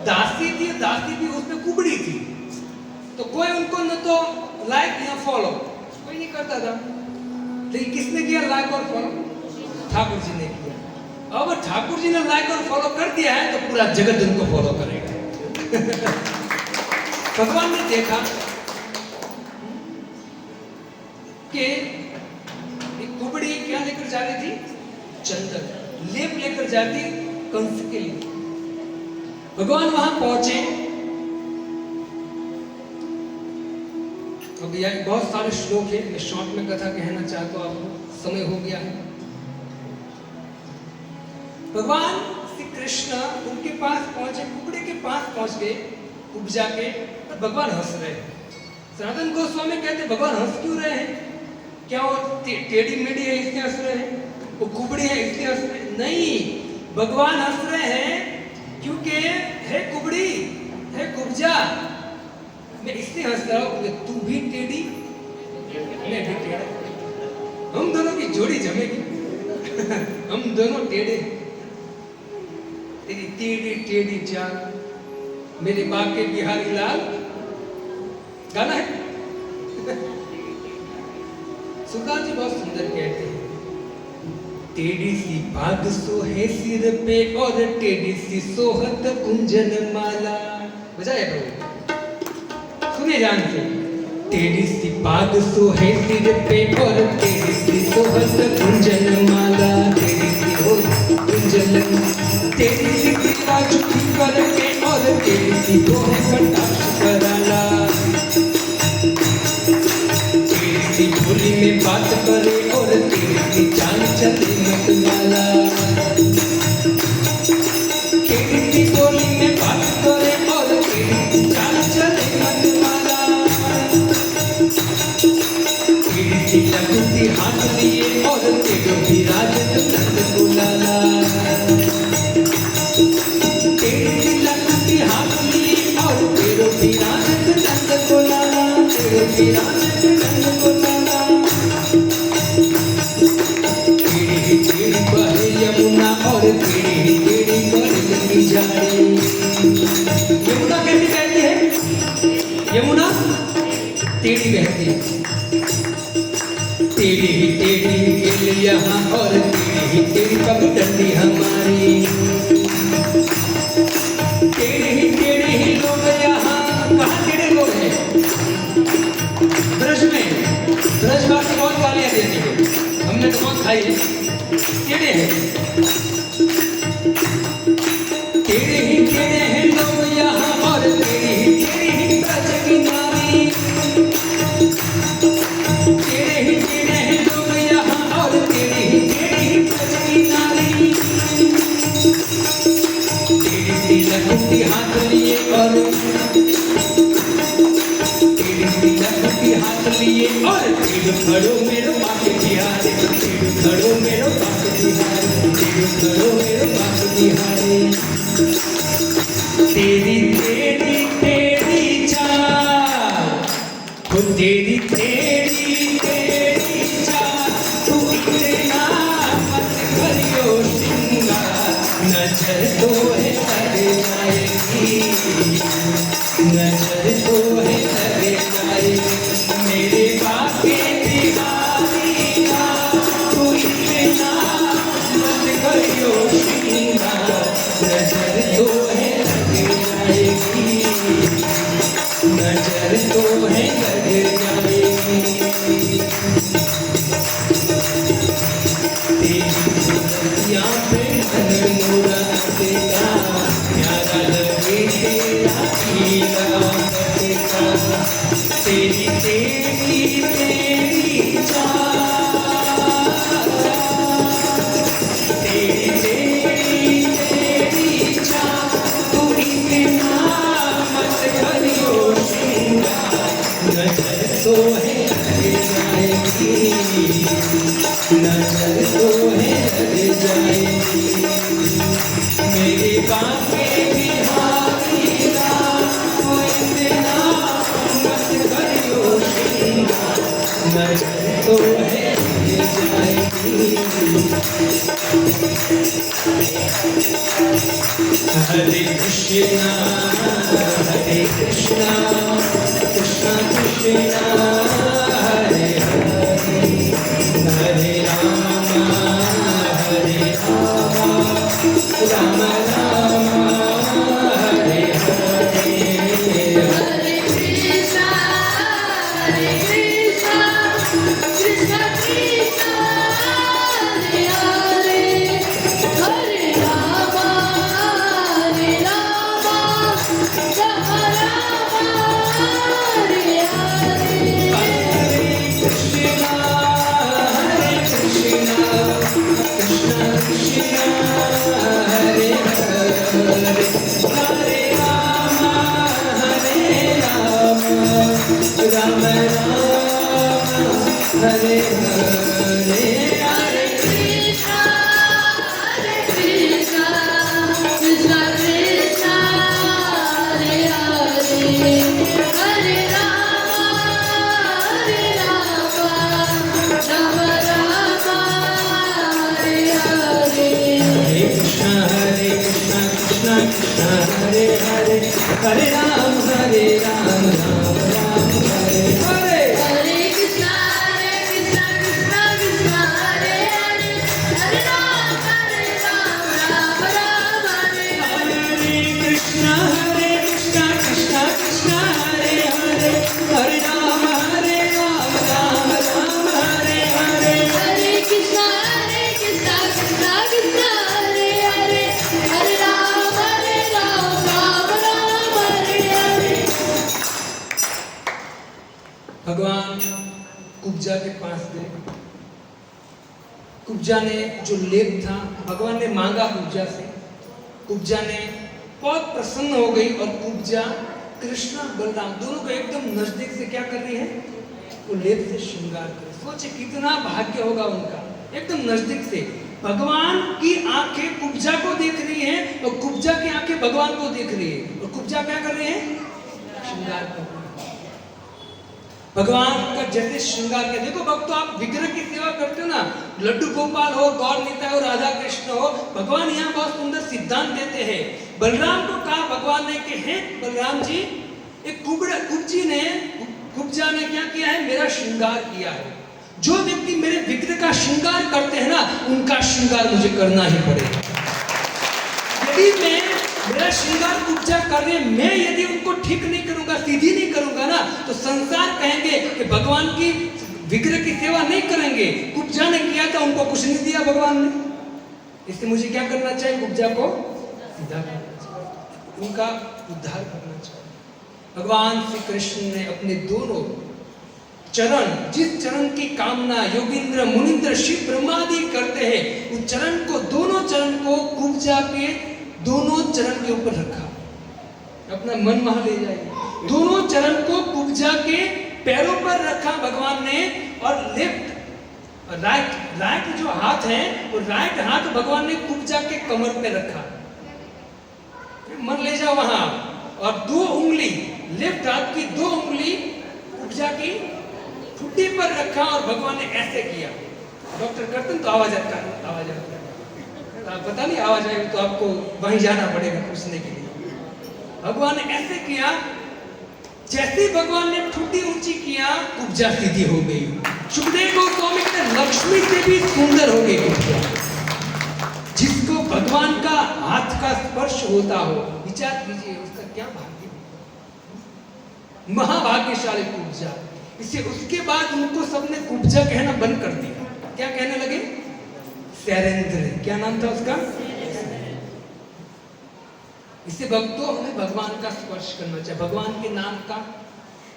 दासी थी, दासी भी उसमें कुबड़ी थी। तो कोई उनको न तो लाइक या फॉलो कोई नहीं करता था। लेकिन किसने किया लाइक और फॉलो? ठाकुर जी ने किया। अब ठाकुर जी ने लाइक और फॉलो कर दिया है तो पूरा जगत उनको फॉलो करेगा। भगवान ने देखा कि एक कुबड़ी क्या लेकर जा रही थी? चंदन, लेप लेकर जाती कंस के लिए। भगवान वहां पहुंचे। अब यह बहुत सारे श्लोक है, मैं शॉर्ट में कथा कहना चाहता हूं आपको, समय हो गया है। भगवान श्री कृष्ण उनके पास पहुंचे, कुबड़े के पास पहुंच गए, कुब्जा के। तो भगवान हंस रहे हैं। सनातन गोस्वामी कहते भगवान हंस क्यों रहे हैं? क्या वो टेढ़ी मेढ़ी है इसलिए हंस रहे हैं? वो कुबड़ी है इसलिए हंस रहे हैं? नहीं, भगवान हंस रहे हैं क्योंकि है कुबड़ी, है कुब्जा, मैं इसलिए हंस रहा हूं कि तू भी टेढ़ी, मैं भी टेढ़ा, हम दोनों की जोड़ी जमेगी। हम दोनों टेढ़े। तेरी टेढ़ी टेढ़ी चाल मेरे बाके बिहारी लाल, गाना है। सुखदास जी बहुत सुंदर कहते हैं, टेढ़ी सी बाग सोहे सिर पे और टेढ़ी सी सोहत कुंजन माला। बजाए प्रभु, सुनिए ध्यान से। टेढ़ी सी बाग सोहे सिर पे और टेढ़ी सी सोहत कुंजन माला, टेढ़ी सी हो कुंजन, टेढ़ी सी कृपा चुकी करके और टेढ़ी सी हो है कटाक्ष कराला, टेढ़ी सी बोली में बात करे और टेढ़ी सी चाल चले मत वाला, टेढ़ी सी बोली में बात करे और टेढ़ी सी चाल चले मत वाला, टेढ़ी सी लखुटी हाथ लिए और टेढ़ो भी राजन नंद बुलाला, टेढ़ी सी लखुटी हाथ लिए और टेढ़ो भी राजन नंद बुलाला, टेढ़ो भी राजन नंद बुलाला, टेढ़ी टेढ़ी बहे यमुना और टेढ़ी टेढ़ी बहे जाड़ी। यमुना कैसी बहती है? यमुना टेढ़ी बहती है। टेढ़ी ही टेढ़ी गेल यहाँ और टेढ़ी ही टेढ़ी पगडंडी हमारी, टेढ़ी ही लोग यहाँ। कहाँ टेढ़े लोग हैं? ब्रज में, ब्रजवासी बहुत गालियाँ देते हैं, हमने तो बहुत खाई है। टेढ़े हैं, टेढ़े हैं लोग यहाँ और टेढ़ी ही ब्रज की नारी, टेढ़े हैं लोग यहाँ और टेढ़ी ही ब्रज की नारी, टेढ़ी सी लखुटी हाथ लिए और टेढ़ी सी लखुटी हाथ लिए और टेढ़ खड़ो मेरो बाप बिहारी, टेढ़ खड़ो मेरो बाप बिहारी, टेढ़ खड़ो मेरो बाप बिहारी, तेरी तेरी तेरी चाल, वो तेरी तेरी तेरी चाल, तू इतना मत करियो सिंगार, नजर तो है लग जाएगी, नजर तो है लग जाएगी, मेरे बाके बिहारी का तू इतना मत करियो सिंगार, नजर तो है लग जाएगी, नजर तो है लग जाएगी, तेरी सुरतियाँ पे मन मोरा देगा, प्यारा लगे तेरा हीरा बटेगा, तेरी तेरी तेरी चाल, तेरी तेरी तेरी चाल, तू इतना मत करियो सिंगार, नजर तो है रह जाएगी, नजर तो है रह जाएगी, मेरी बातें भी हारी ना कोई तेरा मत करियो शिंगा, नजर तो है रह जाएगी। हरे कृष्णा कृष्णा कृष्णा हरे हरे, हरे राम राम राम हरे हरे, हरे कृष्णा कृष्णा कृष्णा हरे हरे, हरे राम राम हरे हरे। कृष्णा कृष्णा कृष्णा हरे हरे, हरे राम राम हरे हरे, हरे कृष्णा कृष्णा कृष्णा हरे हरे, हरे राम राम हरे हरे। हरे कृष्णा कृष्णा कृष्णा हरे हरे, हरे राम राम राम हरे हरे। हरे कृष्णा कृष्णा कृष्णा हरे हरे, हरे राम राम हरे हरे। हरे कृष्णा कृष्णा कृष्णा हरे हरे, हरे राम राम राम हरे हरे। हरे कृष्णा कृष्णा कृष्णा हरे हरे, हरे राम राम हरे हरे। भगवान कुब्जा के पास गए। कुब्जा ने जो लेप था भगवान ने मांगा कुब्जा से, कुब्जा ने बहुत प्रसन्न हो गई और कुब्जा कृष्ण बलराम दोनों को एकदम नजदीक से क्या कर रही है, वो लेप से श्रृंगार कर। सोचे कितना भाग्य होगा उनका, एकदम नजदीक से भगवान की आंखें कुब्जा को देख रही हैं और कुब्जा की आंखें भगवान को देख रही है, और कुब्जा क्या कर रही है, श्रृंगार कर रही है। भगवान का जैसे श्रृंगार किया। देखो भक्तों, आप विग्रह की सेवा करते हो ना, लड्डू गोपाल हो, गौर निताई हो, राधा कृष्ण हो, भगवान यहाँ बहुत सुंदर सिद्धांत देते हैं। बलराम को कहा भगवान ने कि हे बलराम जी, एक कुब्जा ने क्या किया है, मेरा श्रृंगार किया है। जो व्यक्ति मेरे विग्रह का श्रृंगार करते हैं ना, उनका श्रृंगार मुझे करना ही पड़ेगा। यदि मैं मेरा श्रृंगार कुब्जा कर रहे, मैं यदि उनको ठीक नहीं करूंगा, सीधी नहीं करूंगा ना, तो संसार कहेंगे कि भगवान की विग्रह की सेवा नहीं करेंगे। कुब्जा ने किया था, उनको कुछ नहीं दिया भगवान ने, इसलिए मुझे क्या करना चाहिए, कुब्जा को सीधा करना चाहिए, उनका उद्धार करना चाहिए। भगवान श्री कृष्ण ने अपने दोनों चरण, जिस चरण की कामना योगींद्र मुनिंद्र शिव ब्रह्मादि करते हैं, उस चरण को, दोनों चरण को कुब्जा के दोनों चरण के ऊपर रखा। अपना मन वहां ले जाइए। दोनों चरण को कुब्जा के पैरों पर रखा भगवान ने, और लेफ्ट राइट जो हाथ है, वो राइट हाथ भगवान ने कुब्जा के कमर पे रखा। मन ले जाओ वहां, और दो उंगली, लेफ्ट हाथ की दो उंगली कुब्जा की ठुड्डी पर रखा, और भगवान ने ऐसे किया। डॉक्टर करते तो आवाज आता है, पता नहीं आवाज आएगी तो आपको वहीं जाना पड़ेगा पूछने के लिए। भगवान ने ऐसे किया, जैसे भगवान ने ठुड्डी ऊंची किया, कुब्जा सीधी हो गई। सुखदेव गोस्वामी के लक्ष्मी से भी सुंदर हो गई कुब्जा। जिसको भगवान का हाथ का स्पर्श होता हो, विचार कीजिए उसका क्या भाग्य, महाभाग्यशाली कुब्जा। इससे उसके बाद उनको सबने कुब्जा कहना बंद कर दिया। क्या कहने लगे, शैलेंद्र। क्या नाम था उसका, इससे भक्तों हमें भगवान का स्पर्श करना चाहिए, भगवान के नाम का,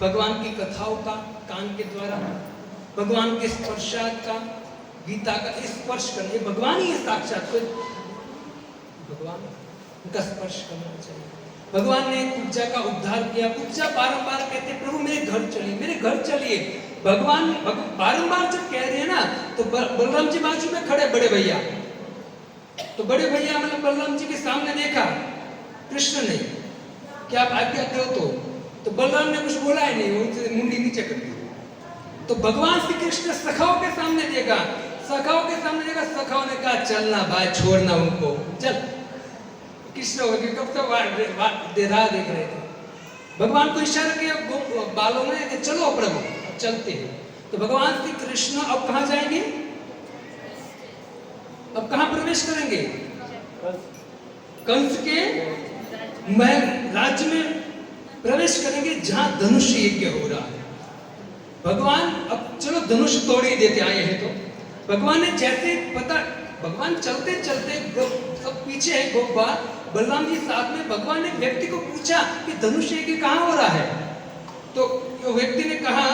भगवान की कथाओं का कान के द्वारा, भगवान के स्पर्शात का, गीता का स्पर्श करना, भगवान ही है साक्षात, कोई भगवान, उनका स्पर्श करना चाहिए। भगवान ने कुब्जा का उद्धार किया। कुब्जा बारंबार कहते प्रभु मेरे घर चलिए, मेरे घर चलिए। भगवान बारंबार जब कह रहे हैं ना, तो बलराम जी बाजू में खड़े बड़े भैया, तो बड़े भैया मतलब बलराम जी के सामने देखा कृष्ण ने कि आप आज्ञा दो, तो बलराम ने कुछ बोला ही नहीं, वो मुंडी नीचे कर दी। तो भगवान श्री कृष्ण सखाओं के सामने देखा, सखाओं के सामने देखा, सखाओं ने कहा चलना भाई, छोड़ना उनको, चल। कृष्ण हो गए, कब तक राह देख रहे थे। भगवान को इशारा किया बालों ने कि चलो प्रभु, चलते हैं। तो भगवान श्री कृष्ण अब कहाँ जाएंगे, अब कहाँ प्रवेश करेंगे? कंस के महल राज्य में प्रवेश करेंगे, जहां धनुष यज्ञ हो रहा है। भगवान अब चलो धनुष तोड़ ही देते आए हैं। तो भगवान ने जैसे पता, भगवान चलते चलते सब पीछे है गोपा, बलराम जी साथ में, भगवान ने व्यक्ति को पूछा कि धनुष यज्ञ कहाँ हो रहा है? तो वो व्यक्ति ने कहा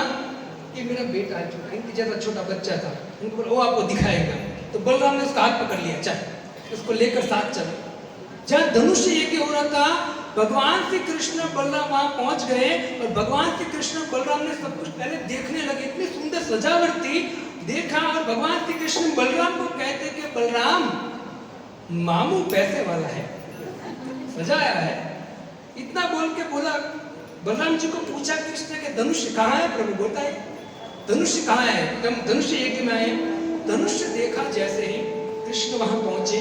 कि मेरा बेटा है, इनकी जैसा छोटा बच्चा था, उनको वो आपको दिखाएगा। तो बलराम ने उसका हाथ पकड़ लिया, चल उसको लेकर साथ चले। जहाँ धनुष यज्ञ हो रहा था, भगवान श्री कृष्ण बलराम वहां पहुंच गए और भगवान श्री कृष्ण बलराम ने सब कुछ पहले देखने लगे। इतनी सुंदर सजावट थी, देखा, और भगवान श्री कृष्ण बलराम को कहते कि बलराम मामू पैसे वाला है, सजाया है। इतना बोल के बोला, बलराम जी को पूछा कृष्ण के धनुष कहाँ है? प्रभु बोलता है धनुष कहाँ है? हम धनुष यज्ञ में आए। धनुष देखा जैसे ही कृष्ण वहां पहुंचे,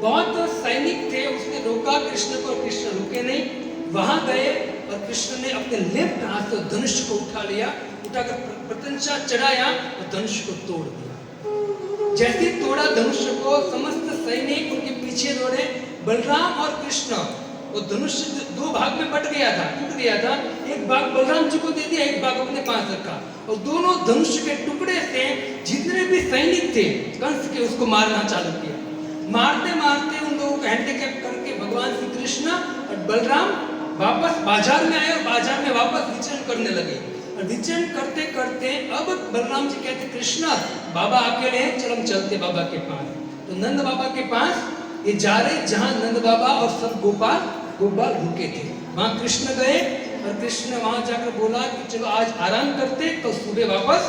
बहुत सैनिक थे, उसने रोका कृष्ण को, कृष्ण रुके नहीं, वहां गए और कृष्ण ने अपने लेफ्ट हाथ से धनुष को उठा लिया, उठाकर प्रत्यंचा चढ़ाया और धनुष को तोड़ दिया। जैसे तोड़ा धनुष को, समस्त सैनिक उनके पीछे दौड़े। बलराम और कृष्ण, वो धनुष दो भाग में बट गया था, टूट गया था। एक भाग बलराम जी को दे दिया, एक भाग अपने पास रखा, और दोनों धनुष के टुकड़े से जितने भी सैनिक थे कंस के, उसको मारना चालू किया। मारते मारते उन लोगों को हैंडीकैप करके भगवान श्री कृष्ण और बलराम वापस बाजार में आए और बाजार में वापस विचरण करने लगे। और विचरण करते करते अब बलराम जी कहते कृष्ण बाबा अकेले हैं, चल हम चलते बाबा के पास। तो नंद बाबा के पास ये जा रहे, जहां नंद बाबा और सब गोपाल रुके थे, वहां कृष्ण गए और कृष्ण वहां जाकर बोला कि चलो आज आराम करते, तो सुबह वापस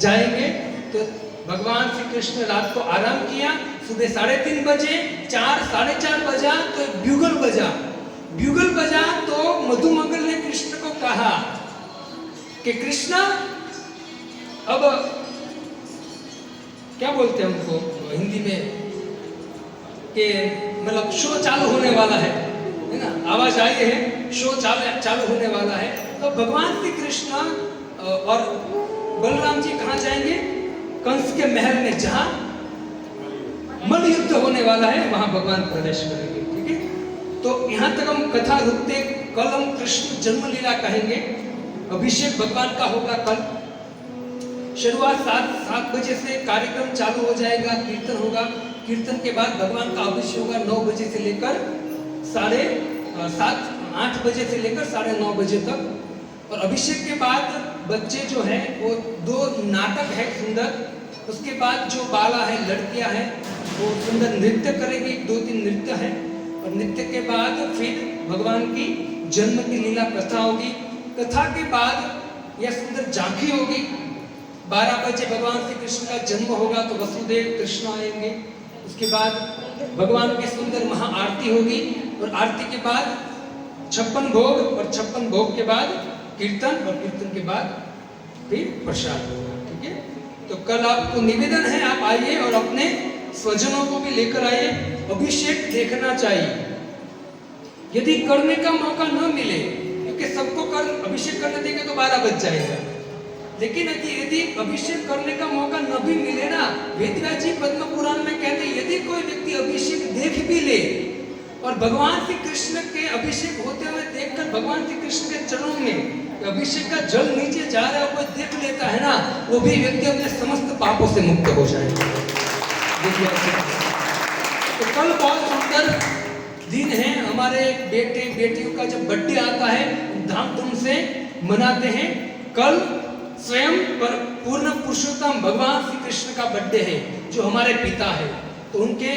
जाएंगे। तो भगवान श्री कृष्ण रात को आराम किया। सुबह 3:30 बजे, 4, 4:30 बजा तो ब्यूगल बजा तो मधुमंगल ने कृष्ण को कहा कि कृष्ण अब क्या बोलते हैं उनको हिंदी में, कि मतलब शो चालू होने वाला है ना, आवाज आई है, शो चालू होने वाला है। तो भगवान श्री कृष्ण और बलराम जी कहाँ जाएंगे? कंस के महल में, जहां मल्ल युद्ध होने वाला है, वहां भगवान प्रवेश करेंगे। ठीक है, तो यहां तक हम कथा रुकते। कल हम कृष्ण जन्म लीला कहेंगे। अभिषेक भगवान का होगा कल। शुरुआत 7 बजे से कार्यक्रम चालू हो जाएगा, कीर्तन होगा। कीर्तन के बाद भगवान का अभिषेक होगा 9 बजे से लेकर 8 बजे से लेकर 9:30 बजे तक। और अभिषेक के बाद बच्चे जो है वो 2 नाटक है सुंदर। उसके बाद जो बाला है, लड़कियां हैं, वो सुंदर नृत्य करेगी, 2-3 नृत्य है। और नृत्य के बाद फिर भगवान की जन्म की लीला कथा होगी। कथा के बाद यह सुंदर झांकी होगी। 12 बजे भगवान श्री कृष्ण का जन्म होगा, तो वसुदेव कृष्ण आएंगे। उसके बाद भगवान की सुंदर महाआरती होगी और आरती के बाद 56 भोग, और 56 भोग के बाद कीर्तन, और कीर्तन के बाद फिर प्रसाद होगा। ठीक है, तो कल आपको निवेदन है, आप आइए और अपने स्वजनों को भी लेकर आइए। अभिषेक देखना चाहिए। यदि करने का मौका न मिले, क्योंकि सबको अभिषेक करने देंगे तो 12 बज जाएगा, लेकिन यदि अभिषेक करने का मौका न भी मिले ना, वेदव्यास जी पद्म पुराण में कहते हैं यदि कोई व्यक्ति अभिषेक देख भी ले और भगवान श्री कृष्ण के अभिषेक होते हुए देखकर भगवान श्री कृष्ण के चरणों में अभिषेक का जल नीचे जा रहा है, कोई देख लेता है ना, वो भी व्यक्ति अपने समस्त पापों से मुक्त हो जाएगा। तो कल बहुत सुंदर दिन है। हमारे बेटे बेटियों का जब बर्थडे आता है, धामधूम से मनाते हैं। कल स्वयं पर पूर्ण पुरुषोत्तम भगवान श्री कृष्ण का बर्थडे है, जो हमारे पिता है। तो उनके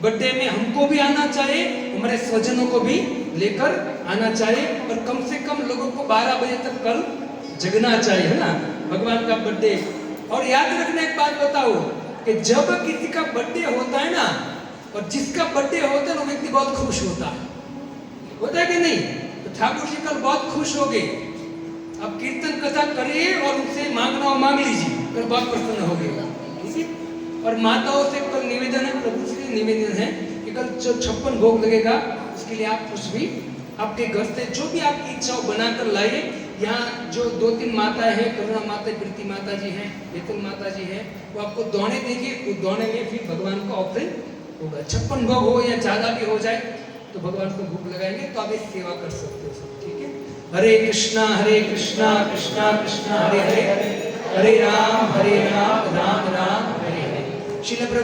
बर्थडे में हमको भी आना चाहिए, हमारे स्वजनों को भी लेकर आना चाहिए, और कम से कम लोगों को 12 बजे तक कल जगना चाहिए, है ना, भगवान का बर्थडे। और याद रखना एक बात बताओ कि जब किसी का बर्थडे होता है ना, और जिसका बर्थडे होता है वो व्यक्ति बहुत खुश होता है कि नहीं? तो ठाकुर जी कल बहुत खुश हो गए। अब कीर्तन कथा करिए और उनसे मांगना हो मांग लीजिए, कल बहुत प्रसन्न हो गए, ठीक है। और माताओं से कल निवेदन है, प्रभु से निवेदन है कि कल जो 56 भोग लगेगा उसके लिए आप कुछ भी आपके घर से जो भी आपकी इच्छा हो बनाकर लाइए। यहाँ जो 2-3 माताएं हैं, करुणा माता, प्रीति माता जी हैं, वेतन माता जी हैं, वो आपको दौड़े देंगे, उस दौड़े में फिर भगवान का ऑफरिंग होगा। 56 भोग हो या ज्यादा भी हो जाए तो भगवान को भोग लगाएंगे, तो आप इस सेवा कर सकते हो सब, ठीक है। हरे कृष्णा कृष्णा कृष्णा हरे हरे, हरे राम राम राम हरे हरे। श्रील प्रभु